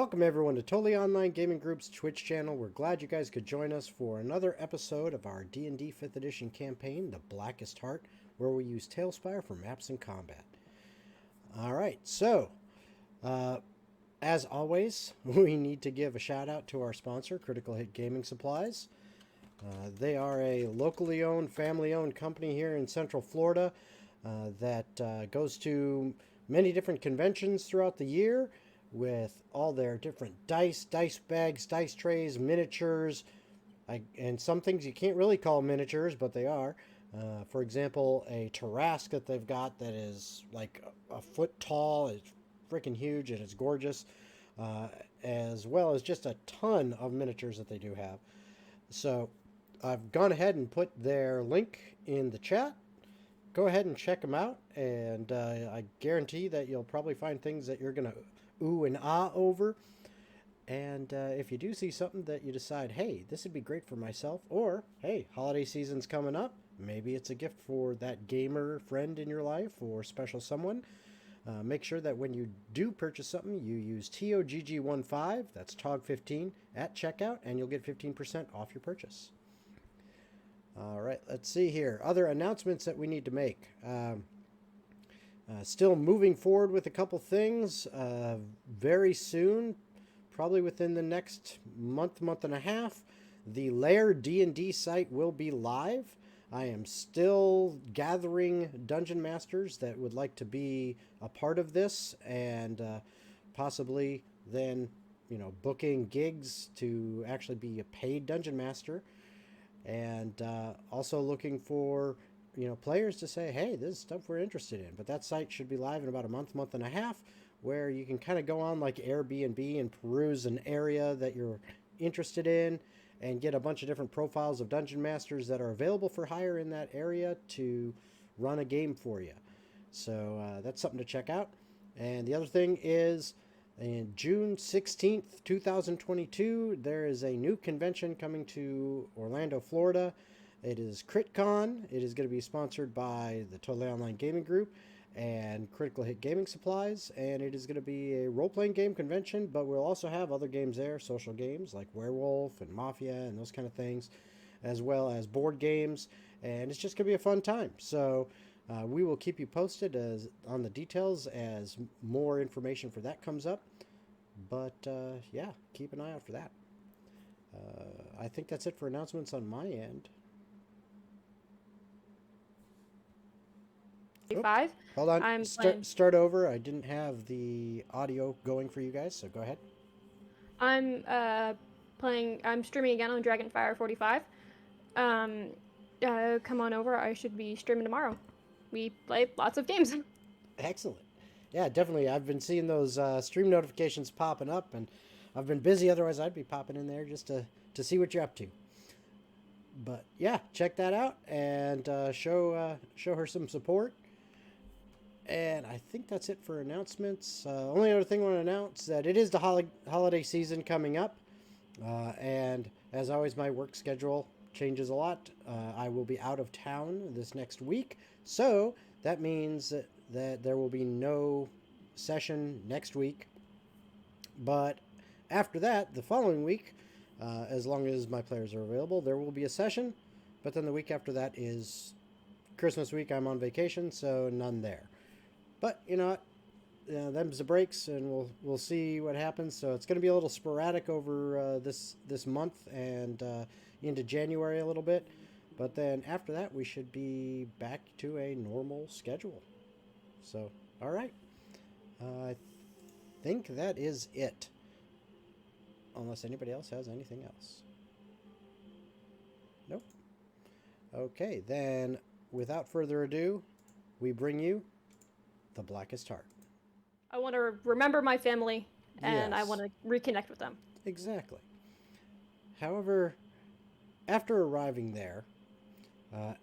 Welcome everyone to Totally Online Gaming Group's Twitch channel. We're glad you guys could join us for another episode of our D&D 5th edition campaign, The Blackest Heart, where we use Tailspire for maps and combat. Alright, so, as always, we need to give a shout out to our sponsor, Critical Hit Gaming Supplies. They are a locally owned, family owned company here in Central Florida that goes to many different conventions throughout the year with all their different dice bags, dice trays, miniatures, and some things you can't really call miniatures, but they are. For example, a Tarrasque that they've got that is like a foot tall, it's freaking huge, and it's gorgeous, as well as just a ton of miniatures that they do have. So I've gone ahead and put their link in the chat. Go ahead and check them out, and I guarantee that you'll probably find things that you're going to ooh and ah over. And if you do see something that you decide, hey, this would be great for myself, or hey, holiday season's coming up, maybe it's a gift for that gamer friend in your life or special someone, make sure that when you do purchase something, you use TOGG15, that's TOGG15, at checkout, and you'll get 15% off your purchase. All right, let's see here. Other announcements that we need to make. Still moving forward with a couple things. Very soon, probably within the next month and a half, the Lair D&D site will be live. I am still gathering dungeon masters that would like to be a part of this, and possibly then, booking gigs to actually be a paid dungeon master. And also looking for players to say, hey, this is stuff we're interested in. But that site should be live in about a month and a half, where you can kind of go on like Airbnb and peruse an area that you're interested in and get a bunch of different profiles of dungeon masters that are available for hire in that area to run a game for you. So that's something to check out. And the other thing is, in June 16th, 2022, there is a new convention coming to Orlando, Florida. It is CritCon. It is going to be sponsored by the Totally Online Gaming Group and Critical Hit Gaming Supplies, and it is going to be a role-playing game convention, but we'll also have other games there, social games like Werewolf and Mafia and those kind of things, as well as board games, and it's just going to be a fun time. So we will keep you posted on the details as more information for that comes up, but yeah, keep an eye out for that. I think that's it for announcements on my end. Five. Hold on. Start over. I didn't have the audio going for you guys, so go ahead. I'm streaming again on Dragonfire 45. Come on over. I should be streaming tomorrow. We play lots of games. Excellent. Yeah, definitely. I've been seeing those stream notifications popping up, and I've been busy. Otherwise, I'd be popping in there just to see what you're up to. But yeah, check that out and show her some support. And I think that's it for announcements. Only other thing I want to announce that it is the holiday season coming up. And as always, my work schedule changes a lot. I will be out of town this next week. So that means that there will be no session next week. But after that, the following week, as long as my players are available, there will be a session. But then the week after that is Christmas week. I'm on vacation, so none there. But you know what? Them's the breaks, and we'll see what happens. So it's going to be a little sporadic over this month and into January a little bit. But then after that, we should be back to a normal schedule. So, all right. I think that is it. Unless anybody else has anything else. Nope. Okay, then without further ado, we bring you The Blackest Heart. I want to remember my family, and Yes. I want to reconnect with them. Exactly. However, after arriving there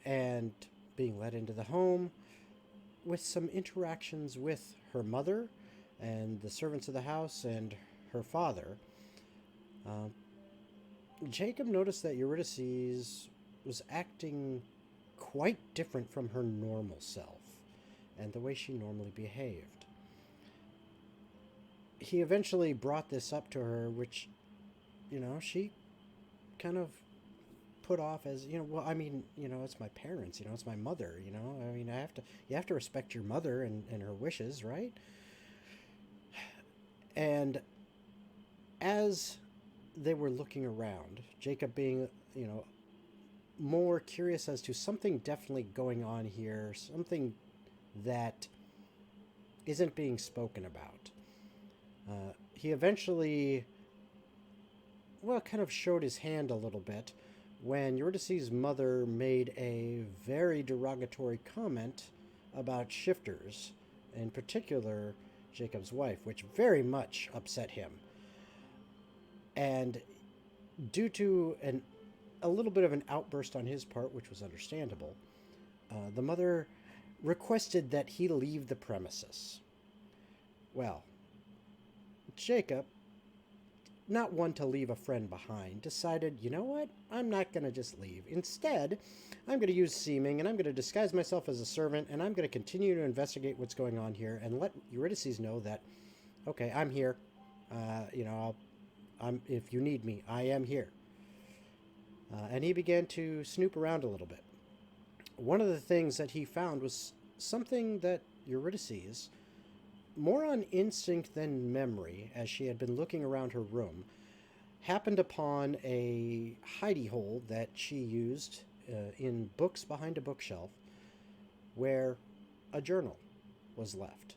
and being let into the home, with some interactions with her mother and the servants of the house and her father, Jacob noticed that Eurydice was acting quite different from her normal self and the way she normally behaved. he eventually brought this up to her, which, she kind of put off as, well, I mean, it's my parents, it's my mother, I mean, you have to respect your mother and her wishes, right? And as they were looking around, Jacob being, more curious as to something definitely going on here, something that isn't being spoken about. He eventually, well, kind of showed his hand a little bit when Eurydice's mother made a very derogatory comment about shifters, in particular Jacob's wife, which very much upset him. And due to a little bit of an outburst on his part, which was understandable, the mother requested that he leave the premises. Well, Jacob, not one to leave a friend behind, decided, you know what? I'm not going to just leave. Instead, I'm going to use seeming, and I'm going to disguise myself as a servant, and I'm going to continue to investigate what's going on here and let Eurydice know that, okay, I'm here. If you need me, I am here. And he began to snoop around a little bit. One of the things that he found was something that Eurydice, more on instinct than memory, as she had been looking around her room, happened upon a hidey hole that she used in books behind a bookshelf, where a journal was left.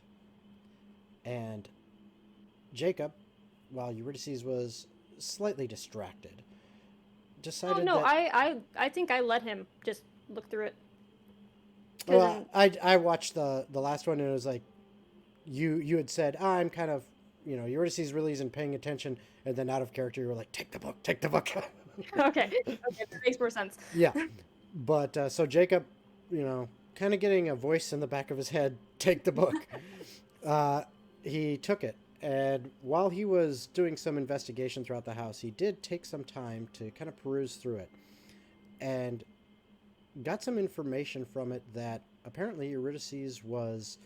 And Jacob, while Eurydice was slightly distracted, decided no, that... I think I let him just look through it. Well, I watched the last one, and it was like, you had said, I'm kind of, Eurydice really isn't paying attention, and then out of character, you were like, take the book. Okay, that makes more sense. Yeah. But, so Jacob, kind of getting a voice in the back of his head, take the book. He took it. And while he was doing some investigation throughout the house, he did take some time to kind of peruse through it. And got some information from it that apparently Eurydice was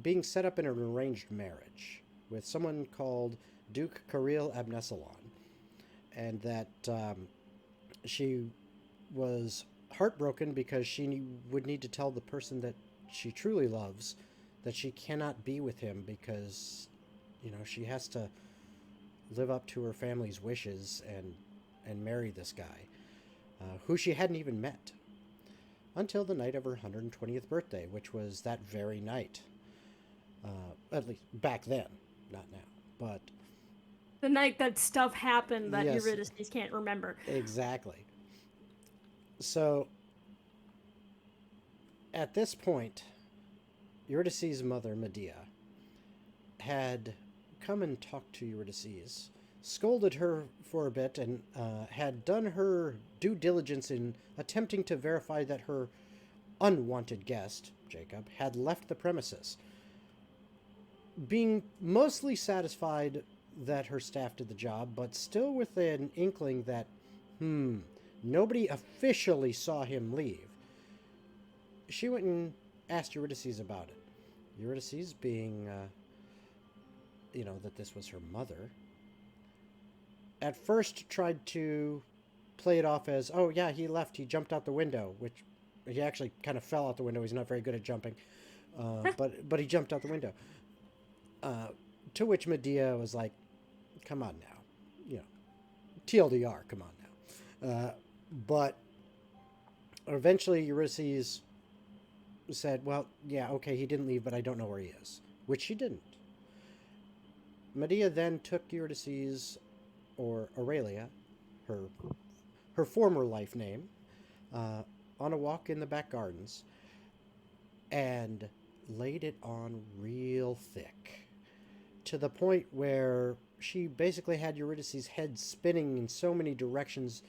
being set up in an arranged marriage with someone called Duke Karil Abnesalon. And that she was heartbroken because she would need to tell the person that she truly loves that she cannot be with him because, she has to live up to her family's wishes and marry this guy, who she hadn't even met, until the night of her 120th birthday, which was that very night. At least back then, not now. But the night that stuff happened that yes, Eurydice can't remember. Exactly. So, at this point, Eurydice's mother, Medea, had come and talked to Eurydice, scolded her for a bit, and had done her due diligence in attempting to verify that her unwanted guest, Jacob, had left the premises. Being mostly satisfied that her staff did the job, but still with an inkling that, nobody officially saw him leave, she went and asked Eurydice about it. Eurydice, being, that this was her mother, at first tried to play it off as, oh yeah, he left, he jumped out the window, which he actually kind of fell out the window. He's not very good at jumping, but he jumped out the window. To which Medea was like, come on now, TLDR, come on now. But eventually Eurydice said, well, yeah, okay, he didn't leave, but I don't know where he is, which she didn't. Medea then took Eurydice, or Aurelia, her former life name, on a walk in the back gardens, and laid it on real thick, to the point where she basically had Eurydice's head spinning in so many directions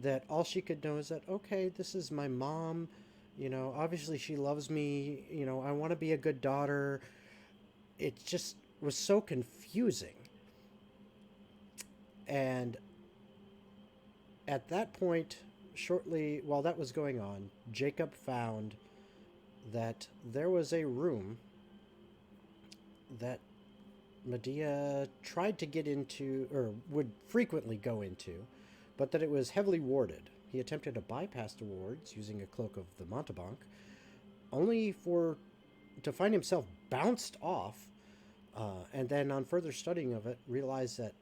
that all she could know is that, okay, this is my mom, obviously she loves me, I want to be a good daughter. It just was so confusing. And at that point, shortly while that was going on, Jacob found that there was a room that Medea tried to get into, or would frequently go into, but that it was heavily warded. He attempted to bypass the wards using a cloak of the Montebank, only to find himself bounced off, and then on further studying of it, realized that,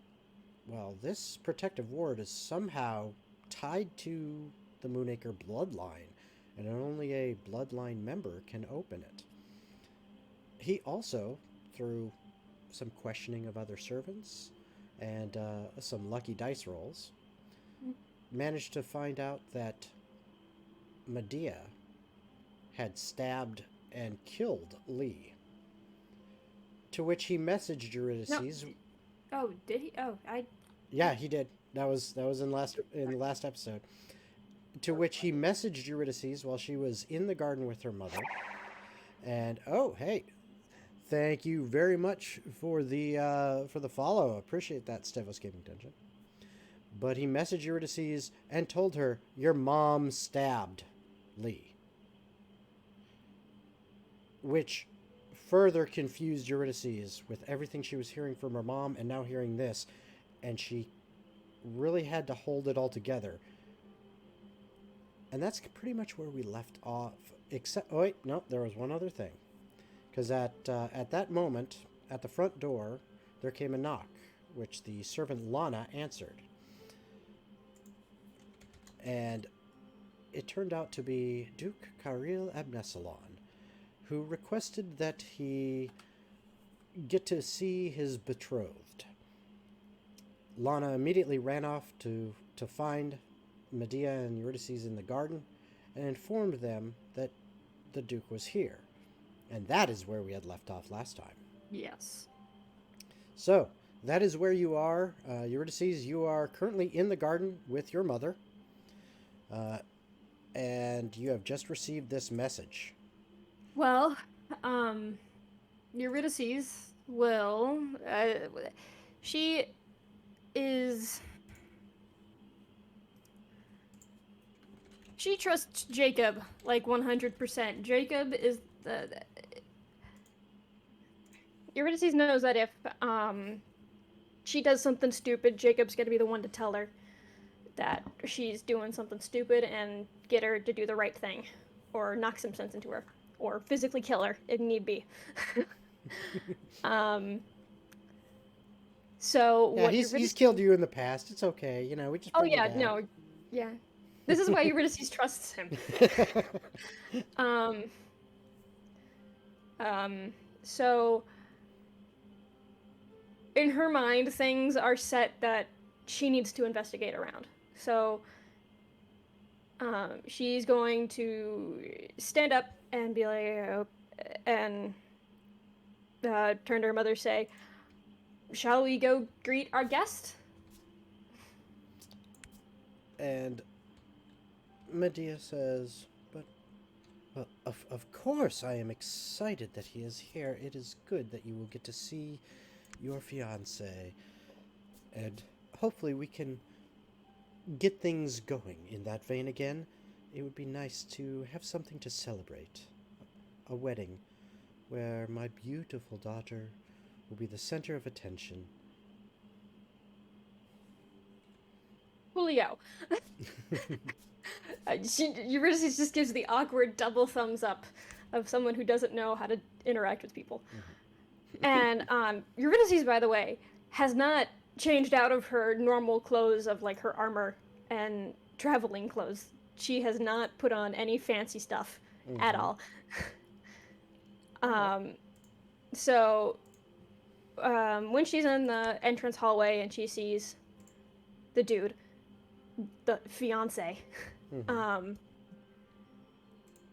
well, this protective ward is somehow tied to the Moonacre bloodline, and only a bloodline member can open it. He also, through some questioning of other servants and some lucky dice rolls, managed to find out that Medea had stabbed and killed Lee. To which he messaged Eurydice. No. Oh, did he? Oh, I. Yeah, he did. That was in the last episode. To which he messaged Eurydice while she was in the garden with her mother. And oh, hey, thank you very much for the follow. Appreciate that, Stevos Gaming Dungeon. But he messaged Eurydice and told her, "Your mom stabbed Lee," which further confused Eurydice with everything she was hearing from her mom and now hearing this, and she really had to hold it all together. And that's pretty much where we left off. Except, oh wait, no, there was one other thing. Because at that moment, at the front door, there came a knock, which the servant Lana answered. And it turned out to be Duke Karil Abnesalon, who requested that he get to see his betrothed. Lana immediately ran off to find Medea and Eurydice in the garden and informed them that the Duke was here. And that is where we had left off last time. Yes. So, that is where you are. Eurydice, you are currently in the garden with your mother. And you have just received this message. Well, Eurydice will. She is. She trusts Jacob like 100%. Jacob is the. Eurydice knows that if she does something stupid, Jacob's gonna be the one to tell her that she's doing something stupid and get her to do the right thing, or knock some sense into her, or physically kill her if need be. So yeah, what he's killed you in the past. It's okay, we just. Oh yeah, no, yeah. This is why Eurydice trusts him. So in her mind, things are set that she needs to investigate around. So she's going to stand up and be like, and turn to her mother, say, "Shall we go greet our guest?" And Medea says, "But, well, of course I am excited that he is here. It is good that you will get to see your fiancé. And hopefully we can get things going in that vein again. It would be nice to have something to celebrate. A wedding where my beautiful daughter will be the center of attention." Julio. Eurydice just gives the awkward double thumbs up of someone who doesn't know how to interact with people. And Eurydice, by the way, has not changed out of her normal clothes of like her armor and traveling clothes. She has not put on any fancy stuff at all. So when she's in the entrance hallway and she sees the dude, the fiance,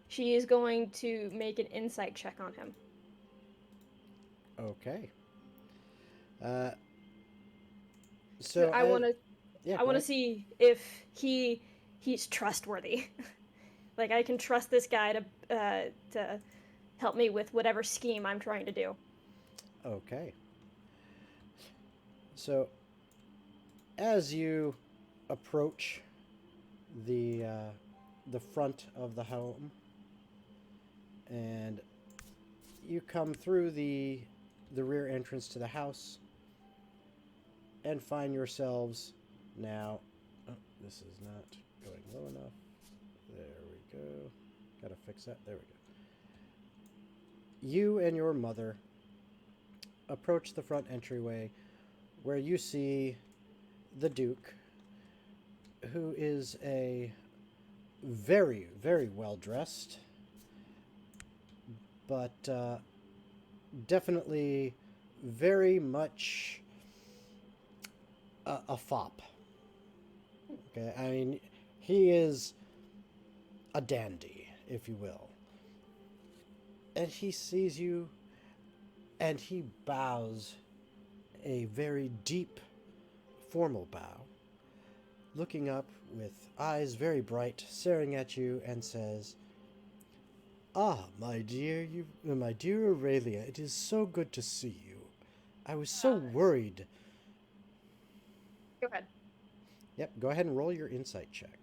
she is going to make an insight check on him. Okay. So I want to. Yeah, I want to see if he's trustworthy. Like I can trust this guy to help me with whatever scheme I'm trying to do. Okay. So as you approach the front of the home, and you come through the the rear entrance to the house and find yourselves now. Oh, this is not going low enough. There we go. Gotta fix that. There we go. You and your mother approach the front entryway where you see the Duke, who is a very, very well dressed, but definitely very much a fop. Okay, I mean, he is a dandy, if you will. And he sees you, and he bows a very deep, formal bow, looking up with eyes very bright, staring at you, and says, "Ah, my dear Aurelia, it is so good to see you. I was so worried." Go ahead. Yep, go ahead and roll your insight check.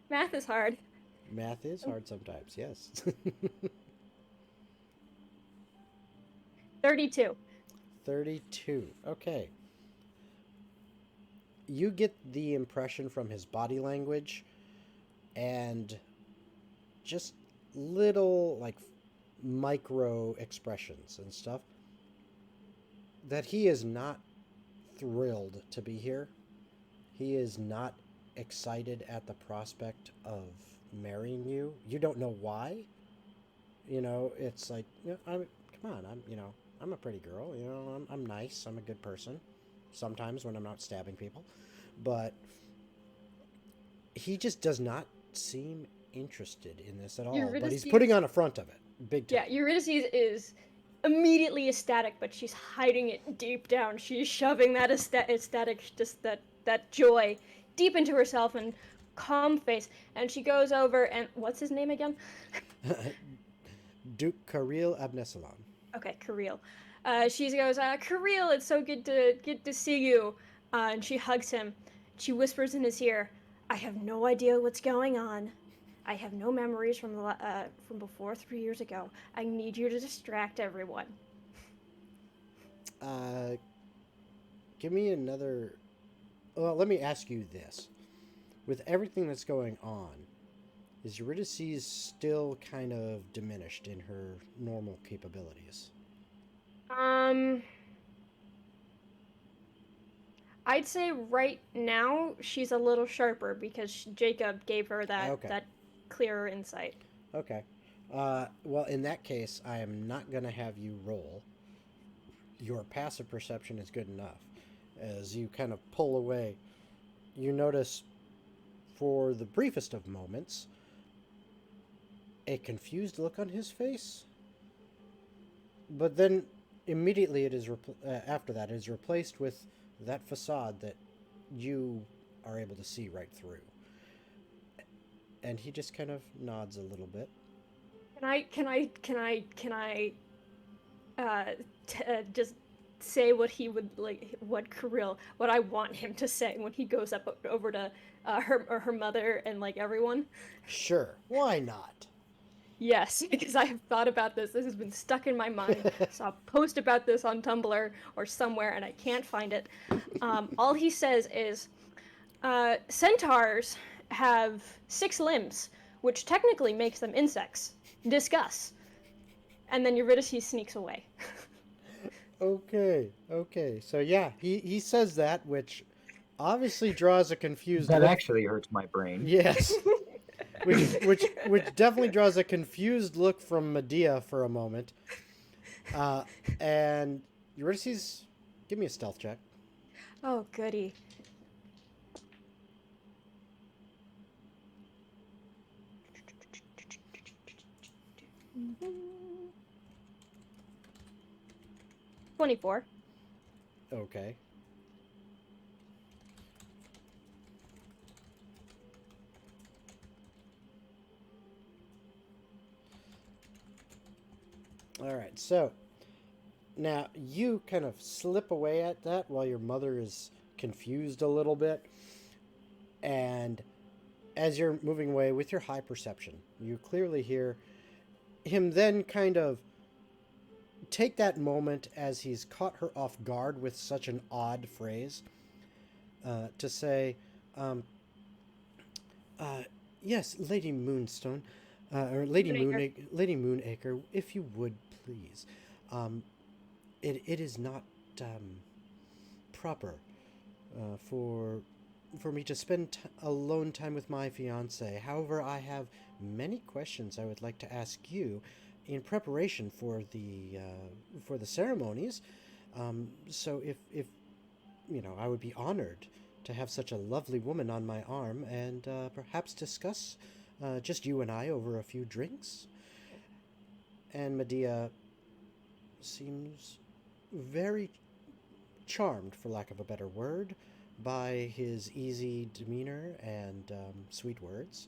Math is hard. Math is hard sometimes, yes. 32. 32. Okay. You get the impression from his body language and just little, like, micro expressions and stuff that he is not thrilled to be here. He is not excited at the prospect of marrying you. You don't know why. You know, it's like, come on, I'm a pretty girl. You know, I'm nice. I'm a good person. Sometimes when I'm not stabbing people. But he just does not seem interested in this at all. But he's putting on a front of it. Big time. Yeah, Eurydice is immediately ecstatic, but she's hiding it deep down. She's shoving that ecstatic, just that joy deep into herself and calm face. And she goes over and, what's his name again? Duke Kirill Abnesalam. Okay, Kirill. She goes, Kirill, it's so good to see you. And she hugs him. She whispers in his ear, "I have no idea what's going on. I have no memories from before 3 years ago. I need you to distract everyone." Give me another. Well, let me ask you this: with everything that's going on, is Eurydice still kind of diminished in her normal capabilities? I'd say right now she's a little sharper because Jacob gave her that clearer insight. Okay. Well, in that case, I am not going to have you roll. Your passive perception is good enough. As you kind of pull away, you notice, for the briefest of moments, a confused look on his face. But then, immediately, after that, it is replaced with that facade that you are able to see right through. And he just kind of nods a little bit. Just say what he would like, what I want him to say when he goes up over to her mother and like everyone? Sure, why not? Yes, because I have thought about this. This has been stuck in my mind. Saw a post about this on Tumblr or somewhere, and I can't find it. All he says is, centaurs have 6 limbs, which technically makes them insects. Discuss. And then Eurydice sneaks away. Okay. So yeah, he says that, which obviously draws a confused That look. actually hurts my brain. Yes. which definitely draws a confused look from Medea for a moment. And Eurydice, give me a stealth check. Oh, goody. Mm-hmm. 24. Okay. All right, so Now, you kind of slip away at that while your mother is confused a little bit. And as you're moving away with your high perception, you clearly hear him then kind of take that moment as he's caught her off guard with such an odd phrase to say, um, uh, yes, Lady Moonstone, or Moonacre. Lady Moonacre, if you would please. Um, it is not proper for me to spend alone time with my fiance. However, I have many questions I would like to ask you in preparation for the ceremonies. So if I would be honored to have such a lovely woman on my arm and perhaps discuss just you and I over a few drinks. And Medea seems very charmed, for lack of a better word, by his easy demeanor and sweet words,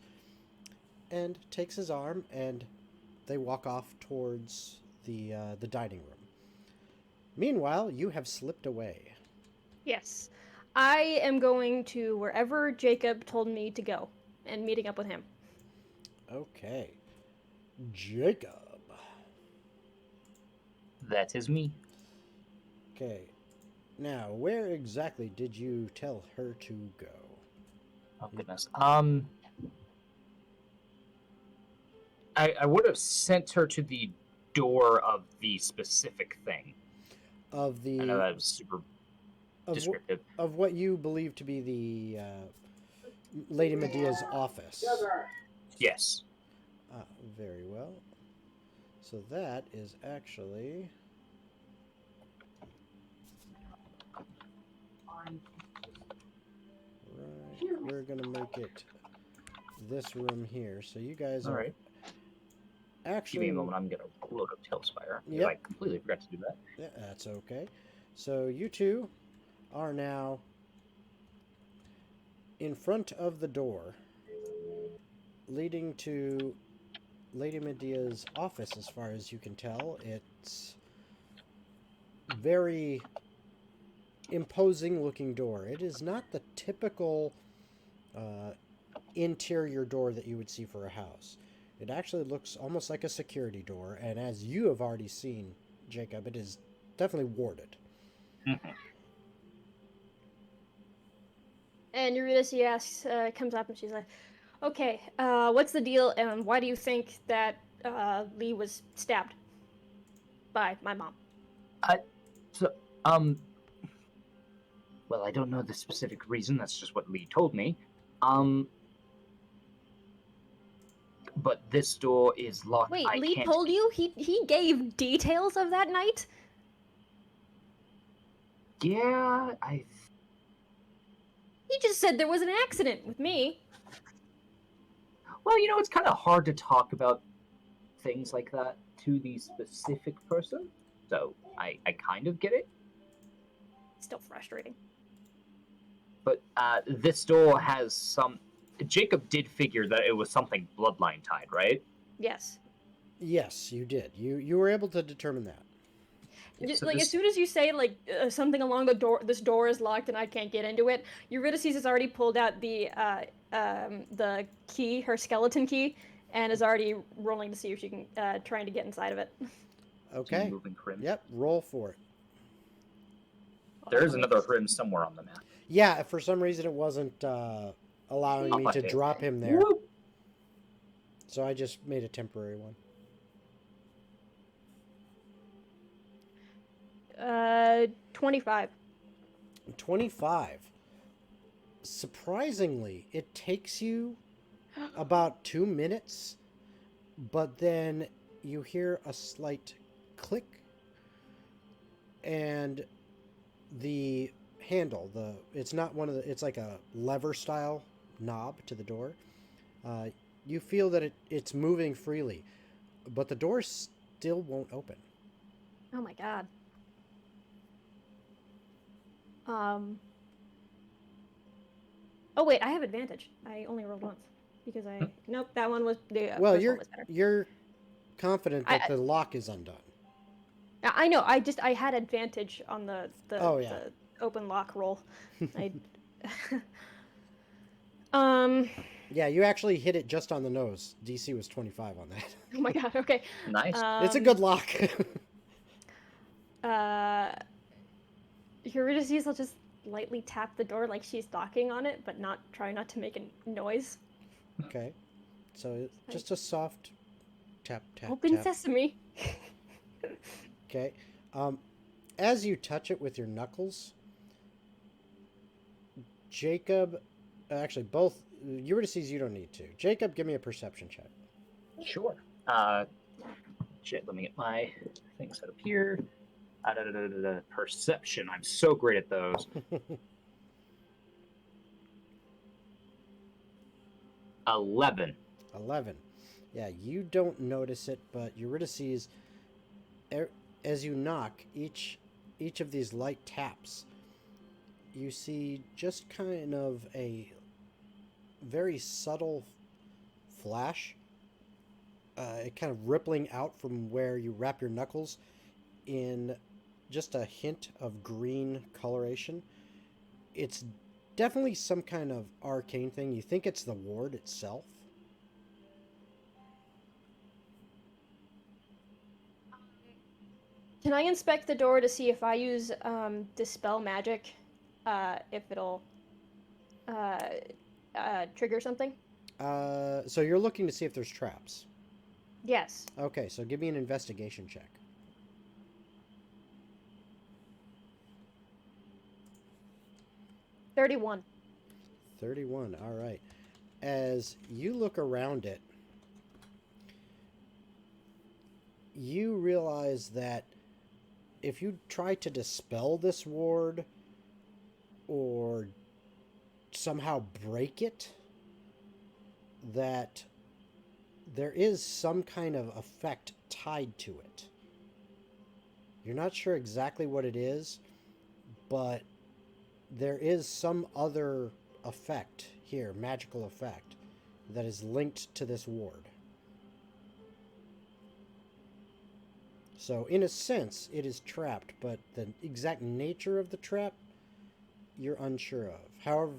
and takes his arm, and they walk off towards the dining room. Meanwhile, you have slipped away. Yes. I am going to wherever Jacob told me to go and meeting up with him. Okay, Jacob. That is me. Okay, now where exactly did you tell her to go? Oh goodness. I would have sent her to the door of the specific thing. Of I know that was super descriptive. Of what you believe to be the Lady Medea's office. Yes. Very well. So that is actually... Right, we're gonna make it this room here. So you guys are actually... Give me a moment, I'm gonna load up Tailspire. Yep. I completely forgot to do that. Yeah, that's okay. So you two are now in front of the door leading to Lady Medea's office, as far as you can tell. It's very imposing looking door. It is not the typical interior door that you would see for a house. It actually looks almost like a security door, and as you have already seen, Jacob, it is definitely warded. Mm-hmm. And Eurydice comes up and she's like, okay, what's the deal and why do you think that Lee was stabbed by my mom? Well, I don't know the specific reason, that's just what Lee told me. But this door is locked. Wait, Lee told you? He gave details of that night? Yeah, He just said there was an accident with me. Well, it's kind of hard to talk about things like that to the specific person, so I kind of get it. Still frustrating. But this door has some... Jacob did figure that it was something bloodline tied, right? Yes. Yes, you did. You were able to determine that. Yeah, Just, so as soon as you say something along the door, this door is locked and I can't get into it, Eurydice has already pulled out the key, her skeleton key, and is already rolling to see if she can trying to get inside of it. Okay. Moving Crim. Yep. Roll for it. There is another Crim somewhere on the map. Yeah. For some reason, it wasn't allowing me to drop him there, so I just made a temporary one. 25. 25. Surprisingly, it takes you about 2 minutes, but then you hear a slight click, and the handle, it's not one of the, it's like a lever style knob to the door. You feel that it's moving freely, but the door still won't open. Oh my god. Oh wait, I have advantage. I only rolled once because nope, that one was the Well, first one was better. you're confident that the lock is undone. I know. I had advantage on the Oh, yeah. the open lock roll. I um. Yeah, you actually hit it just on the nose. DC was 25 on that. Oh my god. Okay. Nice. It's a good lock. Eurydice will just lightly tap the door like she's knocking on it, but try not to make a noise. Okay. So just a soft tap, tap, Open tap. sesame. Okay. As you touch it with your knuckles, Jacob, actually both, Eurydice, you don't need to. Jacob, give me a perception check. Sure. Shit, let me get my thing set up here. Perception. I'm so great at those. 11. 11. Yeah, you don't notice it, but Eurydice, as you knock, each of these light taps, you see just kind of a very subtle flash, it kind of rippling out from where you wrap your knuckles in just a hint of green coloration. It's definitely some kind of arcane thing. You think it's the ward itself. Can I inspect the door to see if I use dispel magic, if it'll trigger something? So you're looking to see if there's traps. Yes. Okay, so give me an investigation check. 31. 31, all right. As you look around it, you realize that if you try to dispel this ward or somehow break it, that there is some kind of effect tied to it. You're not sure exactly what it is, but there is some other effect here, magical effect, that is linked to this ward. So, in a sense, it is trapped, but the exact nature of the trap, you're unsure of. However,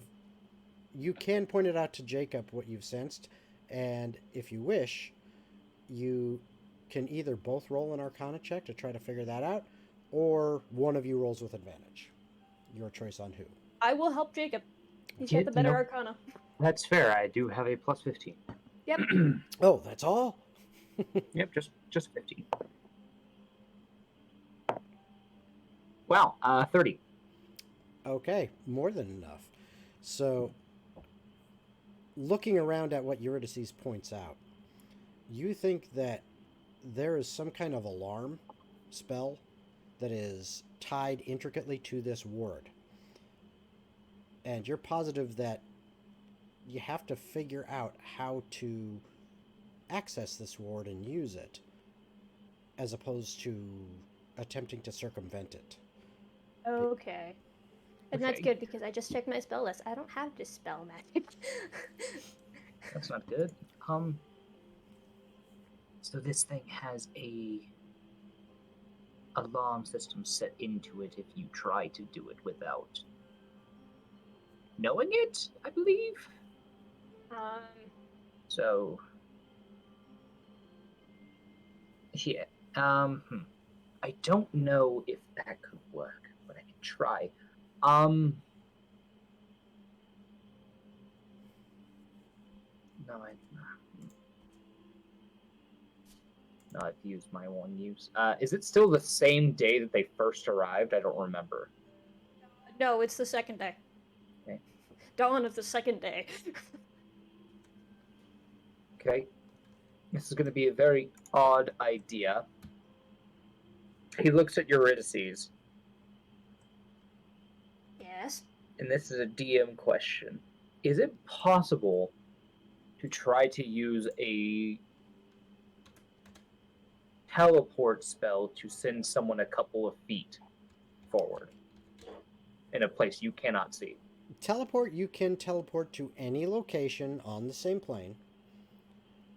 you can point it out to Jacob what you've sensed, and if you wish, you can either both roll an Arcana check to try to figure that out, or one of you rolls with advantage. Your choice on who. I will help Jacob. He's got Yeah, the better no. arcana. That's fair. I do have a plus 15. Yep. Oh, that's all? Yep, just 15. Wow, 30. Okay, more than enough. So, looking around at what Eurydice points out, you think that there is some kind of alarm spell that is tied intricately to this ward. And you're positive that you have to figure out how to access this ward and use it, as opposed to attempting to circumvent it. Okay. And that's Okay. good because I just checked my spell list. I don't have dispel magic. That's not good. So this thing has a alarm system set into it if you try to do it without knowing it, I believe. So yeah. I don't know if that could work, but I can try. No, I've used my one use. Is it still the same day that they first arrived? I don't remember. No, it's the second day. Okay. Dawn of the second day. Okay. This is going to be a very odd idea. He looks at Eurydice, Yes. and this is a DM question. Is it possible to try to use a teleport spell to send someone a couple of feet forward in a place you cannot see? Teleport, you can teleport to any location on the same plane.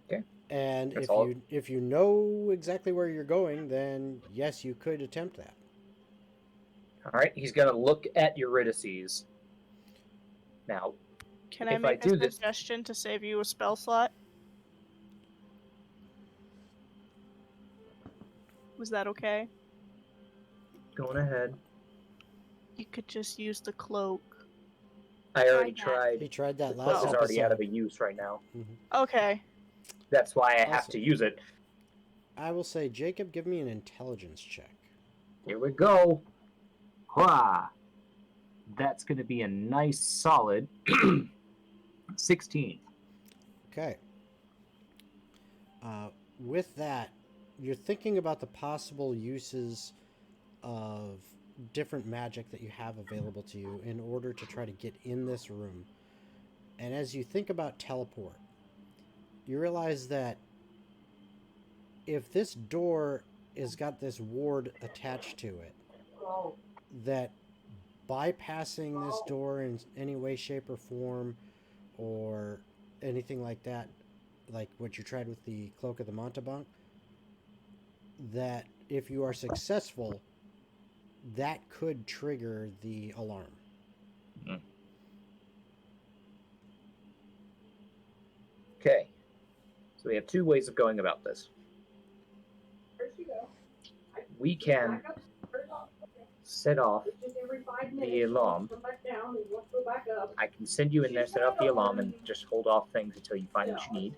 Okay. And That's all. if you know exactly where you're going, then yes, you could attempt that. All right, he's gonna look at Eurydice. Now, Can I if I make do a this, suggestion to save you a spell slot? Was that okay? going ahead. You could just use the cloak. I already Tried that. tried. He tried that The last cloak is episode. already out of use right now. Okay. That's why I have Also- to use it. I will say, Jacob, give me an intelligence check. Here we go. Hurrah! That's going to be a nice solid 16. Okay. With that, you're thinking about the possible uses of different magic that you have available to you in order to try to get in this room. And as you think about teleport, you realize that if this door has got this ward attached to it, that bypassing this door in any way, shape, or form, or anything like that, like what you tried with the Cloak of the Montebank, that if you are successful, that could trigger the alarm. Okay. So we have two ways of going about this. We can set off the alarm. I can send you in there, set off the alarm, and just hold off things until you find what you need.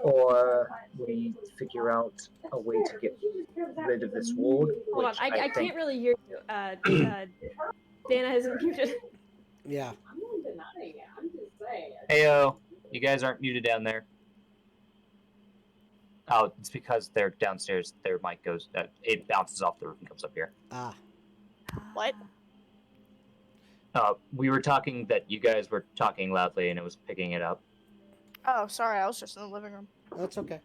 Or we figure out a way to get rid of this ward. Hold on, which I think... can't really hear you. Dana isn't muted. Yeah. Heyo, you guys aren't muted down there. Oh, it's because they're downstairs. Their mic goes, it bounces off the roof and comes up here. Ah. What? We were talking that you guys were talking loudly and it was picking it up. Oh, sorry, I was just in the living room. That's okay.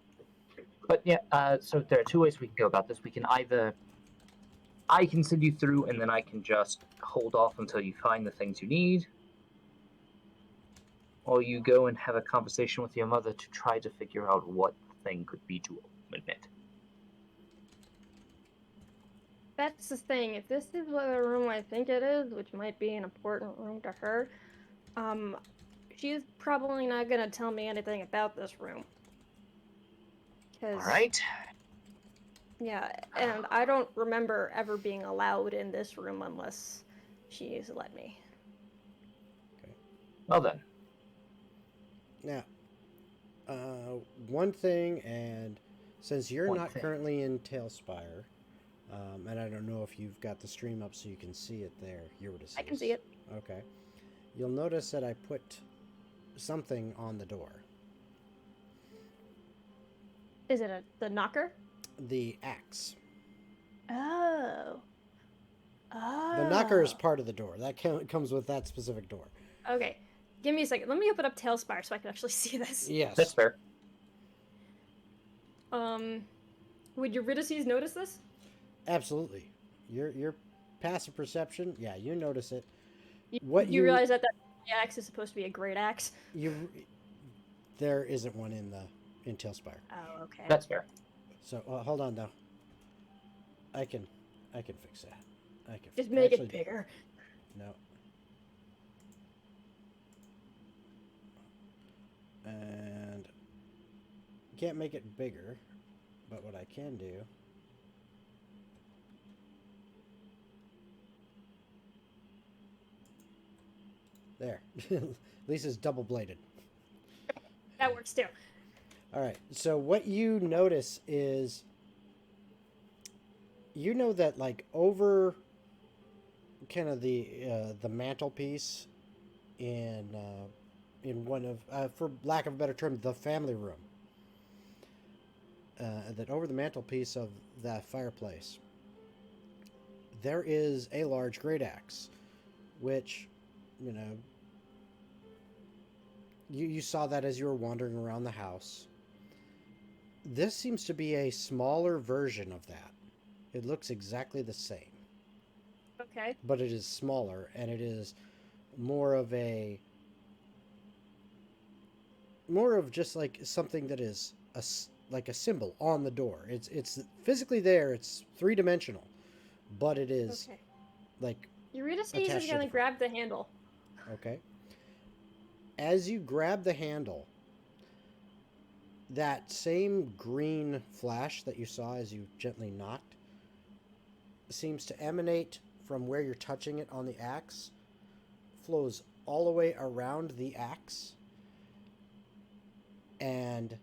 But yeah, so there are two ways we can go about this. We can either, I can send you through and then I can just hold off until you find the things you need. Or you go and have a conversation with your mother to try to figure out what the thing could be to open it. That's the thing. If this is what the room I think it is, which might be an important room to her, she's probably not gonna tell me anything about this room. Alright. Yeah, and I don't remember ever being allowed in this room unless she's let me. Well then. Now, one thing, and since you're One not thing. currently in Tailspire, and I don't know if you've got the stream up so you can see it there, Eurydice. I can see it. Okay. You'll notice that I put something on the door. Is it the knocker? The axe. Oh. Oh. The knocker is part of the door. That comes with that specific door. Okay. Give me a second. Let me open up Tailspire so I can actually see this. Yes. That's fair. Would Eurydice notice this? Absolutely. Your passive perception, yeah, you notice it. You realize that axe is supposed to be a great axe? There isn't one in Tailspire. Oh, okay. That's fair. So hold on though. I can fix that. I can Just make actually, it bigger. No. And can't make it bigger, but what I can do. There. At least it's double bladed. That works too. All right. So what you notice is, you know that like over kind of the mantelpiece in one of, for lack of a better term, the family room. That over the mantelpiece of that fireplace, there is a large great axe, which, you know, you saw that as you were wandering around the house. This seems to be a smaller version of that. It looks exactly the same. Okay. But it is smaller, and it is more of a more of just like something that is like a symbol on the door. It's physically there. It's 3-dimensional, but it is Okay. like Eurydice attached is to gonna the- grab the handle. okay. As you grab the handle, that same green flash that you saw as you gently knocked seems to emanate from where you're touching it on the axe, flows all the way around the axe, and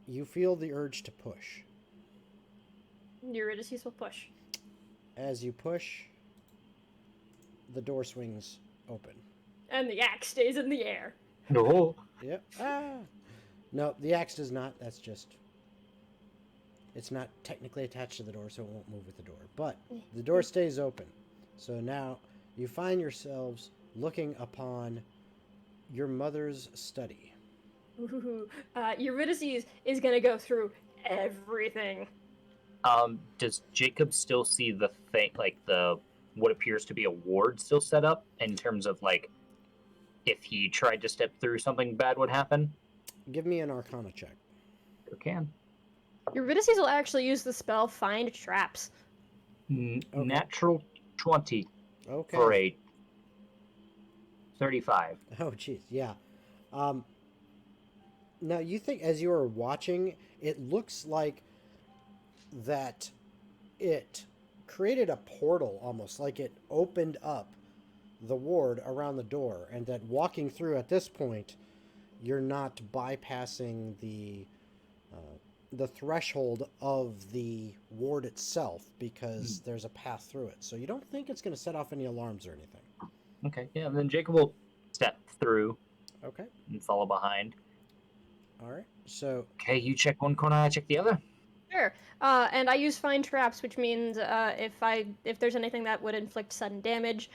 you feel the urge to push. Eurydice will push. As you push, the door swings open. And the axe stays in the air. No. Yep. Ah! No, the axe does not. That's just... It's not technically attached to the door, so it won't move with the door. But the door stays open. So now you find yourselves looking upon your mother's study. Ooh, Eurydice is gonna go through everything. Does Jacob still see the thing, like the what appears to be a ward still set up in terms of like if he tried to step through something bad would happen? Give me an Arcana check. You can. Eurydice will actually use the spell Find Traps. Natural 20 Okay. for a 35. Oh, jeez, yeah. Now, you think as you are watching, it looks like that it created a portal almost, like it opened up the ward around the door, and that walking through at this point, you're not bypassing the threshold of the ward itself because there's a path through it. So you don't think it's going to set off any alarms or anything. Okay, yeah, and then Jacob will step through Okay. and follow behind. All right. So Okay, you check one corner, I check the other. Sure. And I use Find Traps, which means if there's anything that would inflict sudden damage,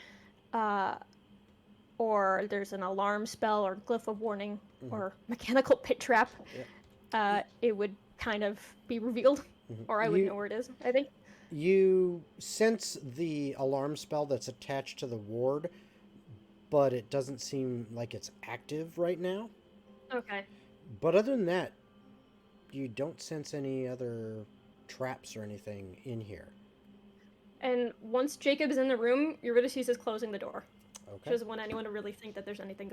or there's an alarm spell or glyph of warning or mechanical pit trap, it would kind of be revealed, or I would know where it is, I think. you sense the alarm spell that's attached to the ward, but it doesn't seem like it's active right now. Okay. But other than that, you don't sense any other traps or anything in here. And once Jacob's in the room, Eurydice is closing the door. She Okay. doesn't want anyone to really think that there's anything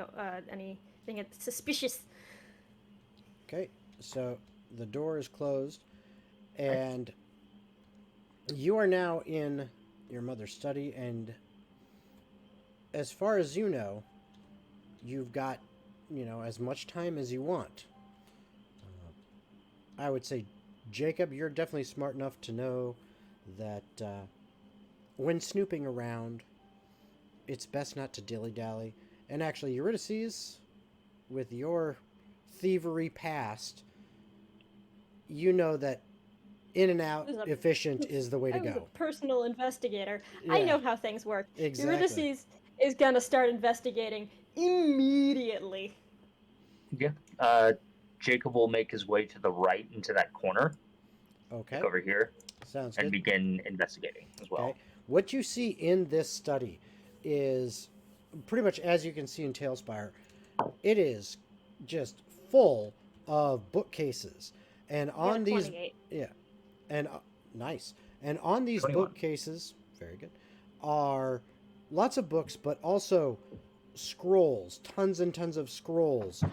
suspicious. Okay. So the door is closed, and you are now in your mother's study, and as far as you know, you've got, as much time as you want. I would say, Jacob, you're definitely smart enough to know that when snooping around, it's best not to dilly-dally. And actually, Eurydice, with your thievery past, you know that in and out, efficient is the way to I was a go. personal investigator. I Yeah. know how things work. Exactly. Eurydice is gonna start investigating immediately. Yeah. Jacob will make his way to the right into that corner, Okay. like over here, Sounds and good. begin investigating as well. Okay. What you see in this study is pretty much as you can see in Tailspire. It is just full of bookcases, and on these, 28. and nice, and on these 21. bookcases, very good, are lots of books, but also scrolls, tons and tons of scrolls,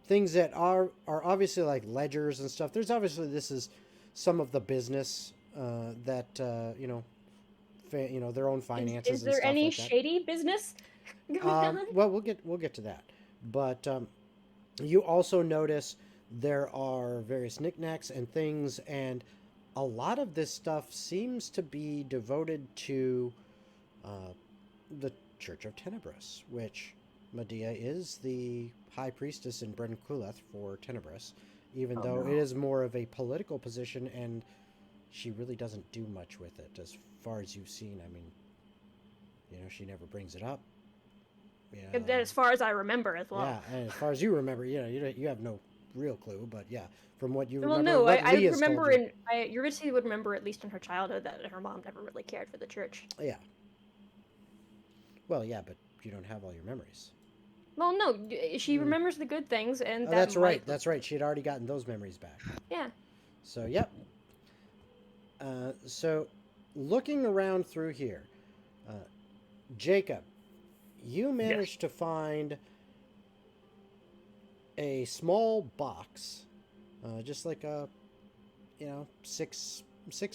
things that are obviously like ledgers and stuff. There's obviously this is some of the business that their own finances. Is there and stuff any like that. shady business going on? Well, we'll get to that, but you also notice there are various knickknacks and things, and a lot of this stuff seems to be devoted to the Church of Tenebris, which Medea is the high priestess in Bryn Kuleth for Tenebris, even though it is more of a political position, and she really doesn't do much with it as far as you've seen. I mean, she never brings it up. As far as I remember as well. Yeah, and as far as you remember, you have no real clue, but yeah, from what you Well, remember, no, what I Leah's remember told you. Eurydice would remember, at least in her childhood, that her mom never really cared for the church. Yeah. Well, yeah, but you don't have all your memories. Well, no, she remembers the good things, and Oh, that that's right. might- That's right. She had already gotten those memories back. Yeah. So, yep. So, looking around through here, Jacob, you managed to find a small box, just like a, 6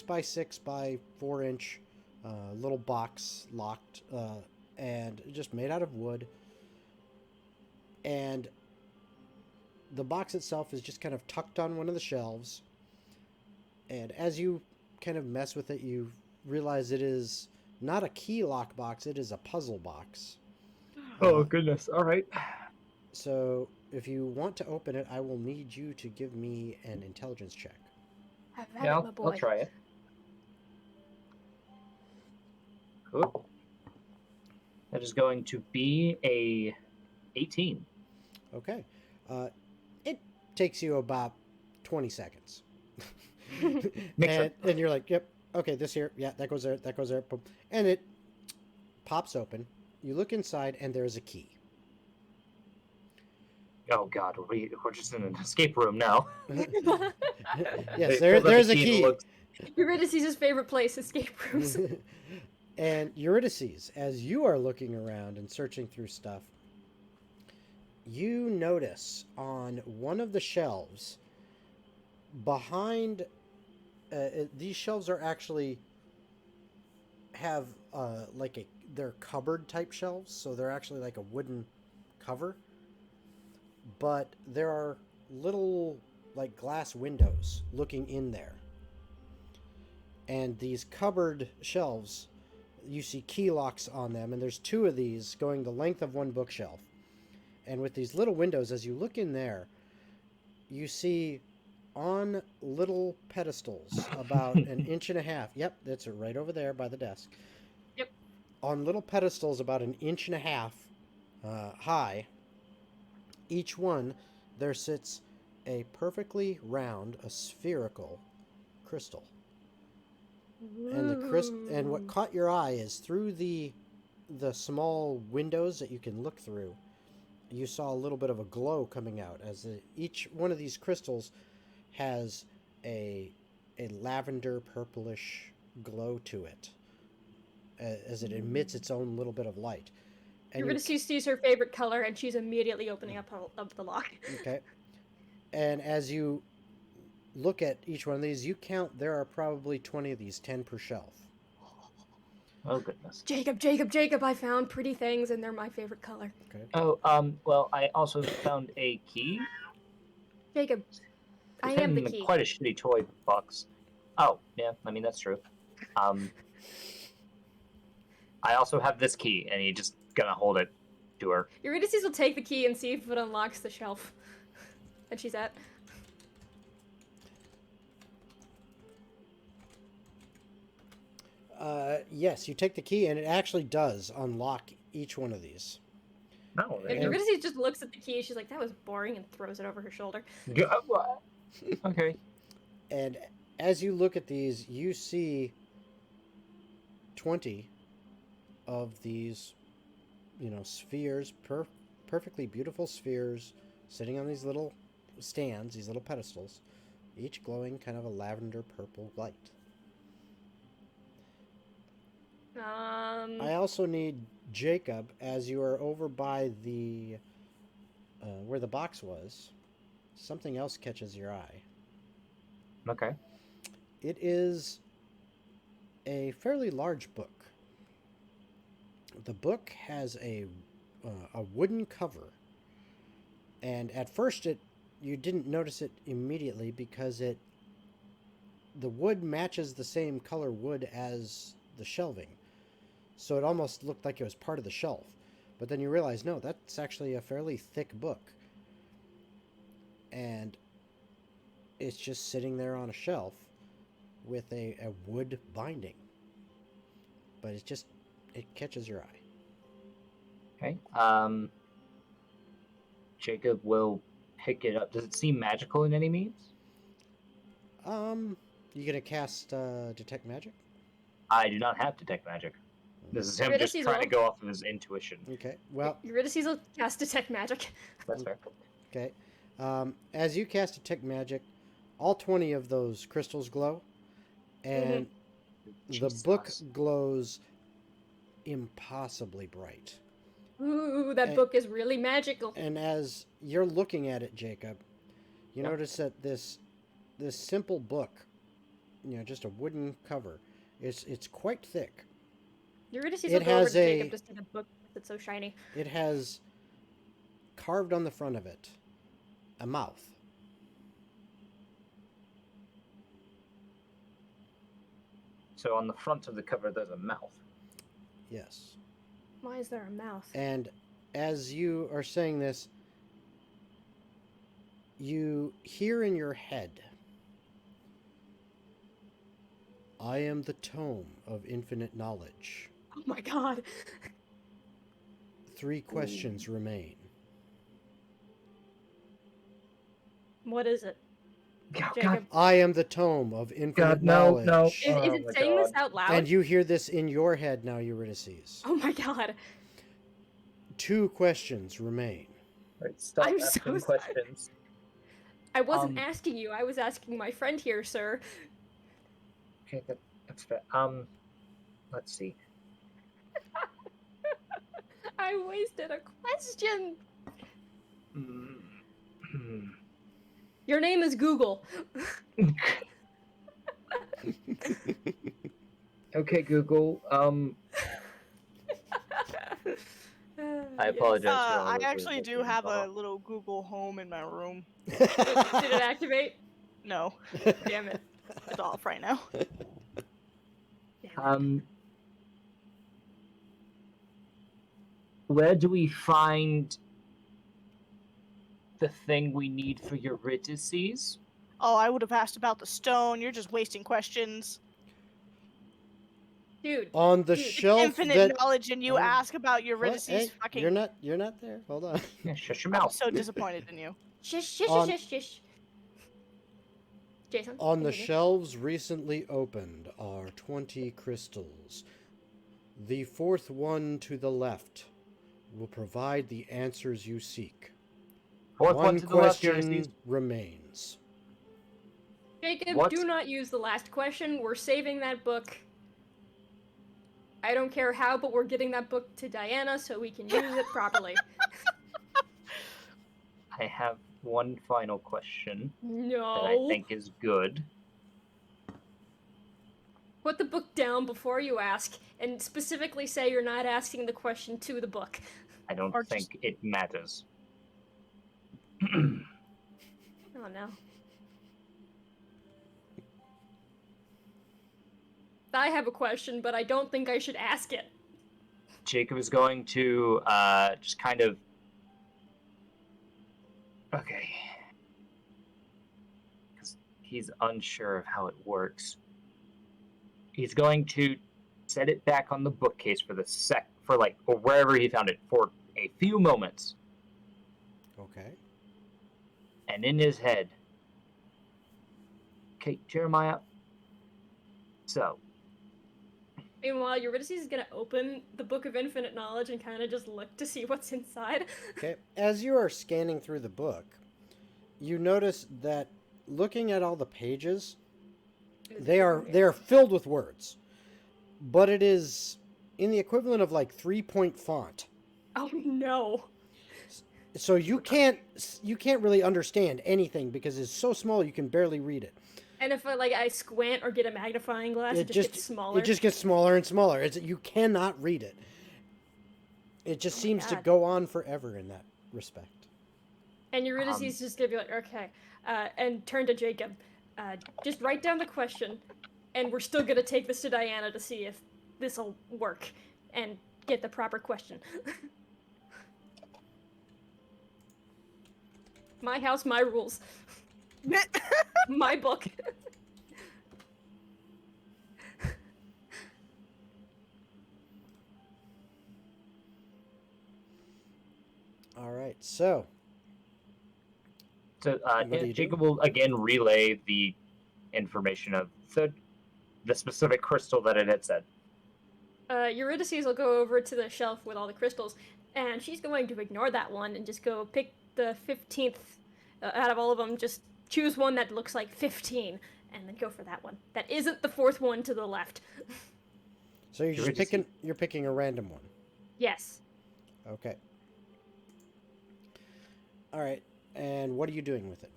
by 6 by 4 inch little box, locked, and just made out of wood. And the box itself is just kind of tucked on one of the shelves. And as you kind of mess with it, you realize it is not a key lock box, it is a puzzle box. Oh, goodness. All right. So if you want to open it, I will need you to give me an intelligence check. Have at Yeah, it, my boy. I'll try it. Cool. That is going to be a 18. Okay. It takes you about 20 seconds. Make sure. And you're like, yep, okay, this here, yeah, that goes there, boom. And it pops open. You look inside, and there's a key. Oh, God. We're just in an escape room now. Yes, They pulled out there's the a key and key. looked- Eurydice's favorite place, escape rooms. And Eurydice, as you are looking around and searching through stuff, you notice on one of the shelves behind these shelves are actually have they're cupboard type shelves, so they're actually like a wooden cover, but there are little like glass windows looking in there. And these cupboard shelves, you see key locks on them, and there's 2 of these going the length of one bookshelf. And with these little windows, as you look in there, you see on little pedestals about an inch and a half. Yep, that's right over there by the desk. Yep. On little pedestals about an inch and a half high, each one, there sits a perfectly round, a spherical crystal. And and what caught your eye is through the small windows that you can look through, you saw a little bit of a glow coming out as each one of these crystals has a lavender purplish glow to it as it emits its own little bit of light. And Eurydice sees her favorite color, and she's immediately opening up the lock. Okay. And as you look at each one of these, you count there are probably 20 of these, 10 per shelf. Oh, goodness. Jacob, I found pretty things, and they're my favorite color. Okay. Oh, well, I also found a key. Jacob, I It's am the in key. quite a shitty toy box. Oh, yeah, I mean, that's true. I also have this key, and he's just gonna hold it to her. Eurydice will take the key and see if it unlocks the shelf that she's at. Yes, you take the key, and it actually does unlock each one of these. No, If Eurydice just looks at the key, she's like, that was boring, and throws it over her shoulder. Okay. And as you look at these, you see 20 of these, spheres, perfectly beautiful spheres, sitting on these little stands, these little pedestals, each glowing kind of a lavender purple light. I also need Jacob, as you are over by the where the box was. Something else catches your eye. Okay. It is a fairly large book. The book has a wooden cover, and at first you didn't notice it immediately because the wood matches the same color wood as the shelving. So it almost looked like it was part of the shelf. But then you realize, no, that's actually a fairly thick book. And it's just sitting there on a shelf with a wood binding. But it catches your eye. Okay. Jacob will pick it up. Does it seem magical in any means? You gonna cast Detect Magic? I do not have Detect Magic. This is him Eurydice just trying to will- go off of his intuition. Okay. Well, Eurydice will cast Detect Magic. That's fair. okay. As you cast Detect Magic, all 20 of those crystals glow, and the book Jesus. glows impossibly bright. Ooh, that And- book is really magical. And as you're looking at it, Jacob, you Yeah. notice that this simple book, just a wooden cover, it's quite thick. Eurydice It will go over has to Jacob a- to see the book. It's so shiny. It has carved on the front of it a mouth. So on the front of the cover, there's a mouth. Yes. Why is there a mouth? And as you are saying this, you hear in your head, I am the tome of infinite knowledge. Oh my god. 3 questions remain. What is it? God, Jacob. I am the tome of infinite God, no, knowledge. no. Is Oh it my saying this God. out loud? And you hear this in your head now, Eurydice. Oh my god. 2 questions remain. Right, stop I'm so asking sorry. questions. I wasn't Um, asking you, I was asking my friend here, sir. Okay, that's fair. Let's see. I wasted a question. Mm. Your name is Google. Okay, Google. I apologize for all I those actually words do didn't have a follow. little Google Home in my room. Did it activate? No, Damn it. it's off right now. Damn it. Where do we find the thing we need for Eurydice? Oh, I would have asked about the stone. You're just wasting questions. Dude. On the Dude, shelf Infinite that... knowledge, and you Oh, ask about What? Eurydice's Hey, fucking. you're not there. Hold on. Yeah, shush your I'm mouth. so disappointed in you. Shush, shush, On- shush, shush. Jason? On the continue. shelves recently opened are 20 crystals. The 4th one to the left will provide the answers you seek. Fourth one to the left, question Eurydice. remains. Jacob, What? do not use the last question. We're saving that book. I don't care how, but we're getting that book to Diana so we can use it properly. I have one final question No. that I think is good. Put the book down before you ask, and specifically say you're not asking the question to the book. I don't Or think it matters. Oh no. I have a question, but I don't think I should ask it. Jacob is going to just kind of. Okay. Because he's unsure of how it works. He's going to set it back on the bookcase for or wherever he found it for a few moments. Okay. And in his head, okay, Jeremiah. So, Meanwhile, Eurydice is gonna open the Book of Infinite Knowledge and kind of just look to see what's inside. Okay. As you are scanning through the book, you notice that looking at all the pages, they are filled with words, but it is in the equivalent of like 3-point font. Oh no. So you can't really understand anything because it's so small you can barely read it. And if I squint or get a magnifying glass, it just gets smaller. It just gets smaller and smaller. You cannot read it. It just Oh my seems to God. go on forever in that respect. And Eurydice is just gonna be like, okay, and turn to Jacob. Just write down the question, and we're still gonna take this to Diana to see if this'll work and get the proper question. My house, my rules. My book. All right, so So What do you do? Jacob will again relay the information of the specific crystal that it had said. Eurydice will go over to the shelf with all the crystals, and she's going to ignore that one and just go pick the 15th out of all of them. Just choose one that looks like 15, and then go for that one. That isn't the fourth one to the left. So you're picking a random one. Yes. Okay. All right. And what are you doing with it?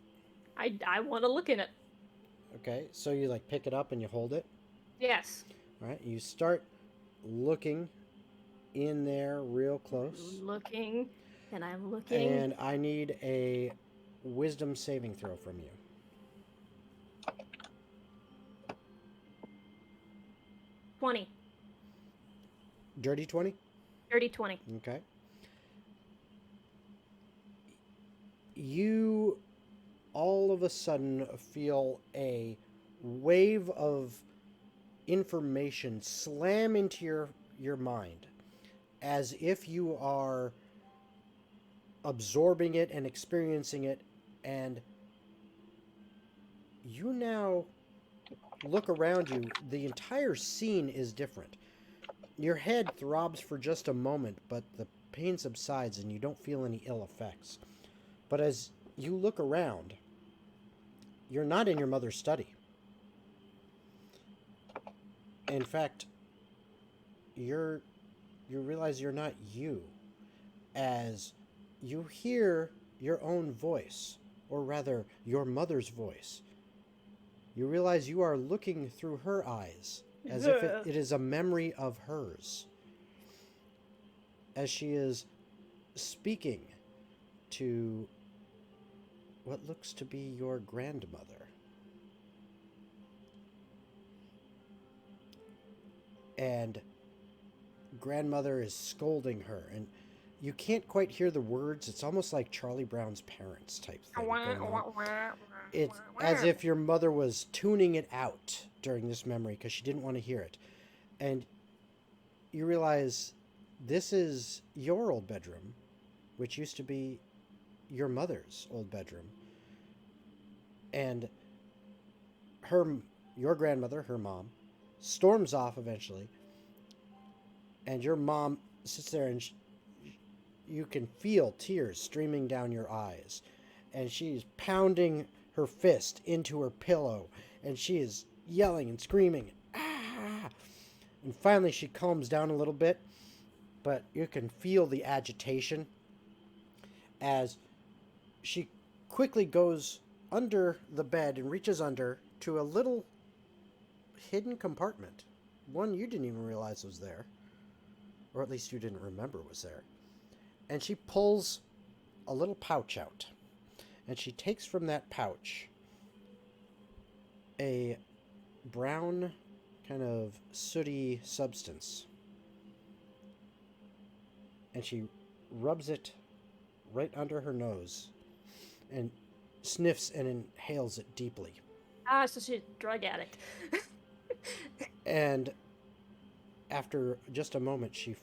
I want to look in it. Okay. So you like pick it up and you hold it. Yes. All right. You start looking in there real close. Looking, and I'm looking. And I need a wisdom saving throw from you. $20. Dirty 20? Dirty 20. Okay. You all of a sudden feel a wave of information slam into your mind as if you are absorbing it and experiencing it, and you now look around you. The entire scene is different. Your head throbs for just a moment, but the pain subsides and you don't feel any ill effects. But as you look around, you're not in your mother's study. In fact, you realize you're not you, as you hear your own voice, or rather, your mother's voice. You realize you are looking through her eyes, as if it is a memory of hers, as she is speaking to what looks to be your grandmother. And grandmother is scolding her, and you can't quite hear the words. It's almost like Charlie Brown's parents type thing going on. It's as if your mother was tuning it out during this memory because she didn't want to hear it. And you realize this is your old bedroom, which used to be your mother's old bedroom. And your grandmother, her mom, storms off eventually. And your mom sits there and you can feel tears streaming down your eyes. And she's pounding her fist into her pillow. And she is yelling and screaming. Ah! And finally she calms down a little bit. But you can feel the agitation as she quickly goes under the bed and reaches under to a little hidden compartment. One you didn't even realize was there. Or at least you didn't remember was there. And she pulls a little pouch out. And she takes from that pouch a brown, kind of sooty substance. And she rubs it right under her nose and sniffs and inhales it deeply. Ah, so she's a drug addict. And after just a moment, she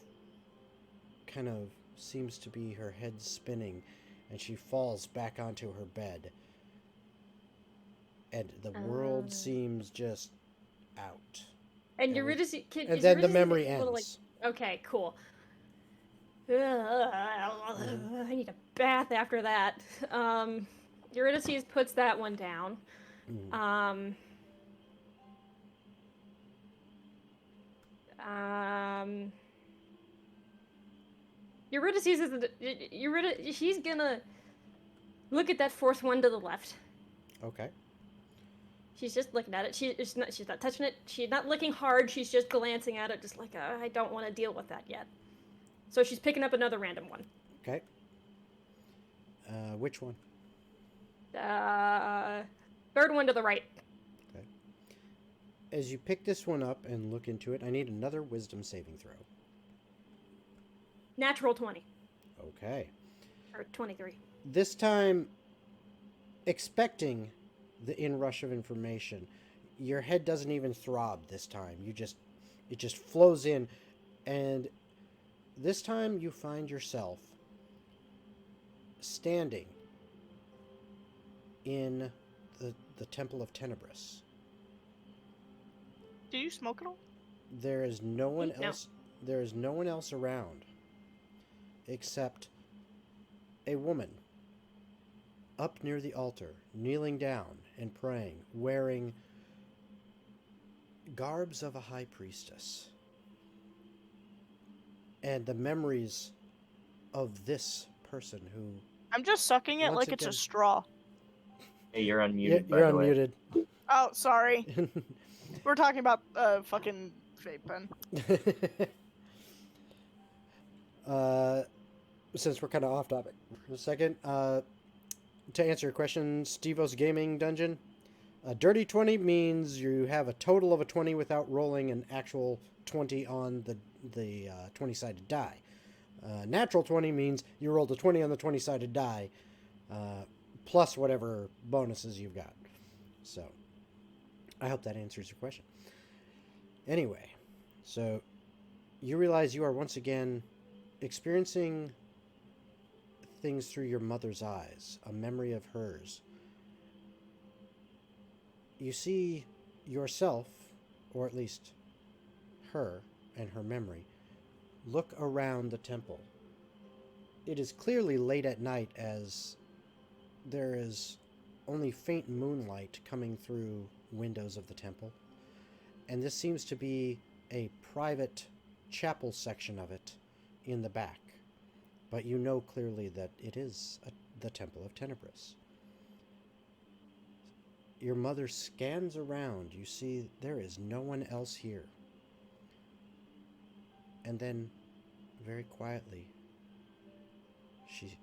kind of seems to be her head spinning, and she falls back onto her bed. And the world seems just out. And Eurydice... And then the memory ends. Like, okay, cool. I need a bath after that. Eurydice puts that one down. Eurydice she's gonna look at that fourth one to the left. Okay. She's just looking at it. She's not touching it. She's not looking hard. She's just glancing at it, just like, I don't want to deal with that yet. So she's picking up another random one. Okay. Which one? Third one to the right. Okay. As you pick this one up and look into it, I need another wisdom saving throw. Natural 20. Okay. Or 23. This time, expecting the inrush of information, your head doesn't even throb this time. It just flows in, and this time you find yourself standing in the Temple of Tenebris. Do you smoke at all? There is no one else. there is no one else around except a woman up near the altar, kneeling down and praying, wearing garbs of a high priestess. And the memories of this person who... I'm just sucking it Once like it's a again- straw. Hey, you're unmuted, by You're the way. unmuted. Oh, sorry. We're talking about fucking vape pen. Since we're kind of off topic for a second, to answer your question, Steve-O's Gaming Dungeon, a dirty 20 means you have a total of a 20 without rolling an actual 20 on the 20-sided die. Natural 20 means you rolled a 20 on the 20-sided die, plus whatever bonuses you've got. So, I hope that answers your question. Anyway, so you realize you are once again experiencing things through your mother's eyes, a memory of hers. You see yourself, or at least her and her memory, look around the temple. It is clearly late at night as there is only faint moonlight coming through windows of the temple, and this seems to be a private chapel section of it in the back, but you know clearly that it is the Temple of Tenebris. Your mother scans around. You see there is no one else here. And then, very quietly, she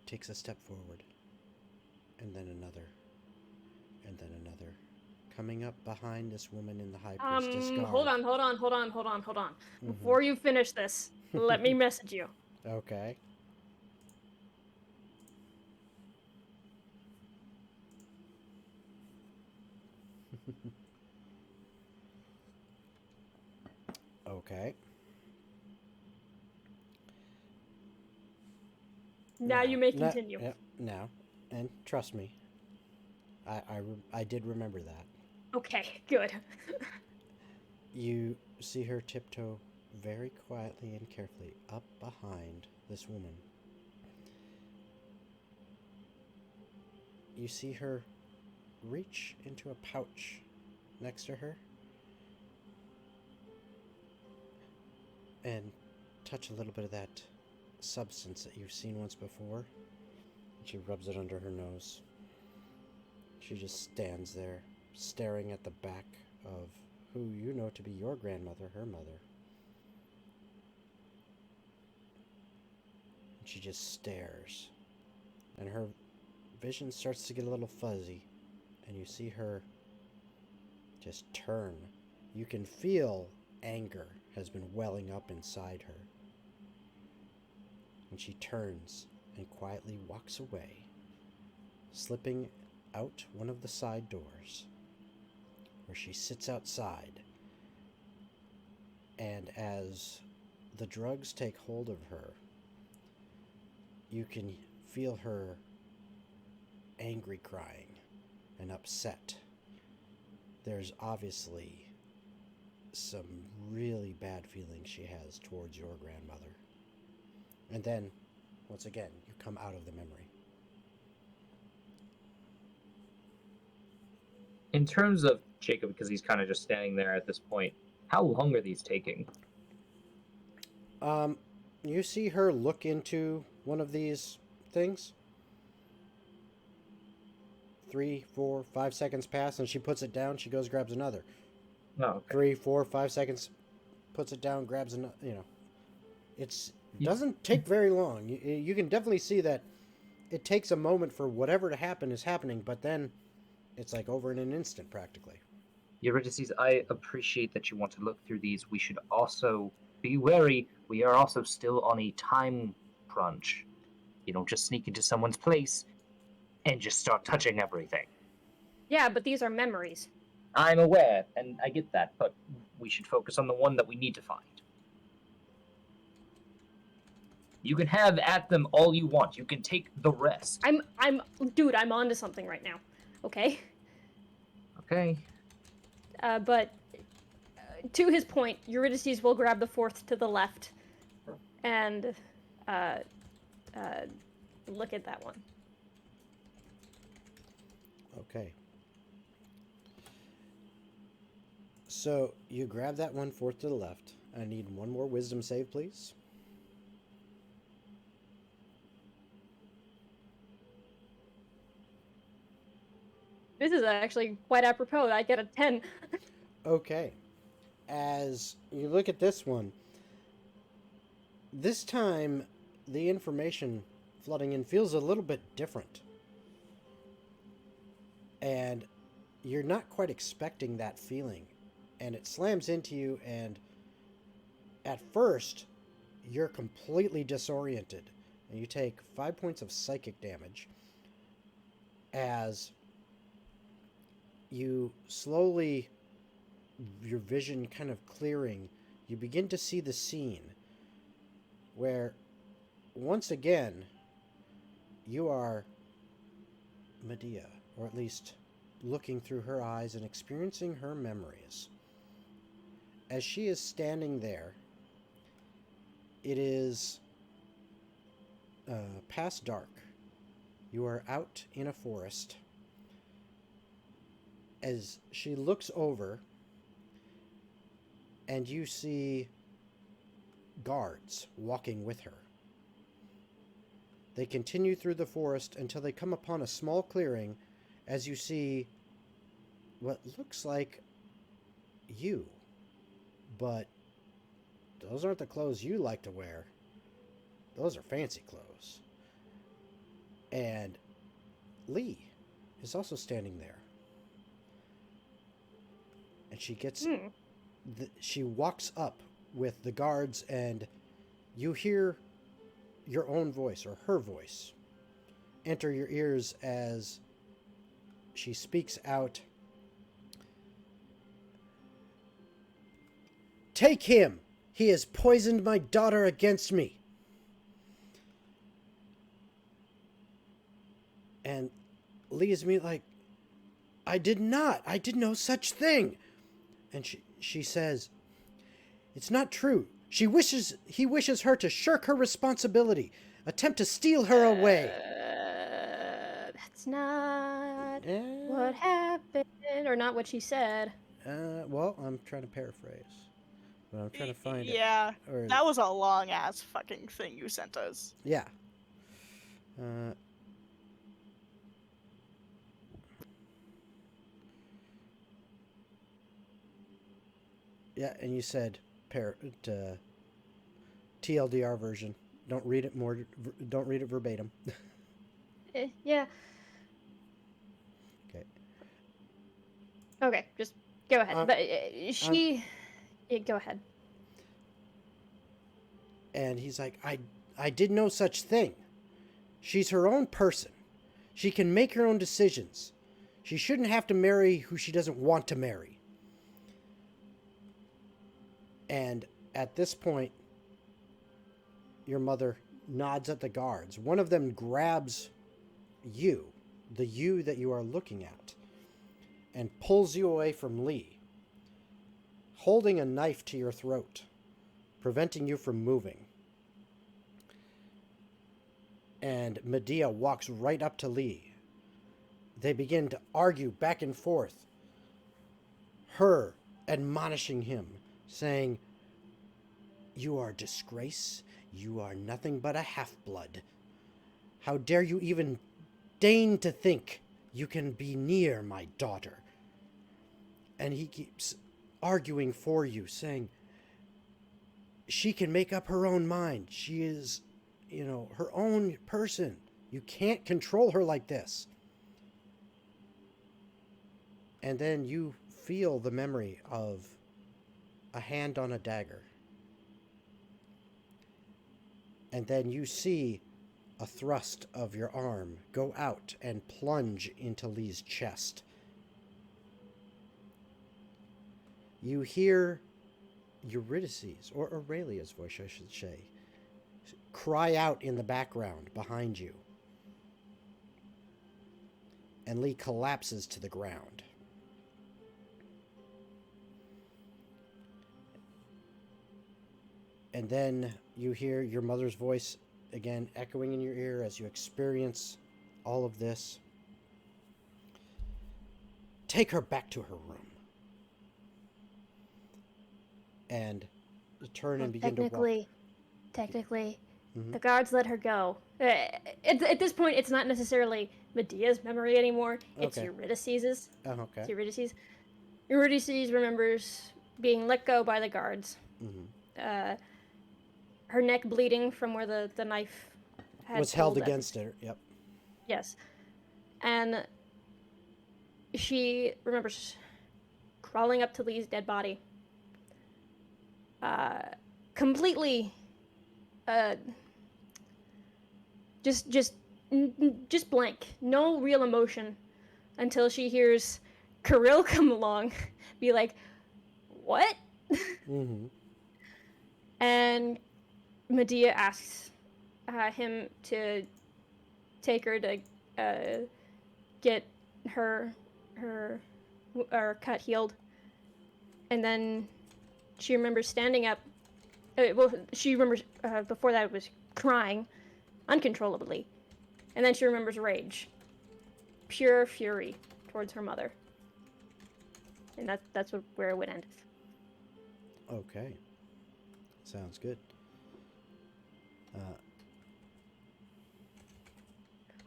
takes a step forward, and then another, and then another, coming up behind this woman in the high priestess garb. Hold on. Mm-hmm. Before you finish this, let me message you. Okay. Okay. Now you may continue. Now, and trust me, I did remember that. Okay, good. You see her tiptoe very quietly and carefully up behind this woman. You see her reach into a pouch next to her and touch a little bit of that substance that you've seen once before. She rubs it under her nose. She just stands there, staring at the back of who you know to be your grandmother, her mother. And she just stares. And her vision starts to get a little fuzzy. And you see her just turn. You can feel anger has been welling up inside her. And she turns and quietly walks away, slipping out one of the side doors, where she sits outside. And as the drugs take hold of her, you can feel her angry crying and upset. There's obviously some really bad feelings she has towards your grandmother. And then, once again, you come out of the memory. In terms of Jacob, because he's kind of just standing there at this point, how long are these taking? You see her look into one of these things. 3, 4, 5 seconds pass, and she puts it down. She goes, grabs another. Oh, okay. 3, 4, 5 seconds, puts it down, grabs another. You know, it doesn't take very long. You can definitely see that it takes a moment for whatever to happen is happening, but then it's like over in an instant, practically. Eurydice, I appreciate that you want to look through these. We should also be wary. We are also still on a time crunch. You don't just sneak into someone's place and just start touching everything. Yeah, but these are memories. I'm aware, and I get that, but we should focus on the one that we need to find. You can have at them all you want. You can take the rest. Dude, I'm onto something right now. Okay? Okay. But to his point, Eurydice will grab the fourth to the left and uh, uh, look at that one. Okay. So you grab that one fourth to the left. I need one more wisdom save, please. This is actually quite apropos. I get a 10. Okay. As you look at this one, this time the information flooding in feels a little bit different. And you're not quite expecting that feeling. And it slams into you, and at first, you're completely disoriented. And you take 5 points of psychic damage as you slowly, your vision kind of clearing, you begin to see the scene where, once again, you are Medea, or at least looking through her eyes and experiencing her memories. As she is standing there, it is past dark. You are out in a forest. As she looks over, and you see guards walking with her. They continue through the forest until they come upon a small clearing, as you see what looks like you. But those aren't the clothes you like to wear. Those are fancy clothes. And Lee is also standing there. And she gets... she walks up with the guards, and you hear your own voice, or her voice, enter your ears as she speaks out. "Take him! He has poisoned my daughter against me!" And Lee is me like, I did no such thing." And she says, "It's not true. He wishes her to shirk her responsibility, attempt to steal her away." That's not what happened, or not what she said. Well, I'm trying to paraphrase, but I'm trying to find it. Yeah, Or, that was a long ass fucking thing you sent us. yeah. Yeah, and you said TLDR version. Don't read it verbatim. Yeah. Okay. Okay, just go ahead. But yeah, go ahead. And he's like, I did no such thing. She's her own person. She can make her own decisions. She shouldn't have to marry who she doesn't want to marry. And at this point, your mother nods at the guards. One of them grabs you, the you that you are looking at, and pulls you away from Lee, holding a knife to your throat, preventing you from moving. And Medea walks right up to Lee. They begin to argue back and forth, her admonishing him, saying, "You are a disgrace. You are nothing but a half-blood. How dare you even deign to think you can be near my daughter?" And he keeps arguing for you, saying, "She can make up her own mind. She is, her own person. You can't control her like this." And then you feel the memory of a hand on a dagger. And then you see a thrust of your arm go out and plunge into Lee's chest. You hear Eurydice's, or Aurelia's voice, I should say, cry out in the background behind you. And Lee collapses to the ground. And then you hear your mother's voice again echoing in your ear as you experience all of this. Take her back to her room. And turn and begin to walk. Technically, Mhm. the guards let her go. At this point, it's not necessarily Medea's memory anymore. It's Okay. Eurydice's. Oh, okay. It's Eurydice's. Eurydice remembers being let go by the guards. Mm-hmm. Her neck bleeding from where the knife had Was held pulled at- against her. Yep. Yes. And she remembers crawling up to Lee's dead body. Completely just blank. No real emotion until she hears Kirill come along, be like, "What?" Mm-hmm. And Medea asks him to take her to get her cut healed. And then she remembers standing up. She remembers before that it was crying uncontrollably. And then she remembers rage. Pure fury towards her mother. And that's where it would end. Okay. Sounds good.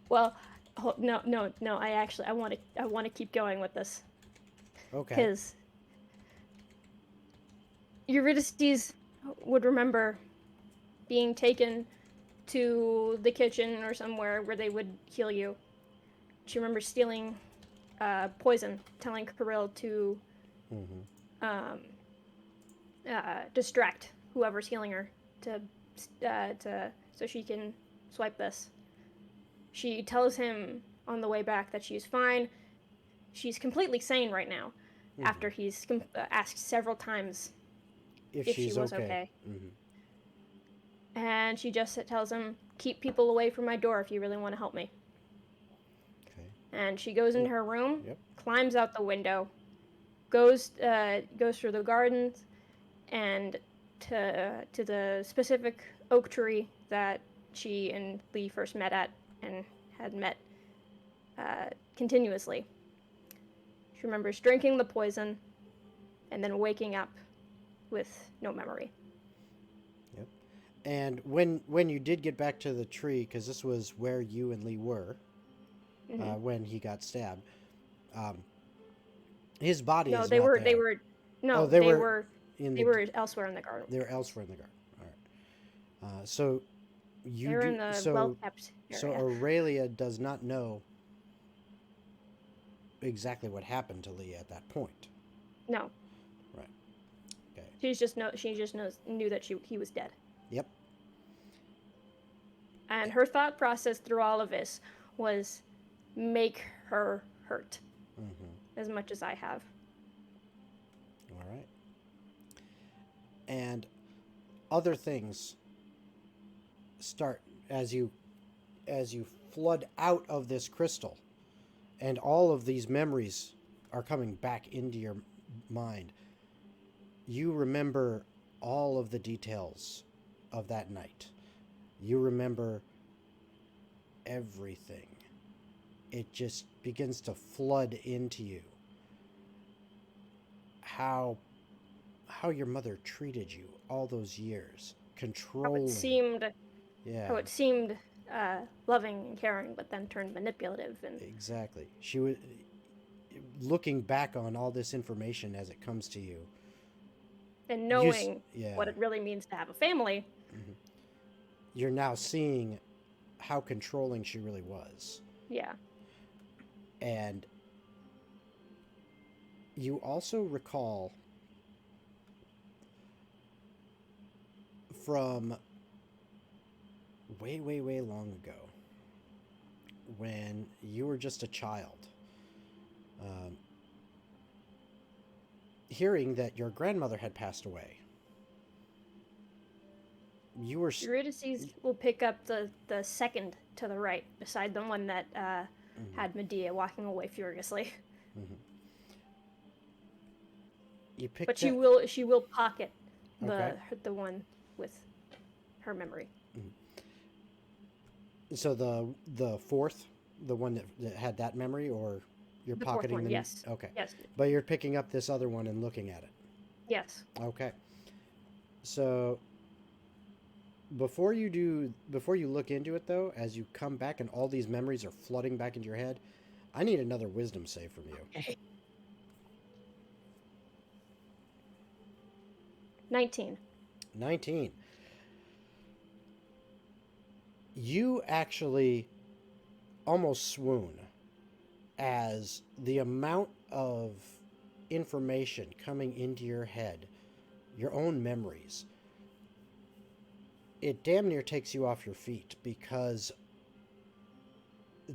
Well, no. I want to keep going with this Okay. because Eurydice would remember being taken to the kitchen or somewhere where they would heal you. She remembers stealing poison, telling Kirill to distract whoever's healing her to so she can swipe this. She tells him on the way back that she's fine. She's completely sane right now. After he's asked several times If she she's was okay. okay. Mm-hmm. And she just tells him, "Keep people away from my door if you really want to help me." Okay. And she goes into her room, Yep. climbs out the window, goes through the gardens, and to the specific oak tree that she and Lee first met at and had met continuously. She remembers drinking the poison and then waking up with no memory. Yep. And when you did get back to the tree, because this was where you and Lee were when he got stabbed, his body No, is they not were there. they were no, Oh, they were elsewhere in the garden. They were elsewhere in the garden. All right. So you They were do in the so. well-kept area. So Aurelia does not know exactly what happened to Lee at that point. No. Right. Okay. She just knew that he was dead. Yep. And her thought process through all of this was make her hurt as much as I have. All right. And other things start as you flood out of this crystal, and all of these memories are coming back into your mind. You remember all of the details of that night. You remember everything. It just begins to flood into you. How your mother treated you all those years, controlling. How it seemed loving and caring, but then turned manipulative and Exactly. She was looking back on all this information as it comes to you. And knowing what it really means to have a family. You're now seeing how controlling she really was. Yeah. And you also recall from way long ago when you were just a child, hearing that your grandmother had passed away. You were Eurydice will pick up the second to the right, beside the one that had Medea walking away furiously. You picked But that... she will pocket the one with her memory. So the fourth, the one that had that memory, or you're The fourth pocketing one, the yes. Okay. Yes. But you're picking up this other one and looking at it. Yes. Okay. So before you look into it though, as you come back and all these memories are flooding back into your head, I need another wisdom save from you. Okay. 19. 19. You actually almost swoon as the amount of information coming into your head, your own memories, it damn near takes you off your feet because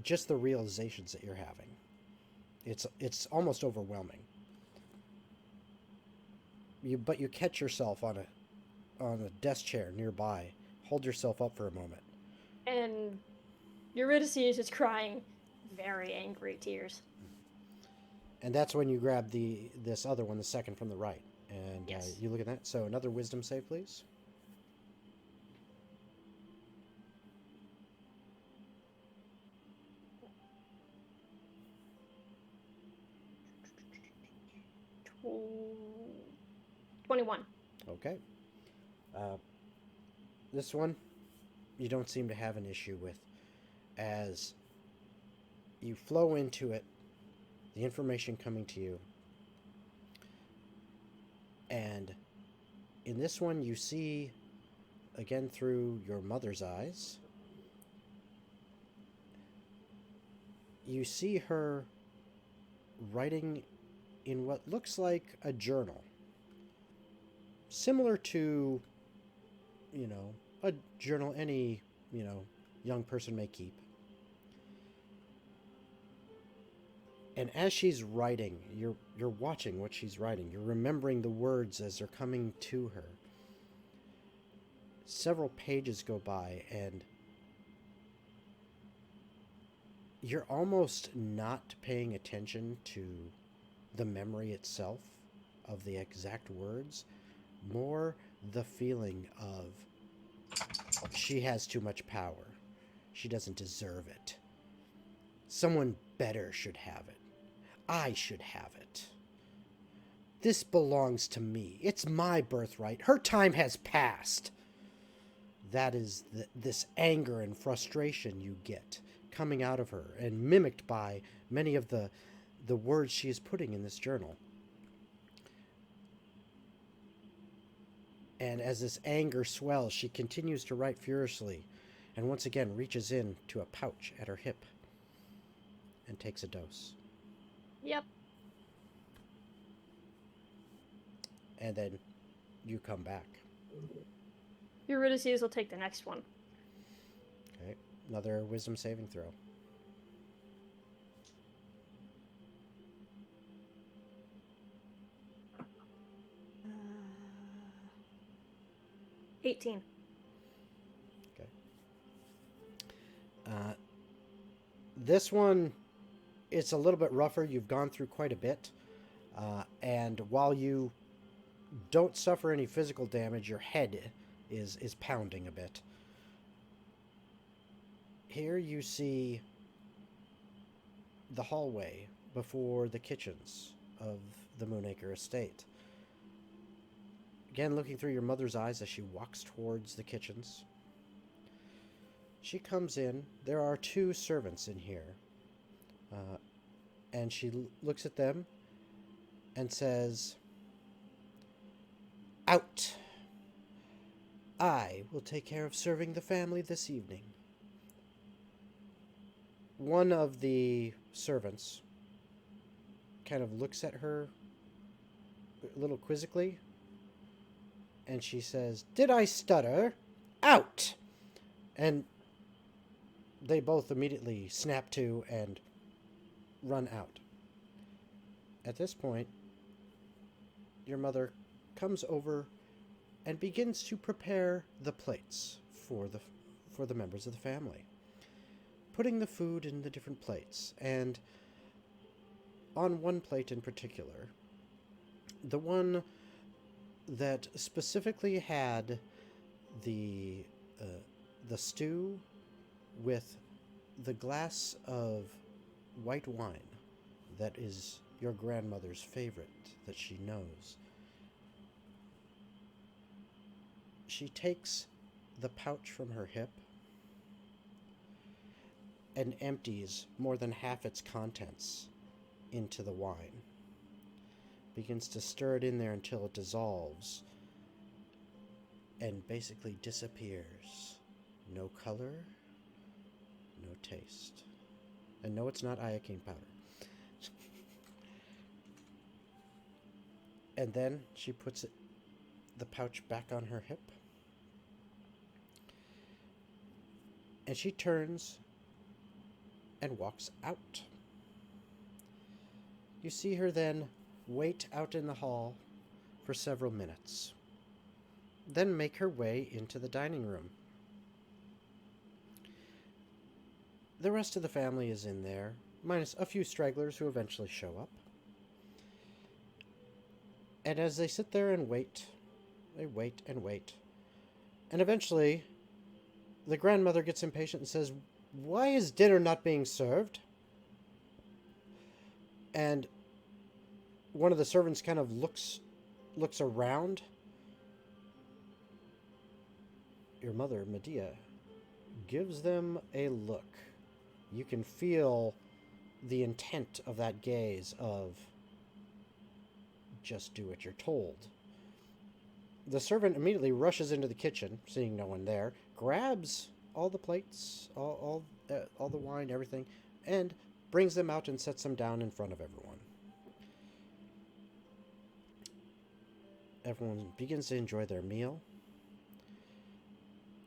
just the realizations that you're having. It's almost overwhelming. But you catch yourself on a desk chair nearby. Hold yourself up for a moment. And Eurydice is just crying very angry tears. And that's when you grab this other one, the second from the right. And Yes. you look at that. So another wisdom save, please. Tw- 21. Okay. This one, you don't seem to have an issue with, as you flow into it, the information coming to you. And in this one, you see, again through your mother's eyes, you see her writing in what looks like a journal. Similar to, a journal any, young person may keep. And as she's writing, you're watching what she's writing. You're remembering the words as they're coming to her. Several pages go by, and you're almost not paying attention to the memory itself of the exact words, more the feeling of she has too much power. She doesn't deserve it. Someone better should have it. I should have it. This belongs to me. It's my birthright. Her time has passed. That is this anger and frustration you get coming out of her and mimicked by many of the words she is putting in this journal. And as this anger swells, she continues to write furiously and once again reaches in to a pouch at her hip and takes a dose. Yep. And then you come back. Eurydice will take the next one. Okay, another wisdom saving throw. 18. Okay. This one, it's a little bit rougher. You've gone through quite a bit. And while you don't suffer any physical damage, your head is pounding a bit. Here you see the hallway before the kitchens of the Moonacre estate. Again, looking through your mother's eyes as she walks towards the kitchens. She comes in. There are two servants in here. And she looks at them and says, "Out! I will take care of serving the family this evening." One of the servants kind of looks at her a little quizzically, and she says, "Did I stutter? Out!" And they both immediately snap to and run out. At this point, your mother comes over and begins to prepare the plates for the members of the family, putting the food in the different plates. And on one plate in particular, the one that specifically had the stew with the glass of white wine that is your grandmother's favorite that she knows. She takes the pouch from her hip and empties more than half its contents into the wine. Begins to stir it in there until it dissolves and basically disappears. No color, no taste. And no, it's not iocane powder. And then she puts the pouch back on her hip. And she turns and walks out. You see her then wait out in the hall for several minutes, then make her way into the dining room. The rest of the family is in there, minus a few stragglers who eventually show up. And as they sit there and wait, they wait and wait. And eventually, the grandmother gets impatient and says, "Why is dinner not being served?" And one of the servants kind of looks around. Your mother, Medea, gives them a look. You can feel the intent of that gaze of, just do what you're told. The servant immediately rushes into the kitchen, seeing no one there, grabs all the plates, all the wine, everything, and brings them out and sets them down in front of everyone. Everyone begins to enjoy their meal,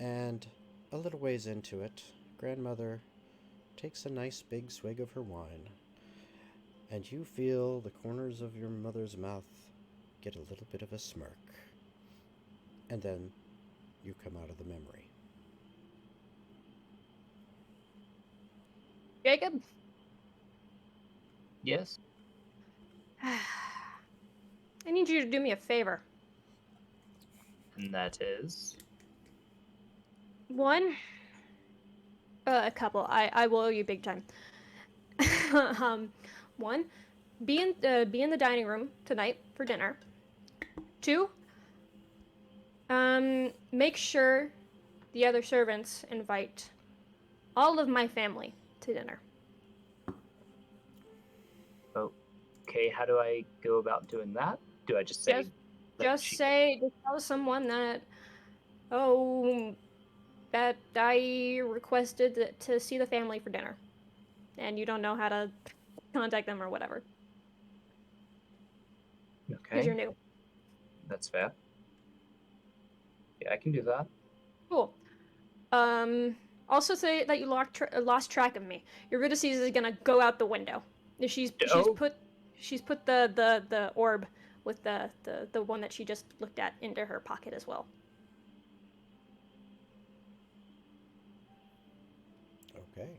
and a little ways into it, grandmother takes a nice big swig of her wine, and you feel the corners of your mother's mouth get a little bit of a smirk. And then you come out of the memory. Jacob? Yes? I need you to do me a favor. And that is? One, a couple. I will owe you big time. One, be in the dining room tonight for dinner. Two, make sure the other servants invite all of my family to dinner. Okay, how do I go about doing that? Do I just say... Just tell someone that, that I requested to see the family for dinner. And you don't know how to contact them or whatever. Okay. Because you're new. That's fair. Yeah, I can do that. Cool. Also say that you lost track of me. Eurydice is gonna go out the window. She's put the orb with the one that she just looked at into her pocket as well. Okay.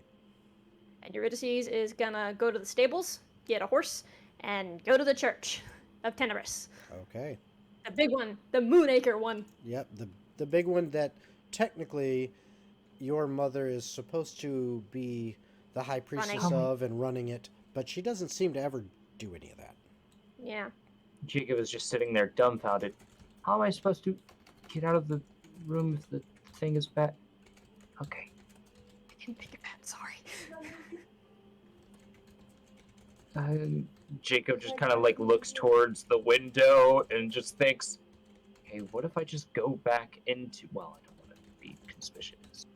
And Eurydice is gonna go to the stables, get a horse, and go to the church of Teneris. Okay. The big one, the Moonacre one. Yep, the big one that technically your mother is supposed to be the high priestess of and running it, but she doesn't seem to ever do any of that. Yeah. Jacob is just sitting there dumbfounded. How am I supposed to get out of the room if the thing is back? Okay. I didn't think of that, sorry. Jacob just kind of like looks towards the window and just thinks, hey, what if I just go back into... Well, I don't want to be conspicuous.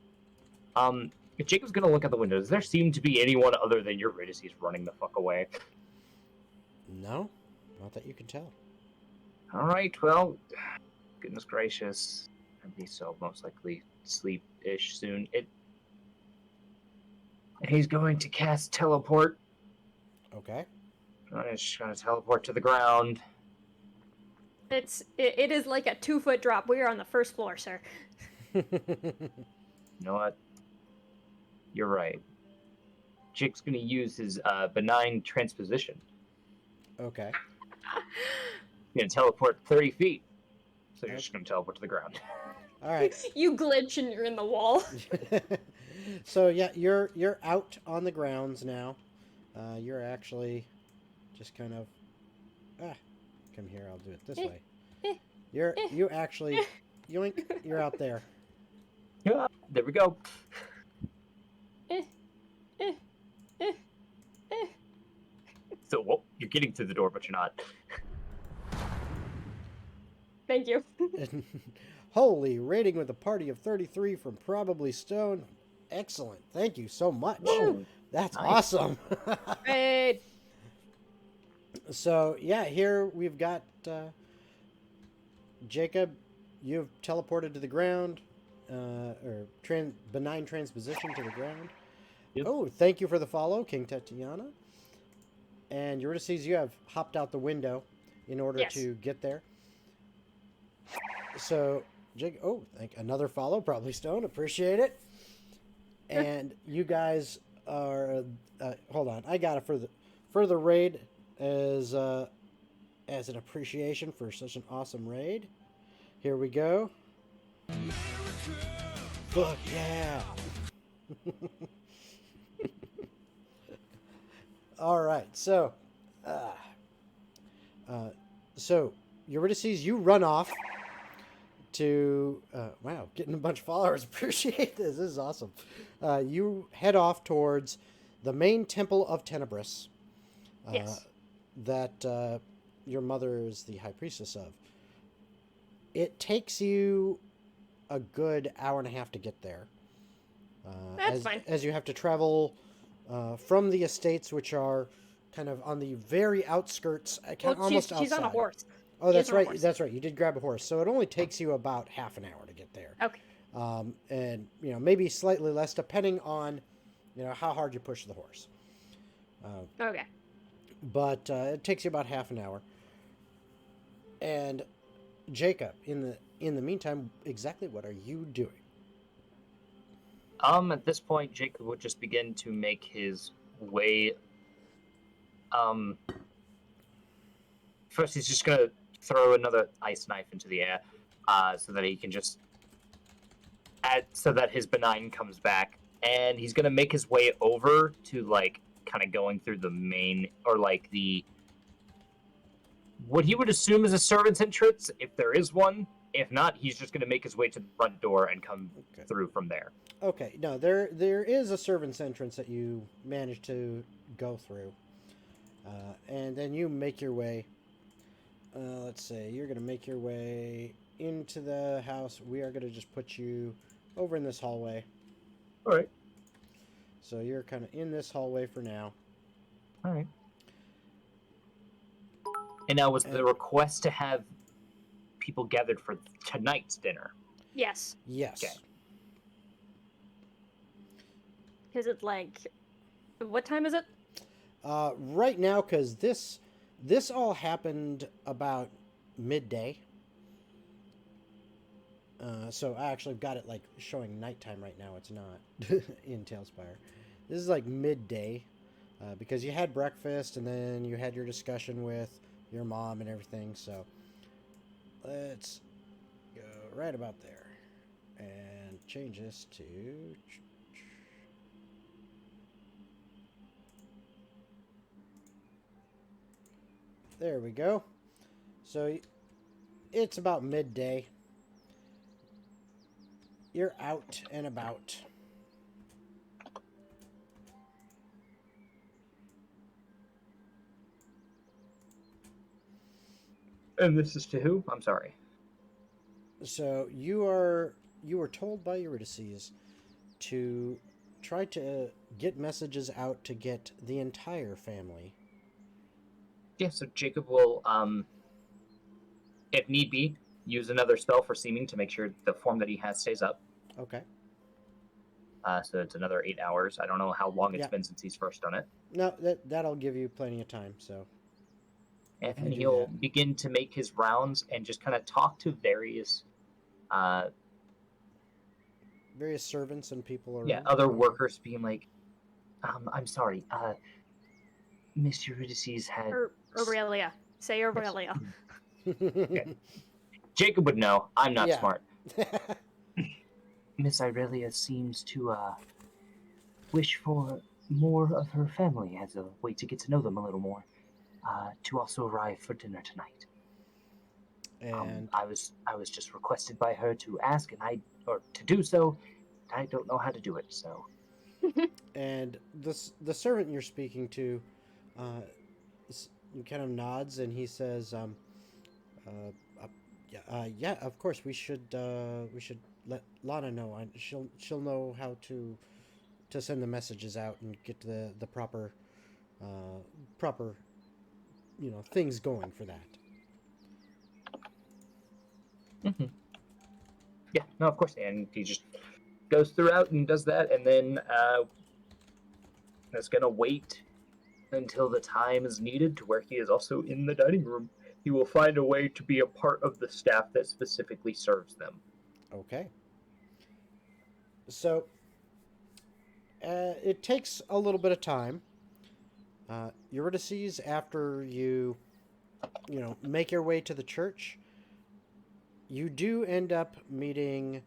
If Jacob's gonna look at the window, does there seem to be anyone other than Eurydice running the fuck away? No, not that you can tell. Alright, well, goodness gracious. At least I'll most likely sleep-ish soon. He's going to cast teleport. Okay. I'm just gonna teleport to the ground. It is like a 2-foot drop. We are on the first floor, sir. You know what? You're right. Jake's gonna use his benign transposition. Okay. He's gonna teleport 30 feet. So you're just gonna teleport to the ground. All right. You glitch and you're in the wall. So yeah, you're out on the grounds now. You're actually just kind of come here. I'll do it this way. You actually yoink. You're out there. Yeah, there we go. So, well, you're getting through the door, but you're not. Thank you. Holy, rating with a party of 33 from Probably Stone. Excellent. Thank you so much. Whoa, That's nice. awesome. Great. So, yeah, here we've got Jacob. You've teleported to the ground, or benign transposition to the ground. Yep. Oh, thank you for the follow, King Tatiana. And Eurydice, you have hopped out the window in order Yes. to get there. So, Jake, another follow, Probably Stone. Appreciate it. And you guys are, hold on, I got it for the raid as an appreciation for such an awesome raid. Here we go. Fuck yeah. All right, so Eurydice, you run off to wow, getting a bunch of followers. Appreciate this. This is awesome. You head off towards the main temple of Tenebris. Yes. That your mother is the high priestess of. It takes you a good hour and a half to get there. That's fine. As you have to travel from the estates, which are kind of on the very outskirts, almost outside. She's on a horse. Oh, that's She's on a right. horse. That's right. You did grab a horse, so it only takes you about half an hour to get there. Okay. And maybe slightly less, depending on how hard you push the horse. Okay. But it takes you about half an hour. And Jacob, in the meantime, exactly what are you doing? At this point, Jacob would just begin to make his way. First, he's just gonna throw another ice knife into the air, so that he can just so that his benign comes back, and he's gonna make his way over to kind of going through the main or what he would assume is a servant's entrance, if there is one. If not, he's just gonna make his way to the front door and come through from there. Okay, no, there is a servant's entrance that you managed to go through, and then you make your way. Let's say you're gonna make your way into the house. We are gonna just put you over in this hallway. All right. So you're kind of in this hallway for now. All right. And now, was the request to have people gathered for tonight's dinner? Yes. Yes. Okay. Because it's what time is it? Right now, because this all happened about midday. So I actually got it showing nighttime right now. It's not in Tailspire. This is midday, because you had breakfast and then you had your discussion with your mom and everything. So let's go right about there and change this to. There we go. So it's about midday. You're out and about. And this is to who? I'm sorry. So you were told by Eurydice to try to get messages out to get the entire family. Yeah, so Jacob will, if need be, use another spell for seeming to make sure the form that he has stays up. Okay. So it's another 8 hours. I don't know how long it's been since he's first done it. No, that'll give you plenty of time. So. And he'll begin to make his rounds and just kind of talk to various servants and people around. Yeah, other workers being like, I'm sorry, Miss Eurydice had... Aurelia. Say Aurelia. Okay. Jacob would know. I'm not smart. Miss Irelia seems to wish for more of her family as a way to get to know them a little more, to also arrive for dinner tonight. And I was just requested by her to ask, or to do so. I don't know how to do it, so. and the servant you're speaking to, uh, kind of nods and he says, yeah, yeah, of course we should let Lana know. She'll know how to send the messages out and get the proper proper things going for that. Mm-hmm. Yeah, no, of course, and he just goes throughout and does that, and then is gonna wait until the time is needed to where he is also in the dining room. He will find a way to be a part of the staff that specifically serves them. Okay. So it takes a little bit of time. Eurydice, after make your way to the church, you do end up meeting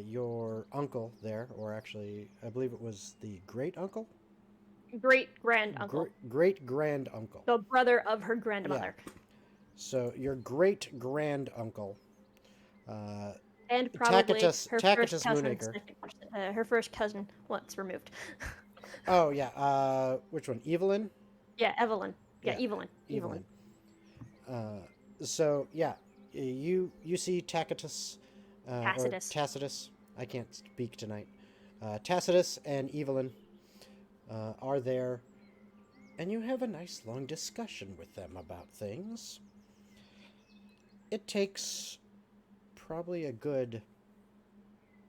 your uncle there, or actually, I believe it was the great uncle, Great grand uncle. great grand uncle. The brother of her Yeah. grandmother. So your great grand uncle, And probably Tacitus her Tacitus first cousin, Moonacre. her first cousin once removed. Oh yeah. Which one? Evelyn. Yeah, Evelyn. Yeah, Yeah, Evelyn. Evelyn. So yeah, you see Tacitus, or Tacitus. Tacitus. I can't speak tonight. Tacitus and Evelyn are there, and you have a nice long discussion with them about things. It takes probably a good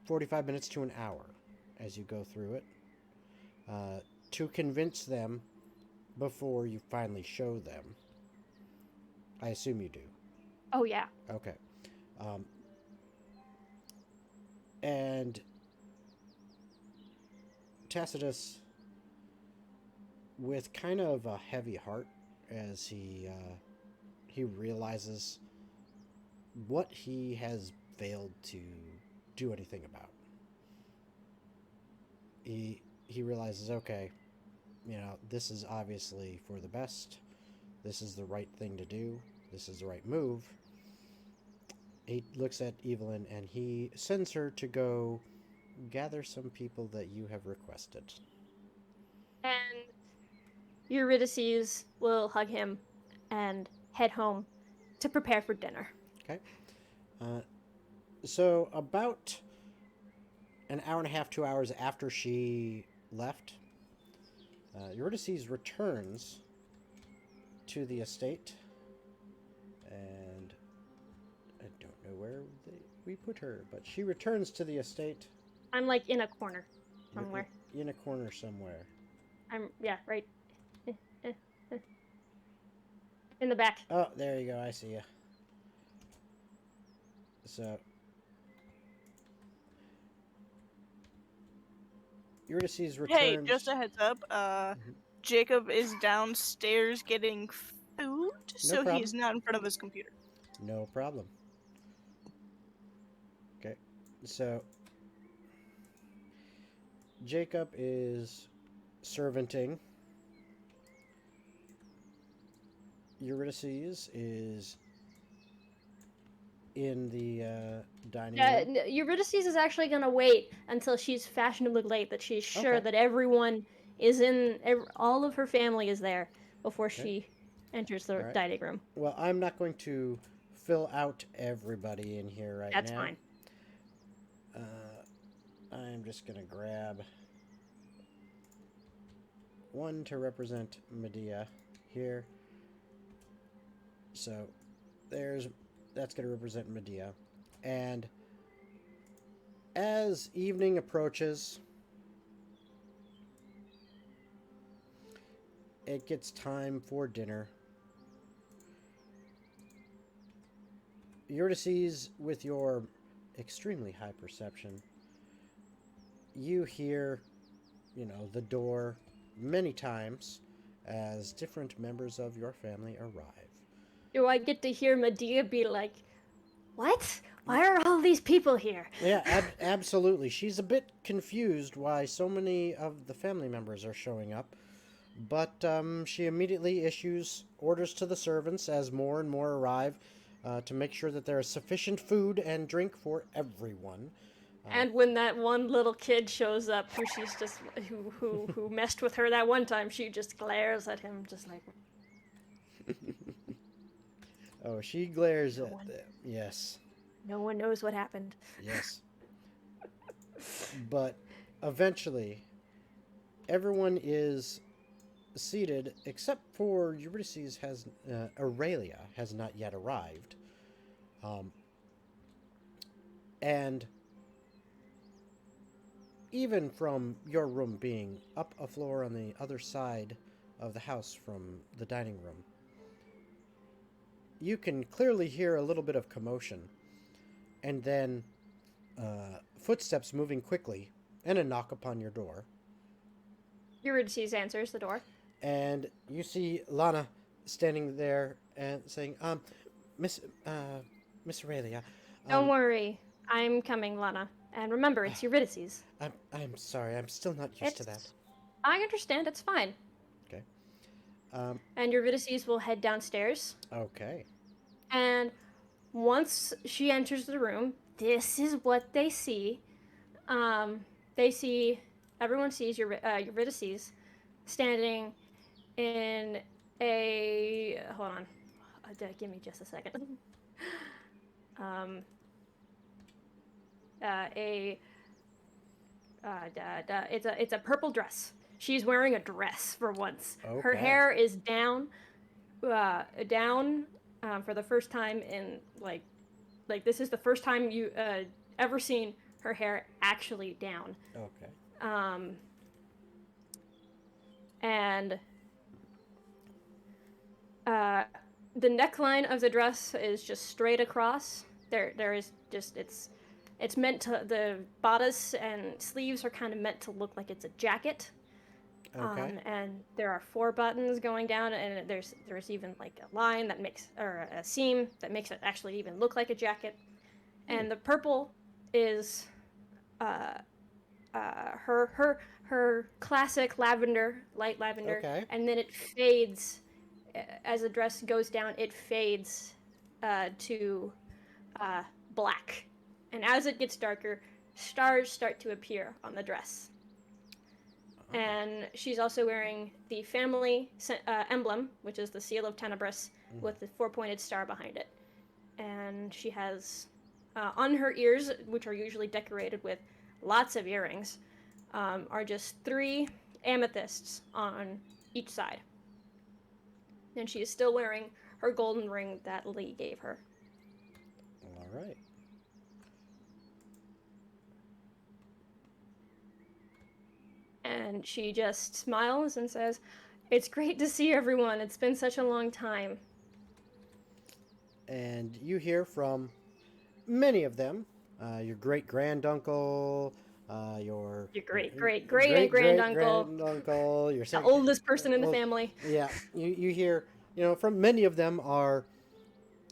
45 minutes to an hour as you go through it to convince them before you finally show them. I assume you do. Oh yeah. Okay. And Tacitus, with kind of a heavy heart, as he realizes what he has failed to do anything about. He realizes, okay, this is obviously for the best. This is the right thing to do. This is the right move. He looks at Evelyn and he sends her to go gather some people that you have requested. And Eurydice will hug him and head home to prepare for dinner. Okay. So about an hour and a half, 2 hours after she left, Eurydice returns to the estate, and I don't know where we put her, but she returns to the estate. I'm like in a corner somewhere. In a corner somewhere. Right. In the back. Oh, there you go. I see you. So Eurydice returns. Hey, just a heads up. Jacob is downstairs getting food, so problem. he's not in front of his computer. No problem. Okay, so Jacob is servanting. Eurydice is in the dining room. Eurydice is actually going to wait until she's fashionably late, that she's sure Okay. that everyone is all of her family is there before she enters the dining room. Well, I'm not going to fill out everybody in here right That's now. fine. I'm just going to grab one to represent Medea here. So that's going to represent Medea. And as evening approaches, it gets time for dinner. Eurydice, with your extremely high perception, you hear, the door many times as different members of your family arrive. Do I get to hear Medea be like, "What? Why are all these people here? Yeah, absolutely. She's a bit confused why so many of the family members are showing up, but she immediately issues orders to the servants as more and more arrive to make sure that there is sufficient food and drink for everyone. And when that one little kid shows up, who she's just who messed with her that one time, she just glares at him, just like. Oh, she glares No at one. them. Yes. No one knows what happened. Yes. But eventually, everyone is seated except for Eurydice has Aurelia has not yet arrived. And even from your room being up a floor on the other side of the house from the dining room, you can clearly hear a little bit of commotion, and then footsteps moving quickly, and a knock upon your door. Eurydice answers the door. And you see Lana standing there and saying, Miss Aurelia. Don't worry, I'm coming, Lana. And remember, it's Eurydice. I'm sorry, I'm still not used to that. I understand, it's fine. Okay. And Eurydice will head downstairs. Okay. And once she enters the room, this is what they see. Everyone sees Eurydice standing in a. Hold on. Give me just a second. It's a purple dress. She's wearing a dress for once. Okay. Her hair is down for the first time in like this is the first time you ever seen her hair actually down. Okay. And the neckline of the dress is just straight across. There is just it's meant to, the bodice and sleeves are kind of meant to look like it's a jacket. Okay. And there are 4 buttons going down, and there's even like a line that makes, or a seam that makes it actually even look like a jacket. And the purple is her classic lavender, light lavender. Okay. And then it fades as the dress goes down. It fades to black, and as it gets darker, stars start to appear on the dress. And she's also wearing the family emblem, which is the seal of Tenebris, with the 4-pointed star behind it. And she has on her ears, which are usually decorated with lots of earrings, are just 3 amethysts on each side. And she is still wearing her golden ring that Lee gave her. All right. And she just smiles and says, "It's great to see everyone. It's been such a long time." And you hear from many of them, your great-granduncle, your great-great-great-granduncle, your the oldest person in the family. Yeah, you hear, from many of them are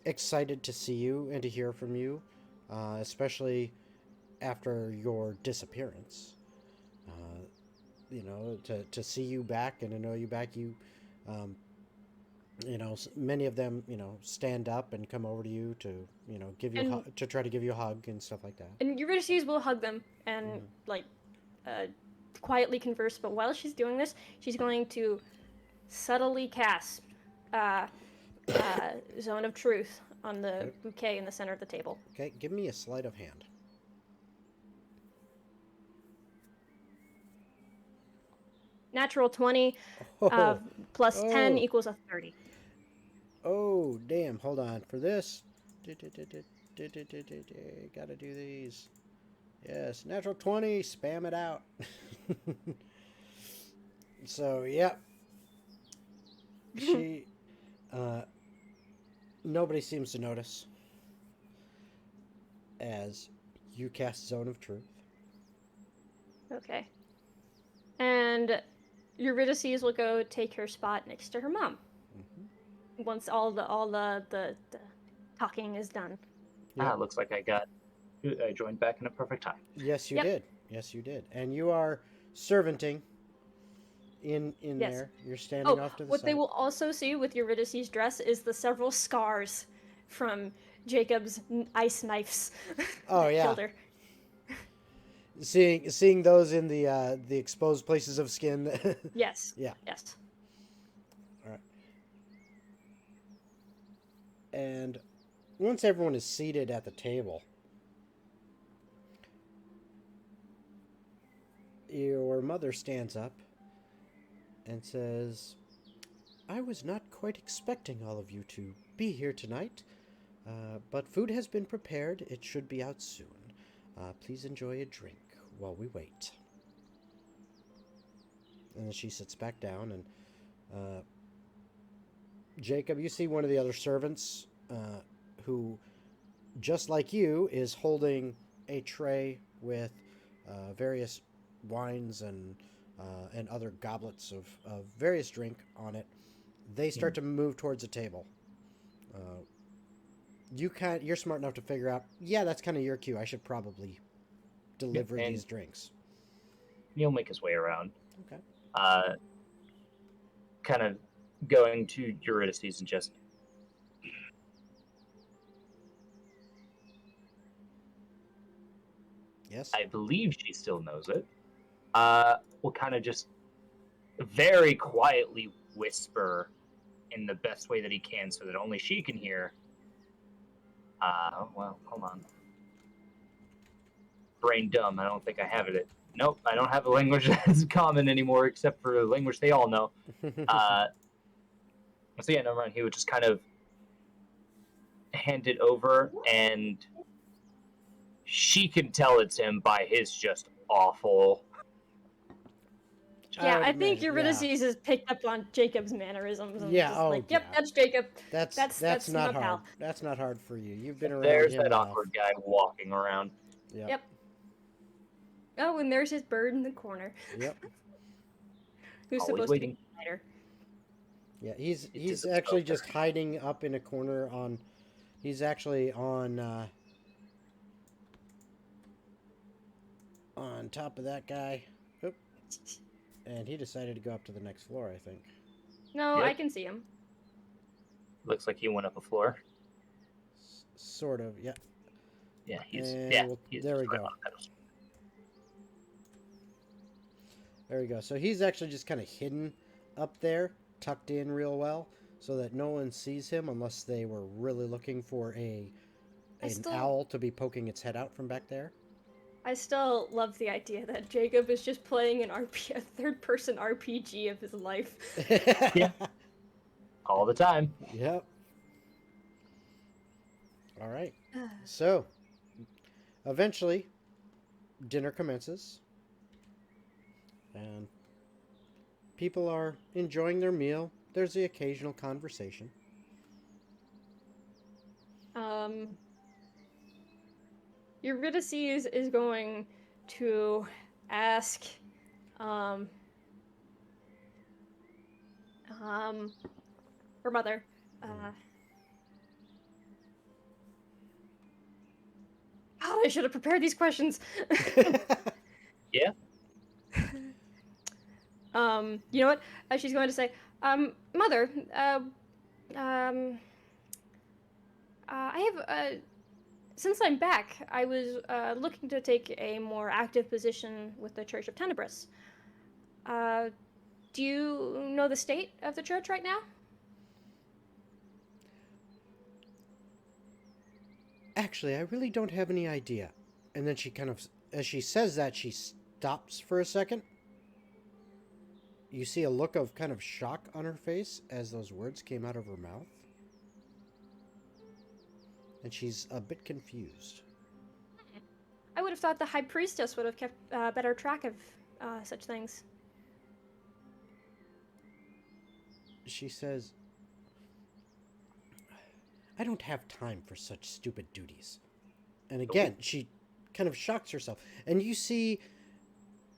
excited to see you and to hear from you, especially after your disappearance. To see you back and to know you back, many of them, stand up and come over to you to, give you to try to give you a hug and stuff like that. And Eurydice will hug them and quietly converse. But while she's doing this, she's going to subtly cast Zone of Truth on the bouquet in the center of the table. Okay, give me a sleight of hand. Natural 20 plus 10 equals a 30. Oh, damn. Hold on. For this, gotta do these. Yes, natural 20. Spam it out. So, yeah. She, nobody seems to notice as you cast Zone of Truth. Okay. And Eurydice will go take her spot next to her mom. Once all the talking is done. Yep. Looks like I joined back in a perfect time. Yes, you Yep. did. Yes, you did. And you are servanting in Yes. there. You're standing Oh, off to the what they side. will also see with Eurydice's dress is the several scars from Jacob's ice knives Oh that yeah. killed her. Seeing those in the exposed places of skin. Yes. Yeah. Yes. All right. And once everyone is seated at the table, your mother stands up and says, I was not quite expecting all of you to be here tonight, but food has been prepared. It should be out soon. Please enjoy a drink while we wait. And then she sits back down, and Jacob, you see one of the other servants who, just like you, is holding a tray with various wines and other goblets of various drink on it. They start to move towards a table. You're smart enough to figure out, yeah, that's kind of your cue. I should probably deliver and these drinks. He'll make his way around. Okay. Kind of going to Eurydice and just, Yes. I believe she still knows it. Will kind of just very quietly whisper in the best way that he can so that only she can hear. Well, hold on. Brain dumb. I don't think I have it. Nope, I don't have a language that's common anymore except for a language they all know. So yeah, never mind. He would just kind of hand it over, and she can tell it's him by his just awful. Yeah, would I think imagine, Eurydice yeah. has picked up on Jacob's mannerisms and Yeah, just oh, like, yep, yeah. that's Jacob. That's That's not my hard. pal. That's not hard for you. You've been around There's him that enough. awkward guy walking around. Yep. Oh, and there's his bird in the corner. Yep. Who's Always supposed waiting. to be a fighter. Yeah, he's is a actually smoker. just hiding up in a corner on. He's actually on top of that guy. Oop. And he decided to go up to the next floor, I think. No, Yep. I can see him. Looks like he went up a floor. Sort of, yeah. Yeah, he's And he's there we just right go. on the pedestal. There we go. So he's actually just kind of hidden up there, tucked in real well, so that no one sees him unless they were really looking for an owl to be poking its head out from back there. I still love the idea that Jacob is just playing a third-person RPG of his life. Yeah. All the time. Yep. All right. So, eventually, dinner commences. And people are enjoying their meal. There's the occasional conversation. Eurydice is going to ask, her mother, I should have prepared these questions. Yeah. You know what? She's going to say, Mother, I have, since I'm back, I was looking to take a more active position with the Church of Tenebris. Do you know the state of the church right now? Actually, I really don't have any idea. And then she kind of, as she says that, she stops for a second. You see a look of kind of shock on her face as those words came out of her mouth. And she's a bit confused. I would have thought the High Priestess would have kept better track of such things. She says, I don't have time for such stupid duties. And again, she kind of shocks herself. And you see,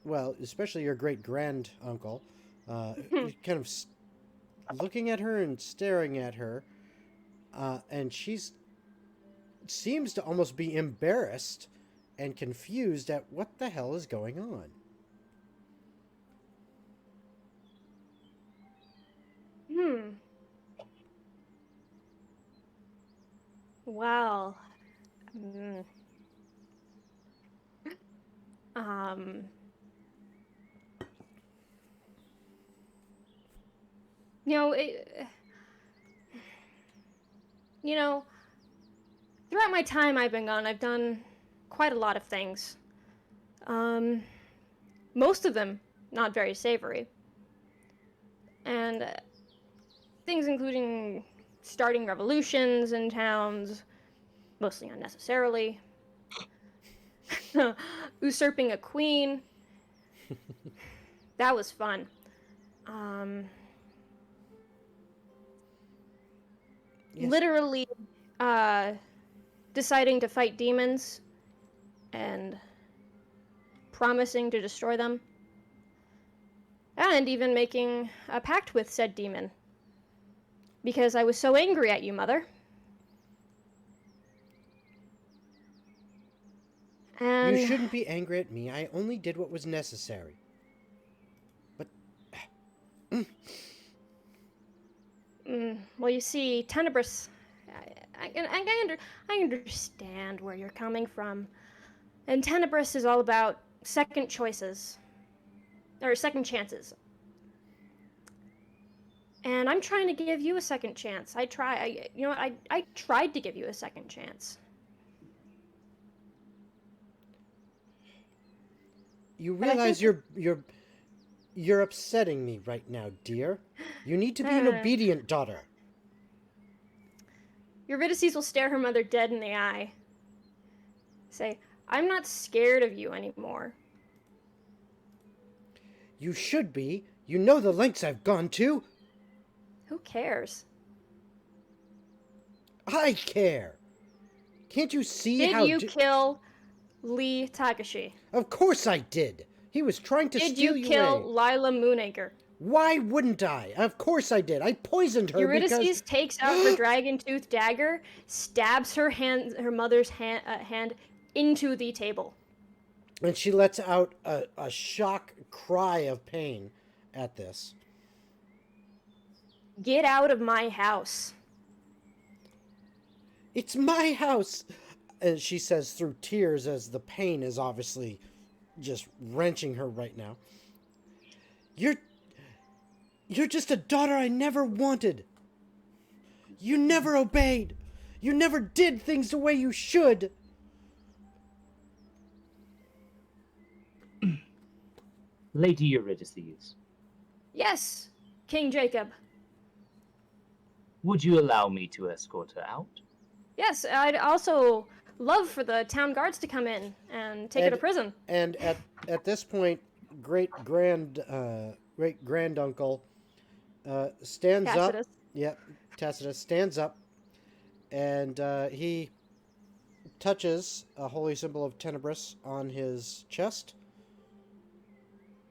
well, especially your great-grand-uncle, kind of looking at her and staring at her. And she's seems to almost be embarrassed and confused at what the hell is going on. Well, mm, um, you know, you know, throughout my time I've been gone, I've done quite a lot of things. Most of them not very savory. And things including starting revolutions in towns, mostly unnecessarily, usurping a queen. That was fun. Yes. Literally deciding to fight demons and promising to destroy them. And even making a pact with said demon. Because I was so angry at you, Mother. And You shouldn't be angry at me. I only did what was necessary. But... well, you see, Tenebris, I understand where you're coming from. And Tenebris is all about second choices. Or second chances. And I'm trying to give you a second chance. I tried to give you a second chance. You realize you're upsetting me right now, dear. You need to be an obedient daughter. Eurydice will stare her mother dead in the eye. Say, I'm not scared of you anymore. You should be. You know the lengths I've gone to. Who cares? I care. Can't you see how... Did you kill Lee Takashi? Of course I did. He was trying to steal Did you you kill away. Lila Moonacre? Why wouldn't I? Of course I did. I poisoned her Eurydice takes out her dragon-toothed dagger, stabs her mother's hand into the table. And she lets out a shock cry of pain at this. Get out of my house. It's my house, as she says through tears, as the pain is obviously just wrenching her right now. You're just a daughter I never wanted. You never obeyed. You never did things the way you should. Lady Eurydice, Yes, King Jacob. would you allow me to escort her out? Yes, I'd also love for the town guards to come in and take her to prison. And at this point, great granduncle stands Tacitus. up. Yep, Tacitus stands up, and he touches a holy symbol of Tenebris on his chest.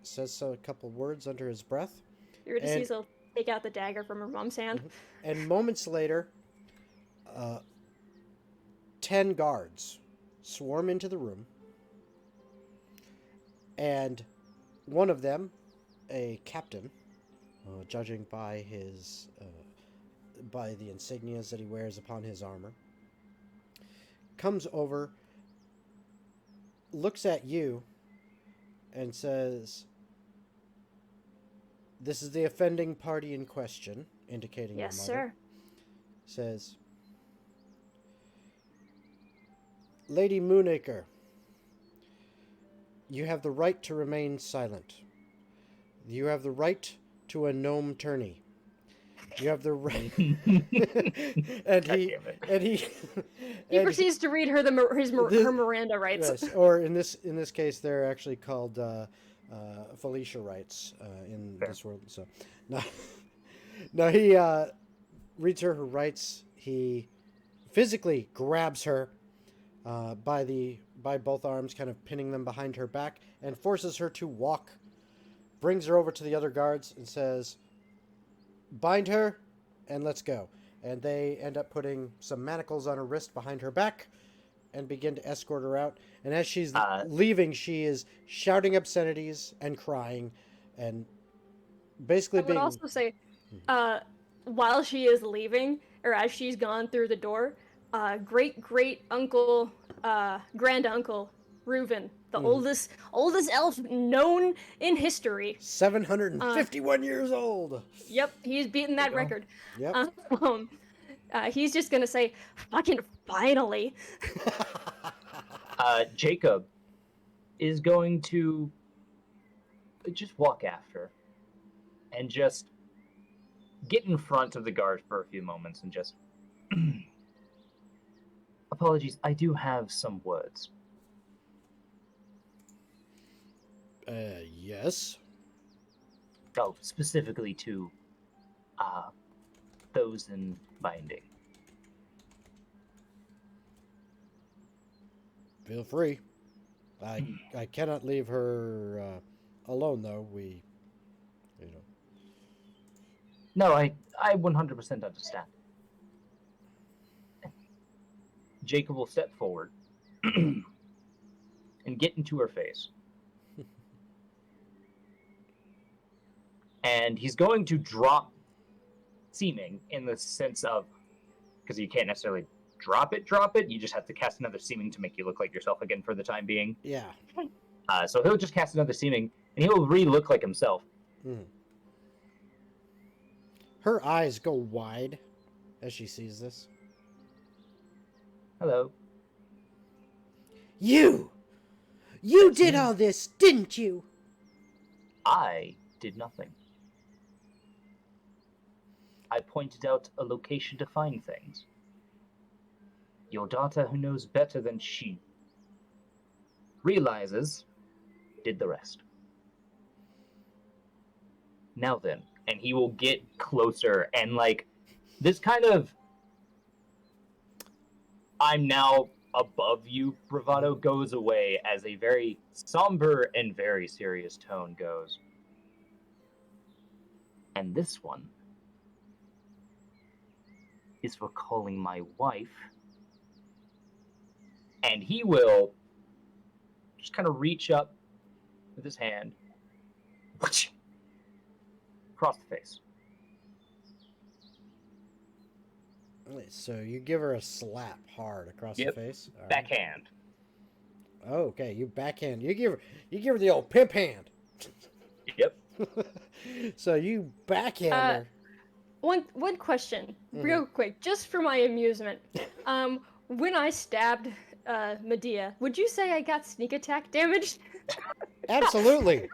Says a couple words under his breath. Eurydice will take out the dagger from her mom's hand. And moments later, 10 guards swarm into the room. And one of them, a captain, judging by his by the insignias that he wears upon his armor, comes over, looks at you, and says, "This is the offending party in question," indicating Yes, your mother. sir. Says, "Lady Moonacre, you have the right to remain silent. You have the right to a gnome tourney. You have the right." He proceeds to read her her Miranda rights. Yes, or in this case, they're actually called Felicia rights in Fair. this world. So, no, he reads her rights. He physically grabs her by both arms, kind of pinning them behind her back, and forces her to walk. Brings her over to the other guards and says, "Bind her, and let's go." and they end up putting some manacles on her wrist behind her back and begin to escort her out. And as she's leaving, she is shouting obscenities and crying and basically I would also say, while she is leaving, or as she's gone through the door, great uncle, grand uncle Reuven, the oldest elf known in history. 751 years old. Yep, he's beaten that record. Yep. He's just gonna say, "Fucking finally." Jacob is going to just walk after and just get in front of the guard for a few moments and just apologies, I do have some words. Yes. Oh, specifically to those in binding. Feel free. I cannot leave her alone, though. We, you know. No, I 100% understand. Jacob will step forward and get into her face. And he's going to drop seeming in the sense of, because you can't necessarily drop it, you just have to cast another seeming to make you look like yourself again for the time being. Yeah. So he'll just cast another seeming, and he'll re-look like himself. Mm. Her eyes go wide as she sees this. Hello. You did all this, didn't you? I did nothing. I pointed out a location to find things. Your daughter, who knows better than she realizes, did the rest. Now then, and he will get closer and like this kind of I'm now above you bravado goes away as a very somber and very serious tone goes. And this one is for calling my wife. And he will just kind of reach up with his hand across the face. So you give her a slap hard across the face? All right. Backhand. Oh, okay, you backhand. You give her the old pimp hand. Yep. So you backhand her. One question, real quick, just for my amusement. When I stabbed Medea, would you say I got sneak attack damage? Absolutely.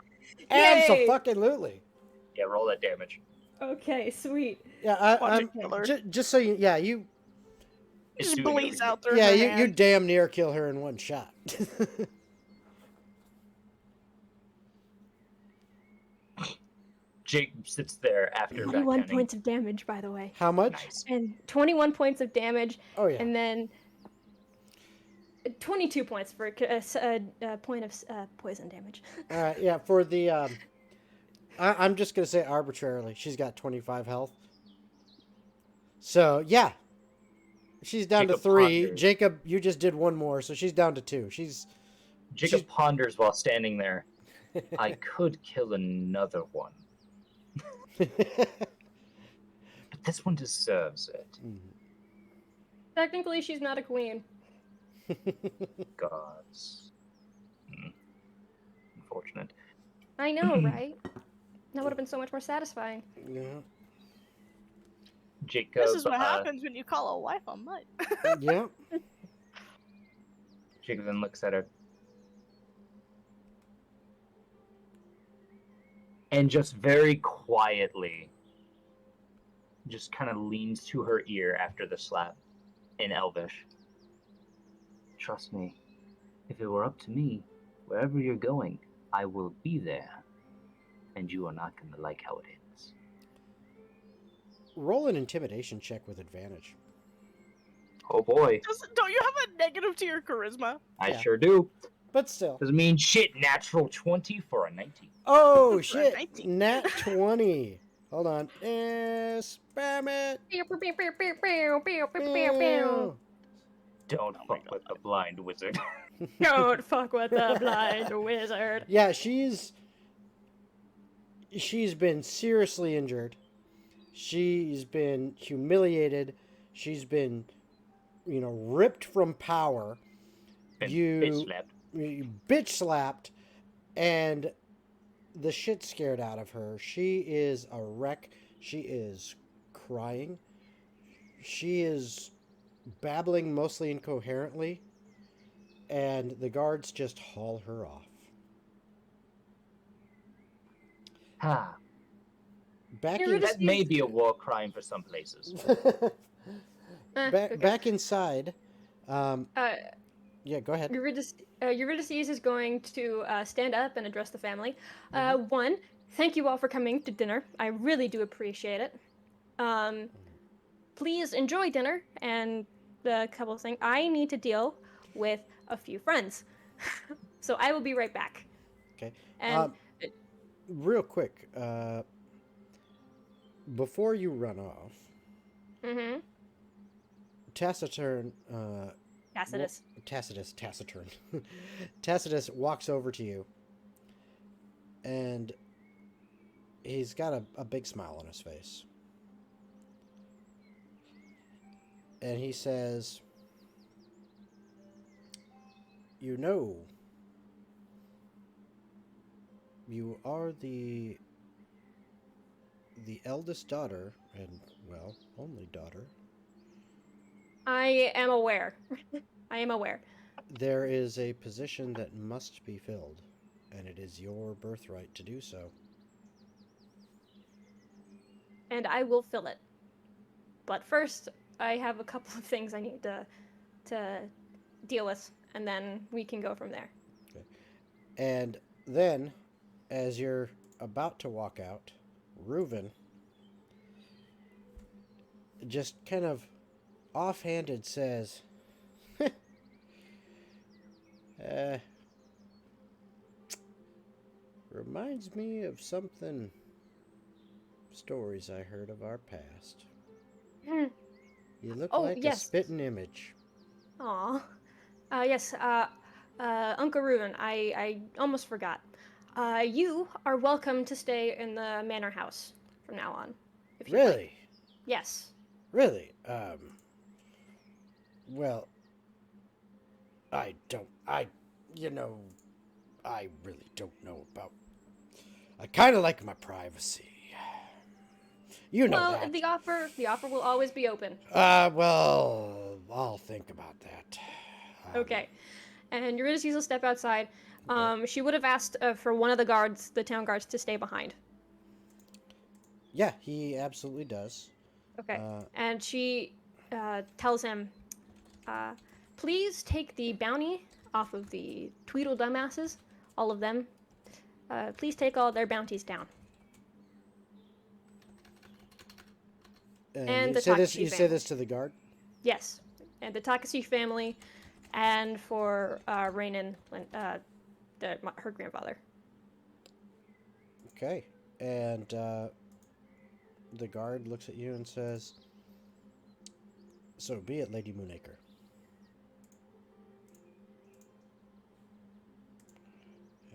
Yay! Absolutely. Yeah, roll that damage. Okay, sweet. Yeah, Watch it kill her. just so you Just bleeds out through yeah, her you hand. damn near kill her in one shot. Jake sits there after 21 backhanding. points of damage, by the way. How much? Nice. And 21 points of damage. Oh yeah. And then 22 points for a point of poison damage. All right, yeah. For the, I'm just gonna say arbitrarily, she's got 25 health. So yeah, she's down to Jacob 3. ponders. Jacob, you just did one more, so she's down to 2. Jacob ponders while standing there. I could kill another one, but this one deserves it. Technically, she's not a queen. Gods. Unfortunate. I know, right? That would have been so much more satisfying. Yeah. Jacob. This is what happens when you call a wife a mutt. Yeah. Jacob then looks at her. And just very quietly, just kind of leans to her ear after the slap in Elvish. Trust me, if it were up to me, wherever you're going, I will be there. And you are not going to like how it ends. Roll an intimidation check with advantage. Oh boy. Don't you have a negative to your charisma? I Yeah. sure do. But still. Doesn't mean shit. Natural 20 for a 19. Oh For a shit! 19. Nat 20. Hold on. Spam it. Pew, pew, pew, pew, pew, pew, pew, pew, pew, pew. Meow. Don't Oh my fuck with the blind wizard. Don't fuck with the blind wizard. Yeah, she's been seriously injured. She's been humiliated. She's been, ripped from power. Been You bitch slapped. bitch slapped, and the shit scared out of her. She is a wreck. She is crying. She is babbling mostly incoherently, and the guards just haul her off. Ha. Back You're in, just- That may be a war crime for some places. Okay. back inside. Uh, Yeah, go ahead. Eurydice is going to stand up and address the family. One, thank you all for coming to dinner. I really do appreciate it. Please enjoy dinner and the couple thing. I need to deal with a few friends, so I will be right back. Okay. And Real quick, before you run off, Taciturn. Taciturn. Tacitus walks over to you, and he's got a big smile on his face. And he says, "You know, you are the eldest daughter, and, well, only daughter. I am aware. I am aware. There is a position that must be filled, and it is your birthright to do so." And I will fill it. But first, I have a couple of things I need to deal with, and then we can go from there. Okay. And then, as you're about to walk out, Reuven just kind of offhanded says, reminds me of something, stories I heard of our past. You look Oh, like a yes. spitting image. Aw. Yes, Uncle Reuven, I almost forgot. You are welcome to stay in the manor house from now on. If you like. Really? Yes. Really? Well, I really don't know about. I kind of like my privacy. You know Well, that. the offer will always be open. Well, I'll think about that. Okay. And Eurydice will step outside. She would have asked for one of the town guards, to stay behind. Yeah, he absolutely does. Okay. And she tells him, please take the bounty off of the Tweedle dumbasses, all of them. Please take all their bounties down. And you the say this. Takashi You say family. this to the guard. Yes. And the Takashi family, and for Rainin, her grandfather. Okay. And the guard looks at you and says, "So be it, Lady Moonacre."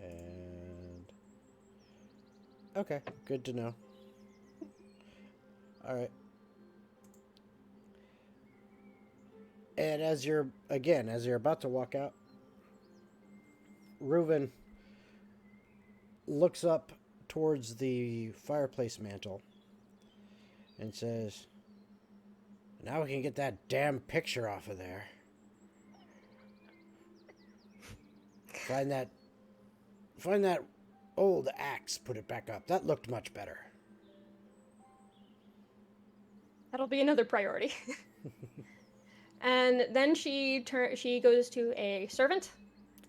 And okay, good to know. All right. And as you're about to walk out, Reuven looks up towards the fireplace mantle and says, "Now we can get that damn picture off of there. Find that old axe, put it back up. That looked much better." That'll be another priority. And then she goes to a servant,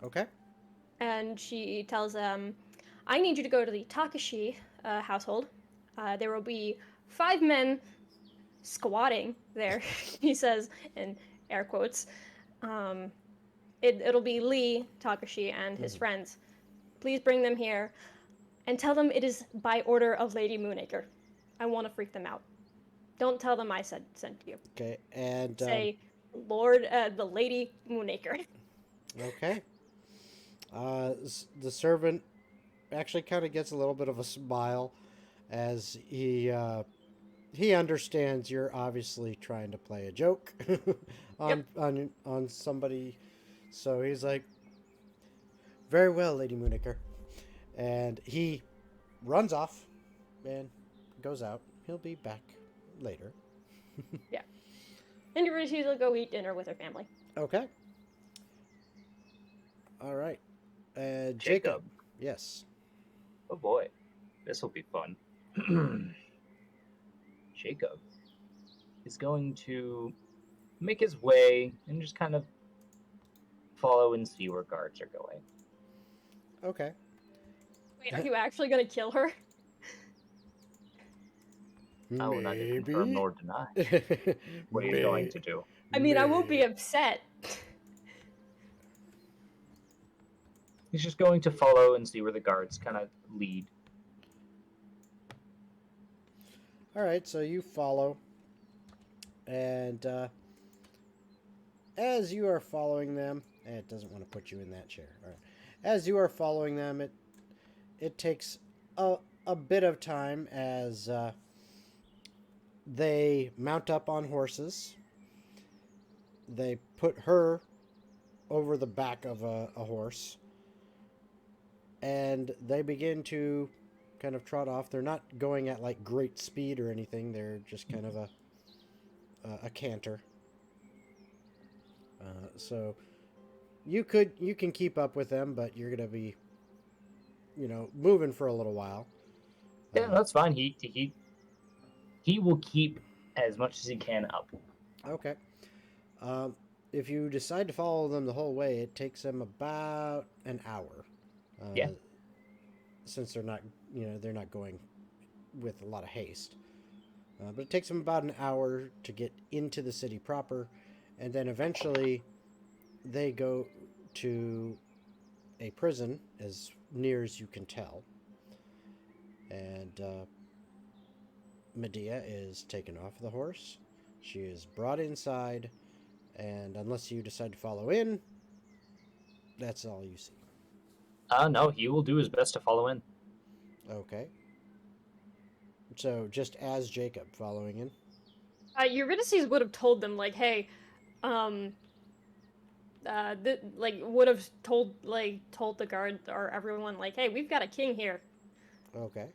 Okay. and she tells them, I need you to go to the Takashi household. There will be 5 men squatting there, he says in air quotes. It'll be Lee Takashi and his friends. Please bring them here and tell them it is by order of Lady Moonacre. I want to freak them out. Don't tell them I sent you. Okay, and Say, the Lady Moonacre. okay. The servant actually kind of gets a little bit of a smile as he understands you're obviously trying to play a joke on somebody. So he's like, "Very well, Lady Mooniker," and he runs off and goes out. He'll be back later. Yeah. And Eurydice will go eat dinner with her family. Okay. All right. Jacob. Jacob. Yes. Oh boy, this will be fun. Jacob is going to make his way and just kind of follow and see where guards are going. Okay. Wait, are you actually gonna kill her? I will neither Maybe. confirm nor deny what he's going to do. I mean, I won't be upset. He's just going to follow and see where the guards kind of lead. All right, so you follow, and as you are following them, it doesn't want to put you in that chair. All right, as you are following them, it takes a bit of time as they mount up on horses. They put her over the back of a horse, and they begin to kind of trot off. They're not going at like great speed or anything. They're just kind of a canter. So you can keep up with them, but you're gonna be, moving for a little while. Yeah, that's fine. He will keep as much as he can up. Okay. If you decide to follow them the whole way, it takes them about an hour. Yeah. Since they're not going with a lot of haste. But it takes them about an hour to get into the city proper, and then eventually they go to a prison as near as you can tell. And Medea is taken off the horse. She is brought inside, and unless you decide to follow in, that's all you see. No, he will do his best to follow in. Okay. So just as Jacob following in. Eurydice would have told them, like, hey, would have told the guard or everyone, like, hey, we've got a king here. Okay.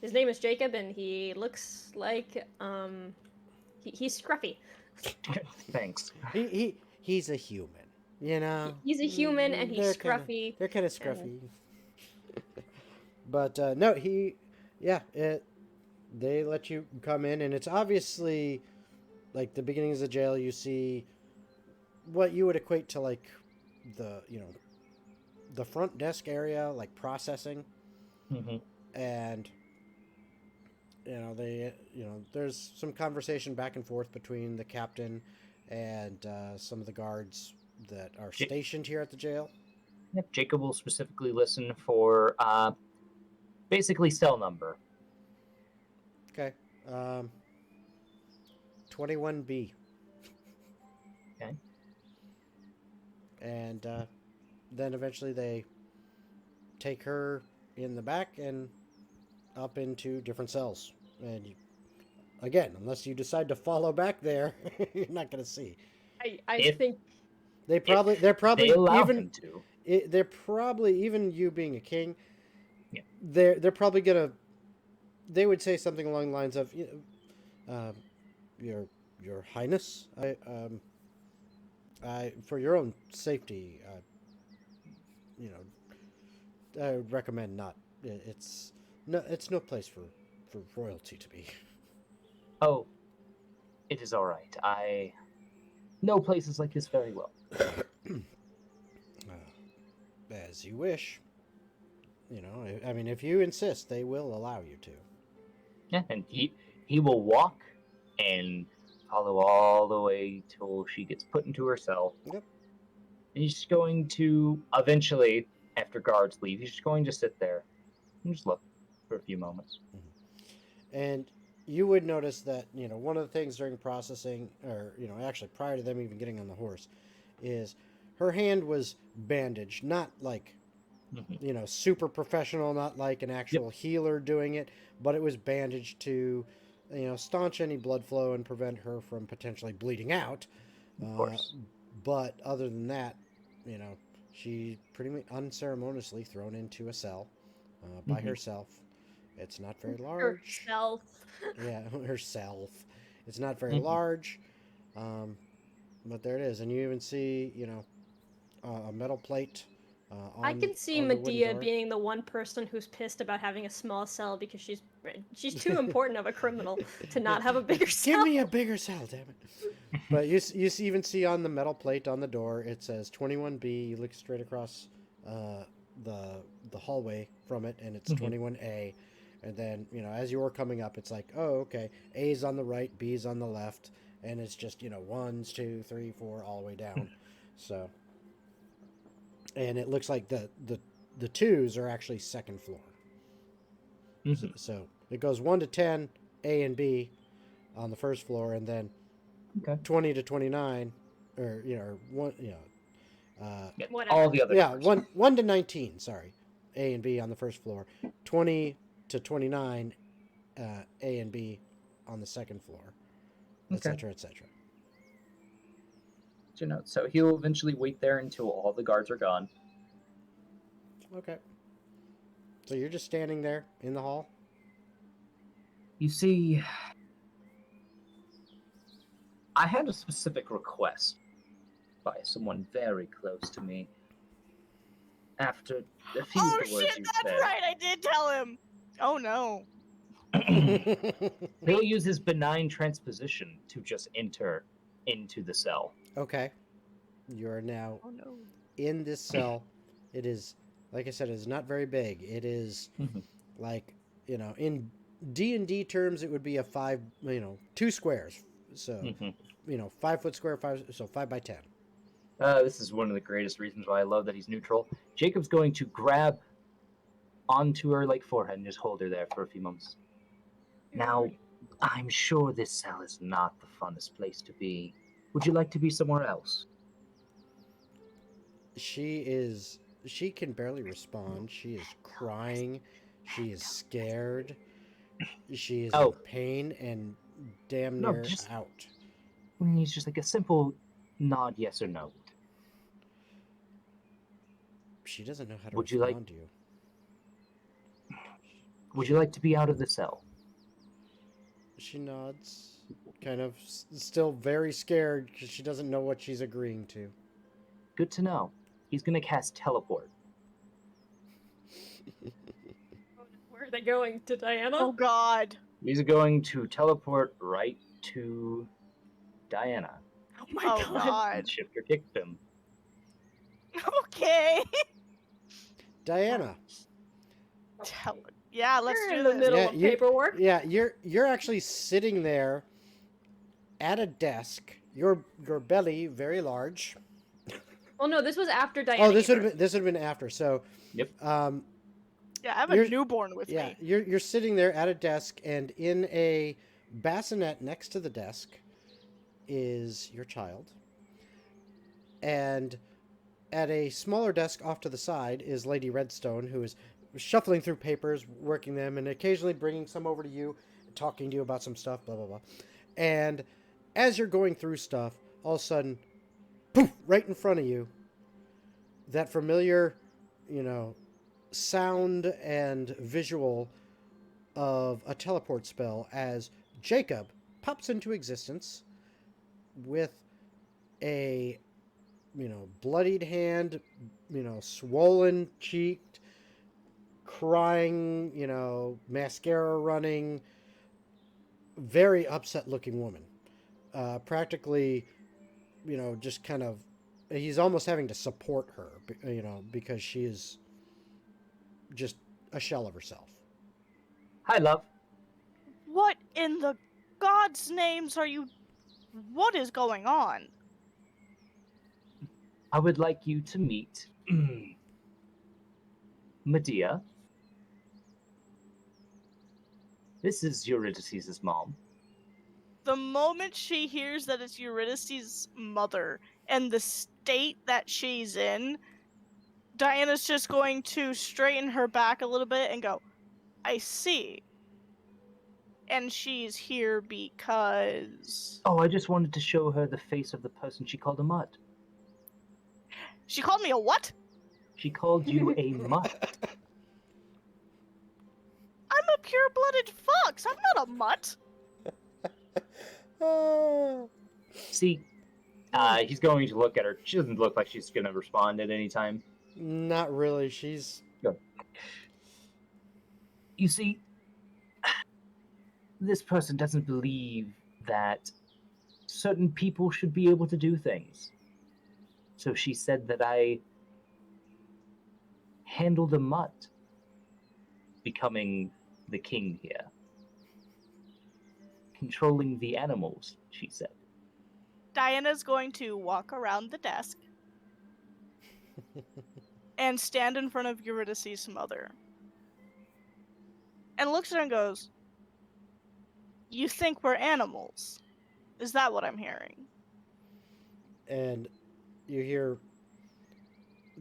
His name is Jacob, and he looks like he's scruffy. Thanks. He's a human, you know. He's a human, and he's scruffy. They're kind of scruffy. But no, they let you come in, and it's obviously like the beginnings of jail. You see what you would equate to like the front desk area, like processing, and there's some conversation back and forth between the captain and some of the guards that are stationed here at the jail. Yep, Jacob will specifically listen for basically cell number. Okay. 21B. Okay. And then eventually they take her in the back and up into different cells. And again, unless you decide to follow back there, you're not going to see. I think they're probably allow even him to. they're probably, even you being a king, Yeah. they're probably gonna, they would say something along the lines of, your highness, I for your own safety, I would recommend not. It's no place for royalty to be. Oh, it is all right. I know places like this very well. As you wish. I mean, if you insist, they will allow you to. Yeah, and he will walk and follow all the way till she gets put into her cell. Yep. And he's just going to eventually, after guards leave, he's just going to sit there and just look for a few moments. And you would notice that, one of the things during processing, or, actually prior to them even getting on the horse, is her hand was bandaged, not like, super professional, not like an actual healer doing it, but it was bandaged to, staunch any blood flow and prevent her from potentially bleeding out. Of course. But other than that, she pretty much unceremoniously thrown into a cell by herself. It's not very large. Herself. Yeah, herself. It's not very large, but there it is. And you even see, a metal plate. I can see on the wooden Medea door. being the one person who's pissed about having a small cell because she's too important of a criminal to not have a bigger cell. Give me a bigger cell, damn it. But you even see on the metal plate on the door, it says 21B. You look straight across the hallway from it, and it's 21A. And then, as you were coming up, it's like, oh, okay, A's on the right, B's on the left, and it's just, 1s, 2, 3, 4, all the way down. So, and it looks like the 2s are actually second floor. So it goes 1 to 10, A and B on the first floor, and then 20 to 29, or, one, Whatever. all the other numbers. 1 to 19, sorry, A and B on the first floor, 20 to 29, A and B on the second floor, etc., etc. So he'll eventually wait there until all the guards are gone. Okay. So you're just standing there in the hall? You see, I had a specific request by someone very close to me. After a few Oh of the words shit, you that's said, right, I did tell him! Oh no. he'll use his benign transposition to just enter into the cell. Okay. You're now Oh no. in this cell. It is, like I said, it's not very big. It is like, in D&D terms, it would be a 2 squares. So, 5 foot square, 5 by 10. This is one of the greatest reasons why I love that he's neutral. Jacob's going to grab onto her forehead and just hold her there for a few moments. Now, I'm sure this cell is not the funnest place to be. Would you like to be somewhere else? She can barely respond. She is crying. She is scared. She is in pain and damn near out. He's just like a simple nod, yes or no. She doesn't know how to Would you respond to you. Would you like to be out of the cell? She nods, kind of still very scared because she doesn't know what she's agreeing to. Good to know. He's going to cast teleport. Where are they going? To Diana? Oh god. He's going to teleport right to Diana. Oh my Oh god. And Shifter kicked him. Okay. Diana. Yeah, let's You're do in the this. middle of paperwork. Yeah, you're actually sitting there at a desk. Your belly very large. Well, no, this was after Diana. Oh, this would have been after. So, Yep. Yeah, I have a newborn with yeah, me. you're sitting there at a desk, and in a bassinet next to the desk is your child, and at a smaller desk off to the side is Lady Redstone, who is shuffling through papers, working them, and occasionally bringing some over to you, talking to you about some stuff, blah blah blah. And as you're going through stuff, all of a sudden, poof, right in front of you, that familiar, sound and visual of a teleport spell as Jacob pops into existence with a, bloodied hand, swollen cheeked, crying, mascara running, very upset looking woman. Practically, just kind of, he's almost having to support her, because she is just a shell of herself. Hi, love. What in the God's names are you... What is going on? I would like you to meet Medea. This is Eurydice's mom. The moment she hears that it's Eurydice's mother and the state that she's in, Diana's just going to straighten her back a little bit and go, I see. And she's here because... Oh, I just wanted to show her the face of the person she called a mutt. She called me a what? She called you a mutt. I'm a pure-blooded fox. I'm not a mutt. See, he's going to look at her. She doesn't look like she's going to respond at any time. Not really. She's... You see, this person doesn't believe that certain people should be able to do things. So she said that I handled a mutt, becoming the king here. Controlling the animals, she said. Diana's going to walk around the desk and stand in front of Eurydice's mother. And looks at her and goes, you think we're animals? Is that what I'm hearing? And you hear...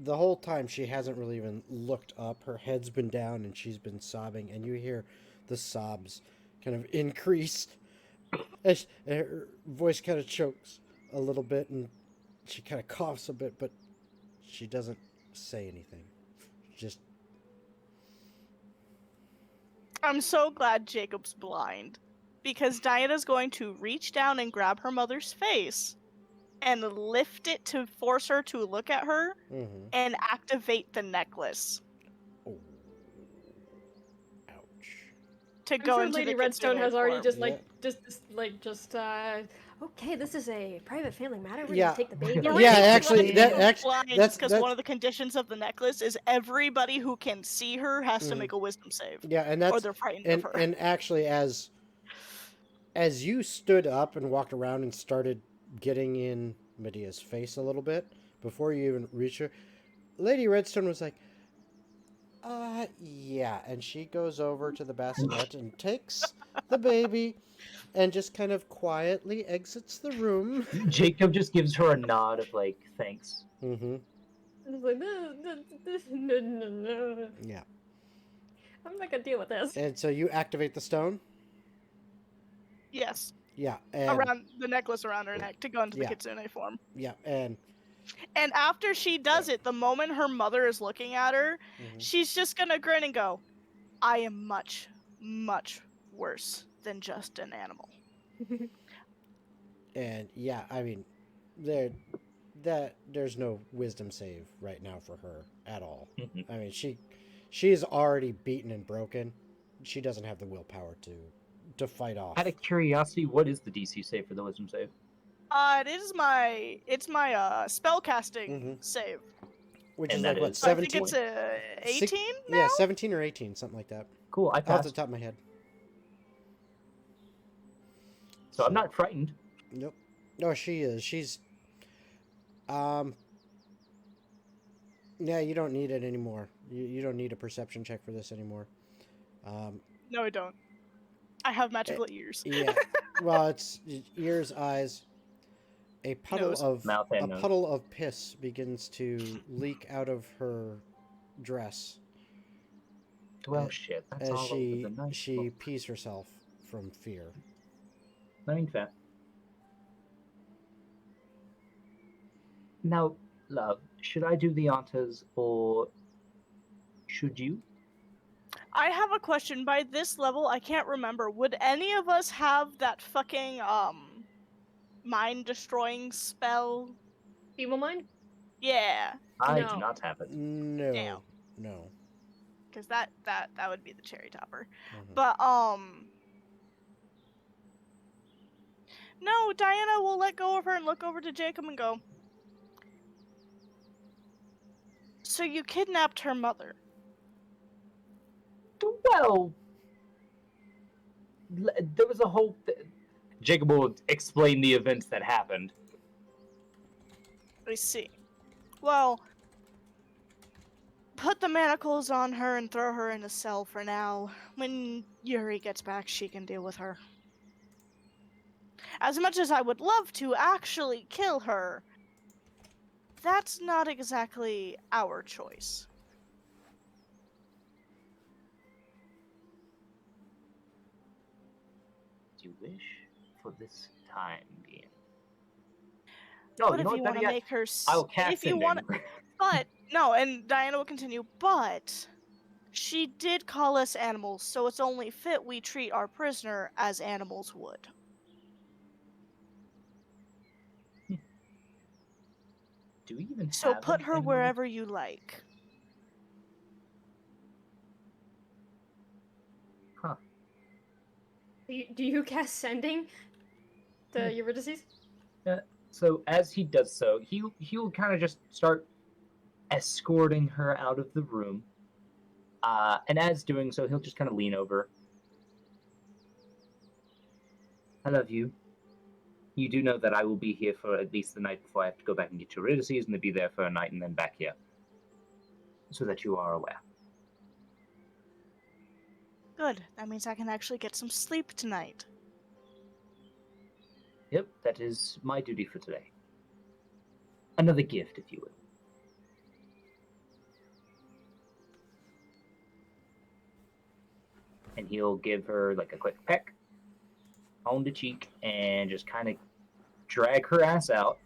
The whole time she hasn't really even looked up. Her head's been down and she's been sobbing. And you hear the sobs kind of increase. And her voice kind of chokes a little bit. And she kind of coughs a bit. But she doesn't say anything. Just... I'm so glad Jacob's blind. Because Diana's going to reach down and grab her mother's face and lift it to force her to look at her and activate the necklace. Oh. Ouch. To I'm go sure into Lady the Redstone has kitsune already form. okay, this is a private family matter. We're Yeah. gonna take the baby. Yeah, actually, That's that's because one of the conditions of the necklace is everybody who can see her has to make a wisdom save. Yeah, and that's... Or they're frightened of her. And actually, as you stood up and walked around and started getting in Medea's face a little bit, before you even reached her, Lady Redstone was like, yeah. And she goes over to the bassinet and takes the baby and just kind of quietly exits the room. Jacob just gives her a nod of, like, thanks. Mm-hmm. It's like, no. Yeah. I'm not gonna deal with this. And so you activate the stone? Yes. Yeah. And, Around the necklace around her neck to go into the Yeah. kitsune form. yeah, and... And after she does it, the moment her mother is looking at her, she's just gonna grin and go, I am much, much worse than just an animal. And yeah, I mean, there's no wisdom save right now for her at all. I mean, she is already beaten and broken. She doesn't have the willpower to fight off. Out of curiosity, what is the DC save for the wisdom save? It's my spellcasting save. Which And is that like, what, is- So I think 17? it's a 18 now? Yeah, 17 or 18, something like that. Cool, I Off the passed. top of my head. So I'm not frightened. Nope. No, she is. She's... Yeah, you don't need it anymore. You don't need a perception check for this anymore. No, I don't. I have magical ears. Yeah. Well, it's ears, eyes. A puddle Nose. Mouth and nose. puddle of piss begins to leak out of her dress, Well, shit. That's as all over the night. she pees herself from fear. I mean, fair. Now, love, should I do the honors or should you? I have a question. By this level, I can't remember. Would any of us have that fucking, mind-destroying spell? Feeble mind? Yeah. I No. do not have it. No. Damn. No. Because that would be the cherry topper. Mhm. But, no, Diana will let go of her and look over to Jacob and go, so you kidnapped her mother. Well, there was a whole... Jacob will explain the events that happened. I see. Well, put the manacles on her and throw her in a cell for now. When Yuri gets back, she can deal with her. As much as I would love to actually kill her, that's not exactly our choice. As you wish for this time being. Oh, But you know if what? you Better want to yet, make her, I'll cast if you sending. want, but no, and Diana will continue. But she did call us animals, so it's only fit we treat our prisoner as animals would. Do we even So have put an her animal? wherever you like. Huh. Do you cast sending the Eurydice? So as he does so, he'll kind of just start escorting her out of the room. And as doing so, he'll just kind of lean over. I love you. You do know that I will be here for at least the night before I have to go back and get Eurydice, and then be there for a night and then back here. So that you are aware. Good. That means I can actually get some sleep tonight. Yep, that is my duty for today. Another gift, if you will. And he'll give her like a quick peck on the cheek and just kind of drag her ass out.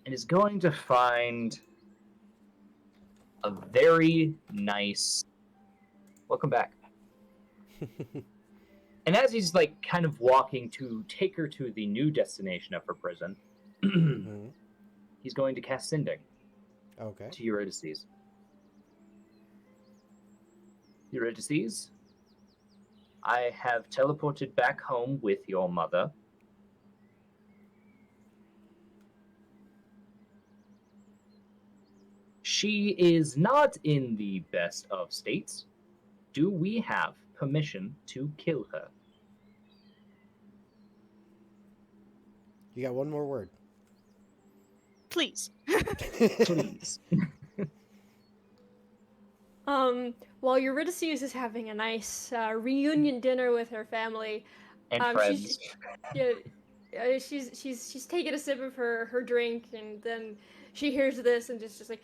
And is going to find a very nice. Welcome back. And as he's like kind of walking to take her to the new destination of her prison, Mhm. he's going to cast Sending Okay. to Eurydice. Eurydice, I have teleported back home with your mother. She is not in the best of states. Do we have permission to kill her? You got one more word. Please. Please. While Eurydice is having a nice reunion dinner with her family, And friends. she's taking a sip of her drink, and then she hears this and just like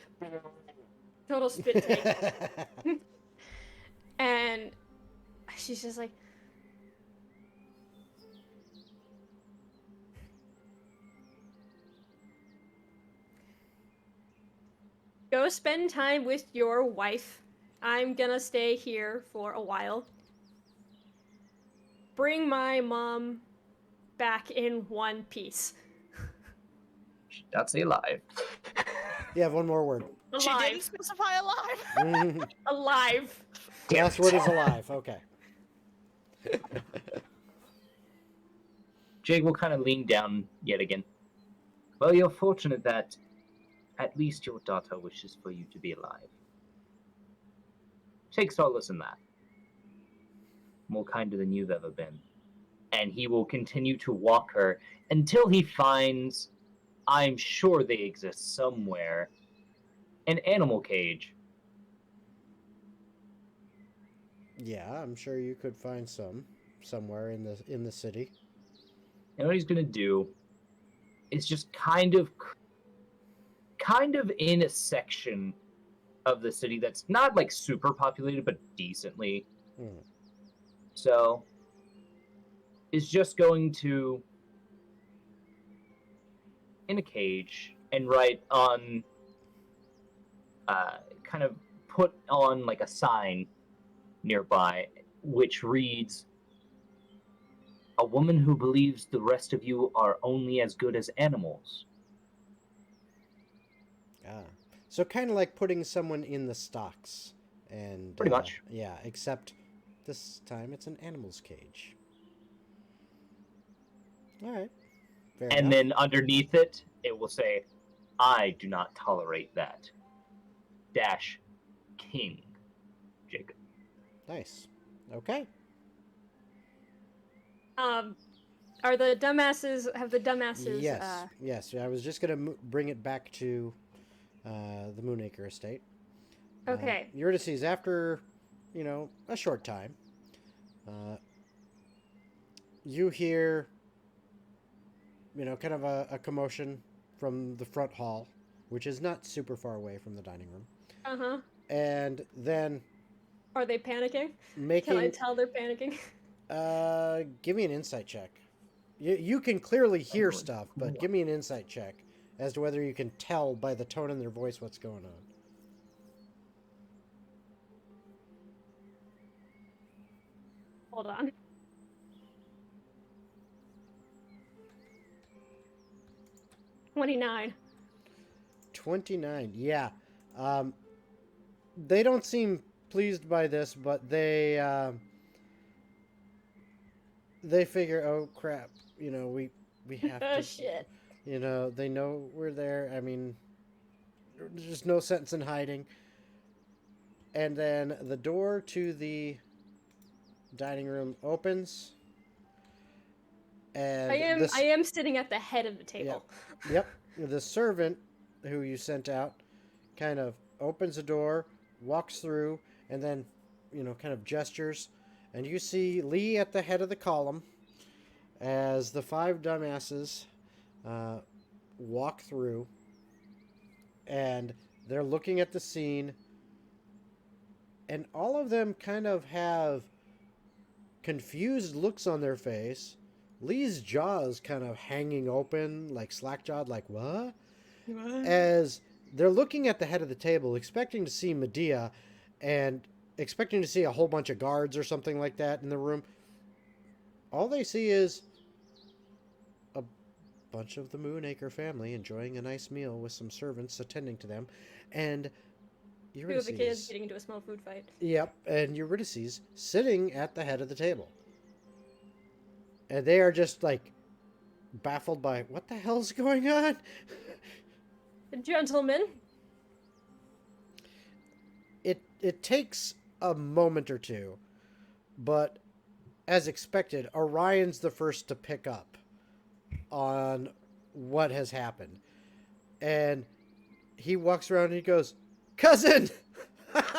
total spit take, and she's just like, go spend time with your wife. I'm gonna stay here for a while. Bring my mom back in one piece. She does say alive. You have one more word. She didn't Alive. specify alive. Mhm. Alive. Last word is alive. Okay. Jake will kind of lean down yet again. Well, you're fortunate that at least your daughter wishes for you to be alive. Take solace in that. More kinder than you've ever been. And he will continue to walk her until he finds, I'm sure they exist somewhere, an animal cage. Yeah, I'm sure you could find some somewhere in the city. And what he's gonna do is just kind of in a section of the city that's not like super populated, but decently. Mm. So is just going to in a cage and write on kind of put on like a sign nearby which reads, a woman who believes the rest of you are only as good as animals. Ah. So kind of like putting someone in the stocks, and Pretty much. yeah, except this time it's an animal's cage. All right. Fair And enough. then underneath it, it will say, I do not tolerate that. Dash King Jacob. Nice. Okay. Are the dumbasses? Have the dumbasses? Yes. Yes. I was just gonna bring it back to the Moonacre estate. Okay. Eurydice, after, a short time, you hear, kind of a commotion from the front hall, which is not super far away from the dining room. Uh-huh. And then Are they panicking? Can I making, tell they're panicking? give me an insight check. You can clearly hear stuff, but give me an insight check as to whether you can tell by the tone in their voice what's going on. Hold on. $29. 29. Yeah. They don't seem pleased by this, but they figure, oh crap, we have Oh to. shit. They know we're there. I mean, there's no sense in hiding. And then the door to the dining room opens. And I am sitting at the head of the table. Yep. The servant who you sent out kind of opens the door, walks through, and then, kind of gestures. And you see Lee at the head of the column as the 5 dumbasses walk through. And they're looking at the scene. And all of them kind of have confused looks on their face. Lee's jaw is kind of hanging open, like slack-jawed, like, what? As they're looking at the head of the table, expecting to see Medea and expecting to see a whole bunch of guards or something like that in the room. All they see is a bunch of the Moonacre family enjoying a nice meal with some servants attending to them. And Two of the kids getting into a small food fight. Yep, and Eurydice sitting at the head of the table. And they are just, like, baffled by, what the hell's going on? Gentlemen. It takes a moment or two, but as expected, Orion's the first to pick up on what has happened. And he walks around and he goes, "Cousin!"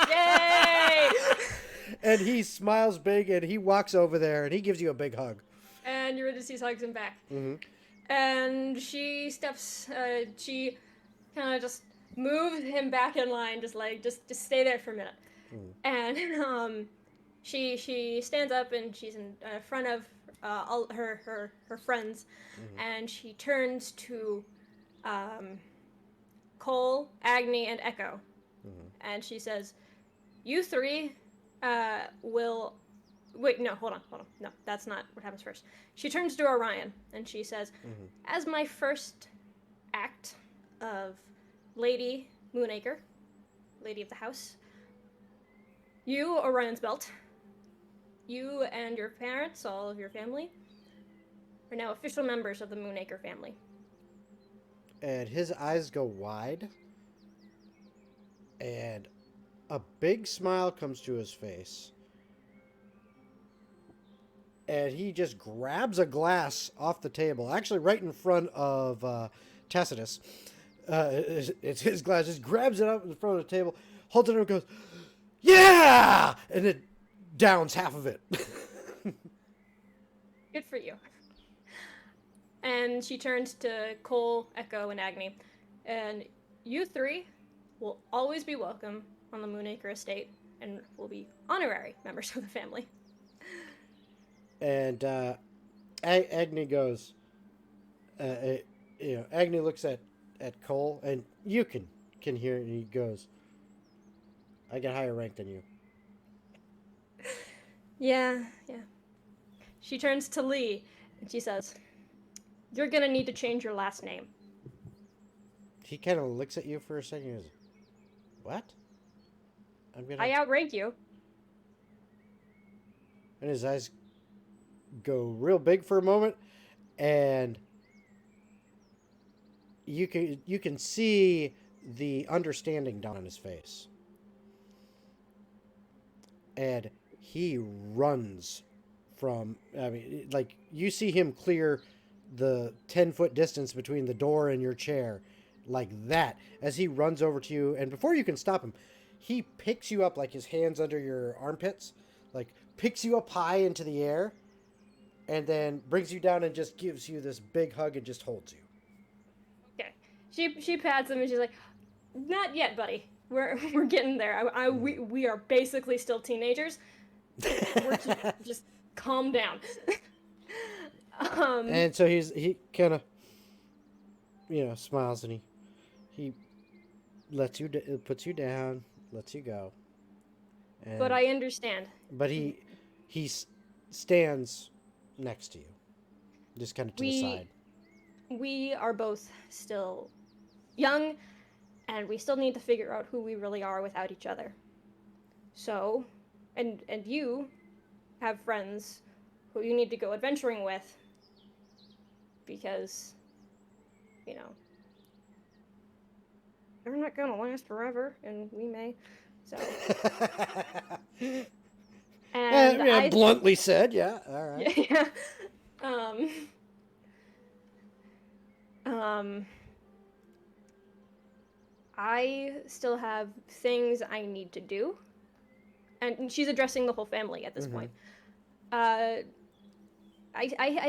Yay! And he smiles big and he walks over there and he gives you a big hug. And Eurydice hugs him back. Mm-hmm. And she steps, she kind of just moves him back in line, just stay there for a minute. And she stands up and she's in front of all her friends, and she turns to Cole, Agni, and Echo, and she says, "You 3 will." Wait, no, hold on. No, that's not what happens first. She turns to Orion, and she says, as my first act of Lady Moonacre, Lady of the House, you, Orion's Belt, you and your parents, all of your family, are now official members of the Moonacre family. And his eyes go wide, and a big smile comes to his face. And he just grabs a glass off the table, actually right in front of Tacitus. It's his glass. Just grabs it up in front of the table, holds it up and goes, "Yeah!" And it downs half of it. Good for you. And she turns to Cole, Echo, and Agni. And you 3 will always be welcome on the Moonacre estate and will be honorary members of the family. And Agni goes, Agni looks at Cole, and you can hear it, and he goes, "I get higher rank than you." Yeah. She turns to Lee, and she says, "You're gonna need to change your last name." He kind of looks at you for a second and goes, "What?" I outrank you. And his eyes go real big for a moment, and you can see the understanding down on his face. And he runs from, you see him clear the 10-foot distance between the door and your chair, like that as he runs over to you, and before you can stop him, he picks you up, like his hands under your armpits, like picks you up high into the air, and then brings you down and just gives you this big hug and just holds you. Okay. She pats him and she's like, "Not yet, buddy. We're getting there. We are basically still teenagers. We're just calm down." And so he kind of, smiles, and he lets you puts you down, lets you go. And, but I understand. But he stands next to you, just kind of to the side. We are both still young, and we still need to figure out who we really are without each other. So, and you have friends who you need to go adventuring with, because, they're not gonna last forever, and we may. So. And bluntly said, yeah. All right. Yeah. I still have things I need to do, and she's addressing the whole family at this point. I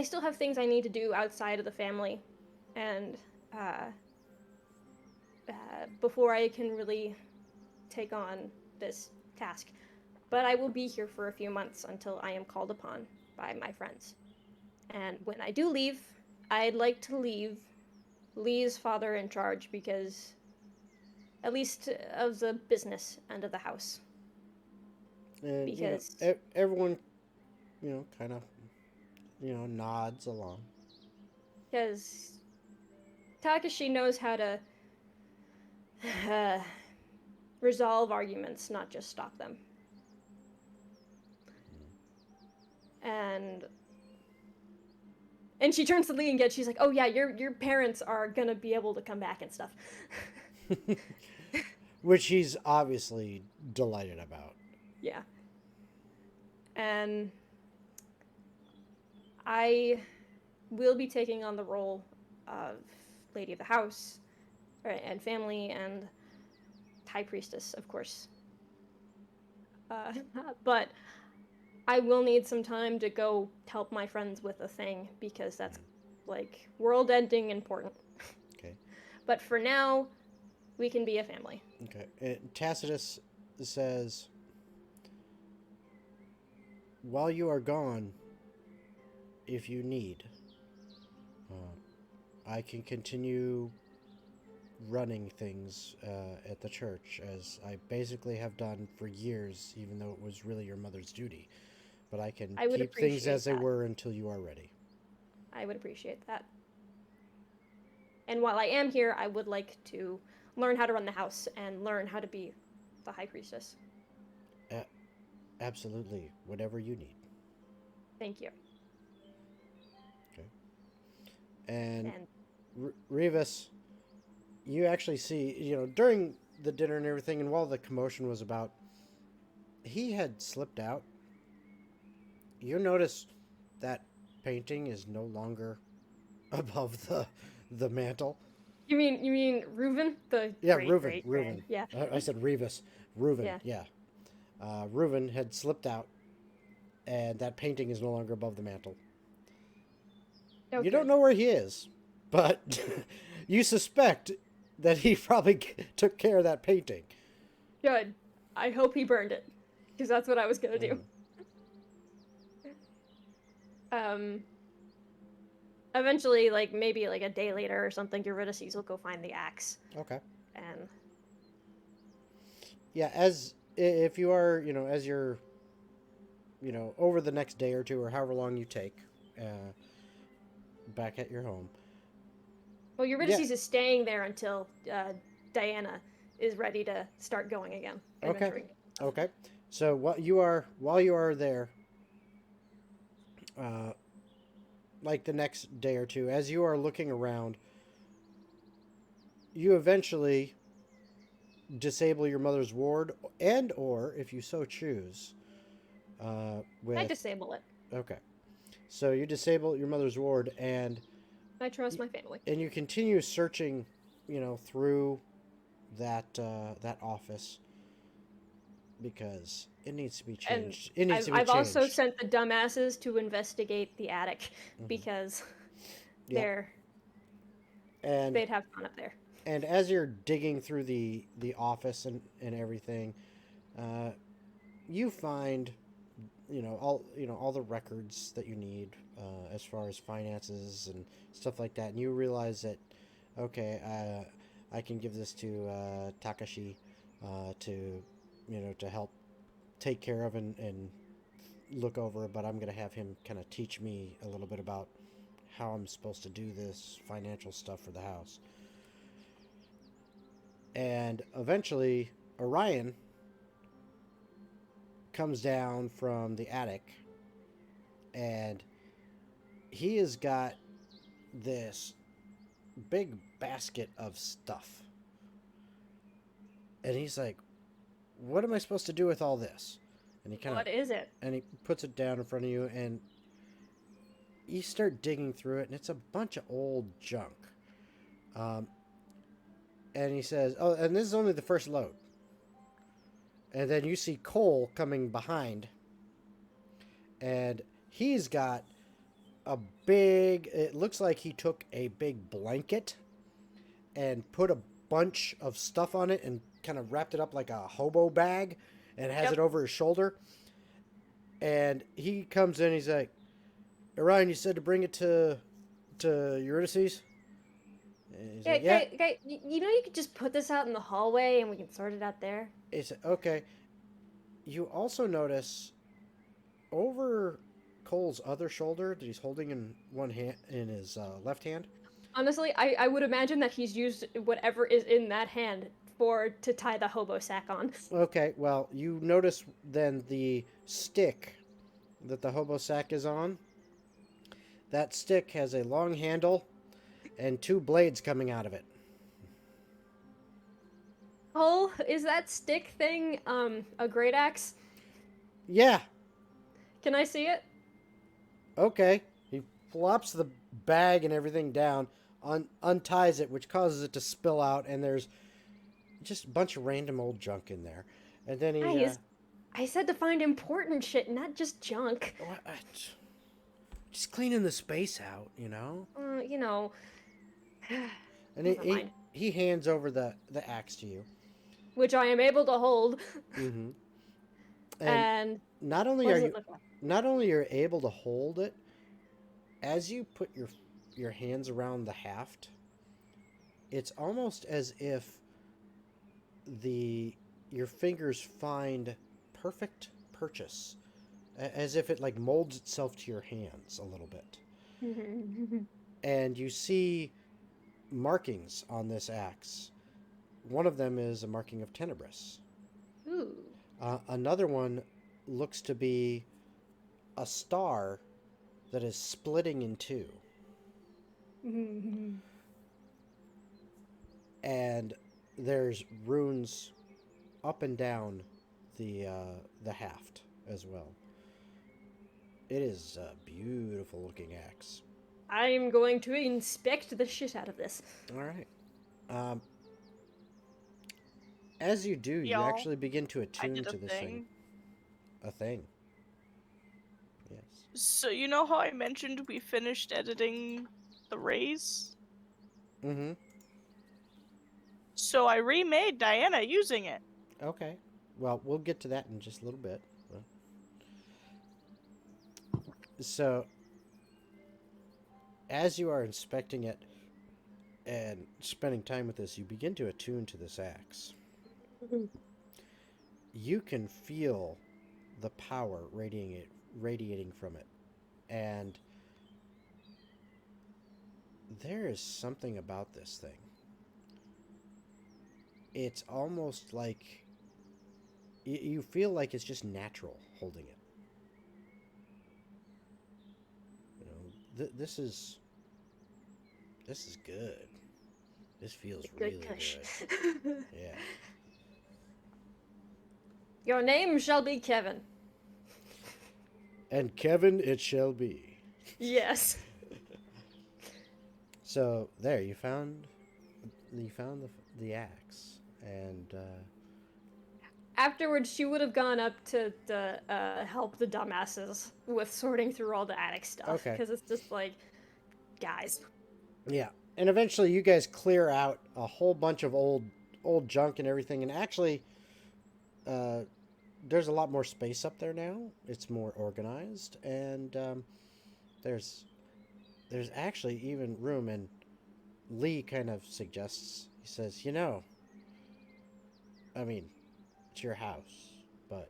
still have things I need to do outside of the family, and before I can really take on this task. But I will be here for a few months until I am called upon by my friends. And when I do leave, I'd like to leave Lee's father in charge, because at least of the business end of the house. And because everyone, kind of, nods along. Because Takashi knows how to resolve arguments, not just stop them. And she turns to Lee again. She's like, "Oh yeah, your parents are gonna be able to come back and stuff." Which he's obviously delighted about. Yeah. And I will be taking on the role of Lady of the House, and family, and High Priestess, of course. But I will need some time to go help my friends with a thing, because that's, like, world-ending important. Okay. But for now, we can be a family. Okay. And Tacitus says, "While you are gone, if you need, I can continue running things at the church, as I basically have done for years, even though it was really your mother's duty. But I can keep things as they were until you are ready." I would appreciate that. And while I am here, I would like to learn how to run the house and learn how to be the High Priestess. Absolutely. Whatever you need. Thank you. Okay. And Rivas, you actually see, during the dinner and everything, and while the commotion was about, he had slipped out. You notice that painting is no longer above the mantle. You mean Reuven? Reuven. Yeah. I said Rivas. Reuven. Yeah. Reuven had slipped out, and that painting is no longer above the mantle. Okay. You don't know where he is, but you suspect that he probably took care of that painting. Good. I hope he burned it, because that's what I was gonna do. Eventually, like, maybe like a day later or something, Eurydice will go find the axe. Okay. And yeah, if you are, as you're, over the next day or two, or however long you take, back at your home. Well, Eurydice is staying there until Diana is ready to start going again. Okay. So while you are there, like the next day or two, as you are looking around, you eventually disable your mother's ward, and or, if you so choose, I disable it. Okay. So you disable your mother's ward, and I trust my family. And you continue searching through that office because it needs to be And changed. It needs to be I've also changed. sent the dumbasses to investigate the attic because Yep. And they'd have fun up there. and as you're digging through the office and everything, you find all the records that you need as far as finances and stuff like that, and you realize that okay, I can give this to Takashi to help take care of and look over, but I'm gonna have him kind of teach me a little bit about how I'm supposed to do this financial stuff for the house. And eventually, Orion comes down from the attic, and he has got this big basket of stuff. And he's like, "What am I supposed to do with all this?" And he What is it? and he puts it down in front of you, and you start digging through it, and it's a bunch of old junk. And he says, "Oh, and this is only the first load." And then you see Cole coming behind, and he's got a big, it looks like he took a big blanket and put a bunch of stuff on it and kind of wrapped it up like a hobo bag and has Yep. it over his shoulder. And he comes in, he's like, "Orion, you said to bring it to Eurydice?" And he's like, "Yeah." Okay, you could just put this out in the hallway and we can sort it out there. He said, "Okay." You also notice over Cole's other shoulder that he's holding in one hand, in his left hand. Honestly, I would imagine that he's used whatever is in that hand to tie the hobo sack on. Okay, well, you notice then the stick that the hobo sack is on. That stick has a long handle and two blades coming out of it. Cole, is that stick thing a great axe? Yeah, Can I see it? okay. He flops the bag and everything down, unties it, which causes it to spill out, and there's just a bunch of random old junk in there. And then he... Guys, I said to find important shit, not just junk. just cleaning the space out, you know? You know. And Never mind. he hands over the axe to you. Which I am able to hold. Mm-hmm. And not only what are does you it look like? not only are you able to hold it, as you put your hands around the haft, it's almost as if your fingers find perfect purchase, as if it like molds itself to your hands a little bit. And you see markings on this axe. One of them is a marking of Tenebris. Ooh. Another one looks to be a star that is splitting in two. And there's runes up and down the haft as well. It is a beautiful looking axe. I'm going to inspect the shit out of this. All right. As you do, you Y'all, actually begin to I attune did to a this thing. thing. A thing. Yes. So you know how I mentioned we finished editing the raise? Mm-hmm. So I remade Diana using it. Okay. Well, we'll get to that in just a little bit. So, as you are inspecting it and spending time with this, you begin to attune to this axe. You can feel the power radiating from it. And there is something about this thing. It's almost like you feel like it's just natural holding it. You know, this is good. This feels really Good kush. good. Yeah. Your name shall be Kevin. And Kevin it shall be. Yes. So there, you found the axe, and Afterwards, she would have gone up to help the dumbasses with sorting through all the attic stuff. Okay. Because it's just like, guys. yeah. And eventually, you guys clear out a whole bunch of old junk and everything, and actually, there's a lot more space up there now. It's more organized, and there's actually even room. And Lee kind of suggests. He says, I mean, it's your house, but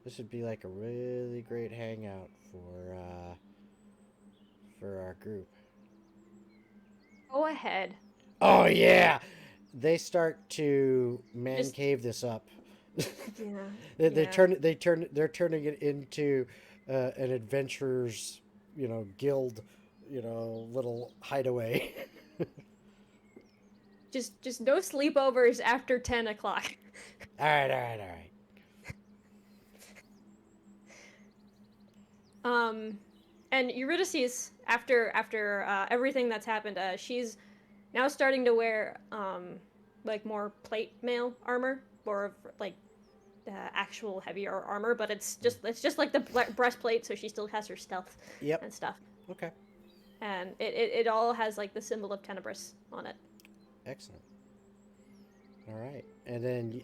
this would be like a really great hangout for our group. Go ahead. Oh yeah, they start to man cave this up. Yeah. They're turning it into an adventurers, guild, little hideaway. Just no sleepovers after 10 o'clock. All right. And Eurydice, after everything that's happened, she's now starting to wear like more plate mail armor, more of like actual heavier armor, but it's just like the breastplate, so she still has her stealth and stuff. Okay. And it all has like the symbol of Tenebris on it. Excellent. All right, and then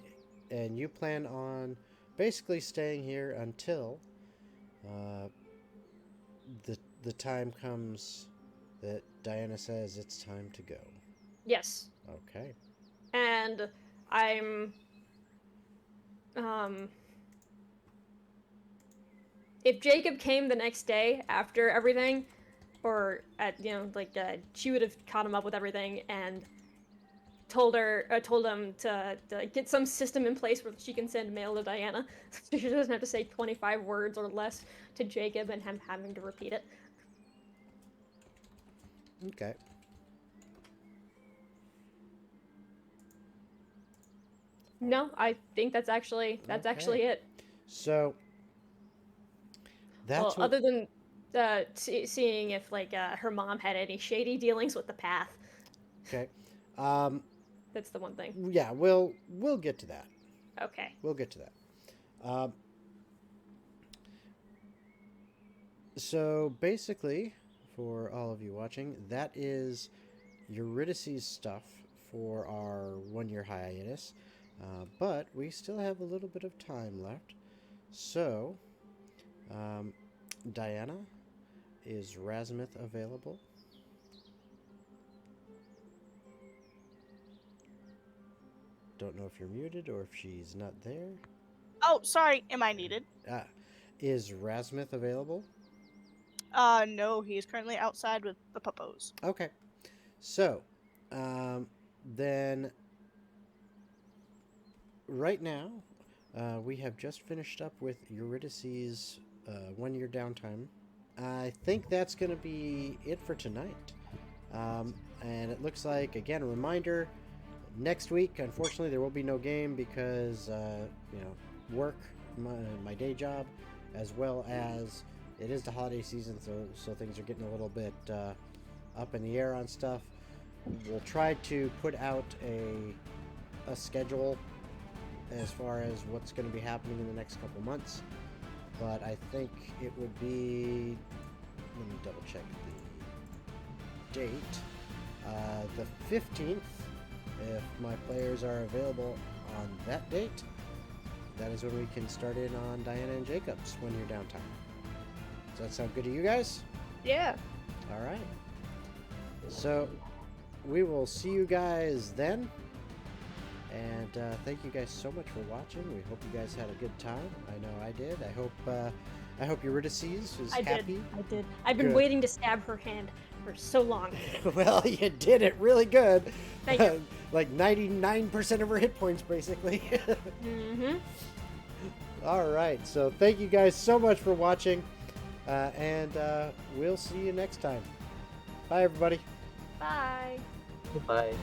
you plan on basically staying here until the time comes that Diana says it's time to go. Yes. Okay. And I'm if Jacob came the next day after everything, or she would have caught him up with everything and told him to get some system in place where she can send mail to Diana, so she doesn't have to say 25 words or less to Jacob and him having to repeat it. Okay. No, I think that's actually it. So that's other than seeing if her mom had any shady dealings with the path. Okay. That's the one thing. Yeah, we'll get to that. Okay. We'll get to that. So basically, for all of you watching, that is Eurydice's stuff for our 1-year hiatus. But we still have a little bit of time left. So, Diana, is Razmith available? Don't know if you're muted or if she's not there. Oh, sorry. Am I needed? Is Razmith available? No. He is currently outside with the puppos. Okay. So, then, right now, we have just finished up with Eurydice's 1-year downtime. I think that's going to be it for tonight. And it looks like, again, a reminder, next week, unfortunately, there will be no game because, work, my day job, as well as it is the holiday season, so things are getting a little bit up in the air on stuff. We'll try to put out a schedule as far as what's going to be happening in the next couple months, but I think it would be, let me double check the date, the 15th, if my players are available on that date. That is when we can start in on Diana and Jacob's 1-year downtime. Does that sound good to you guys? Yeah. All right. So we will see you guys then. And thank you guys so much for watching. We hope you guys had a good time. I know I did. I hope Eurydice is happy. I did. I've been waiting to stab her hand for so long. Well, you did it really good. Thank you. Like 99% of her hit points, basically. Mm-hmm. All right. So thank you guys so much for watching. And we'll see you next time. Bye, everybody. Bye. Goodbye.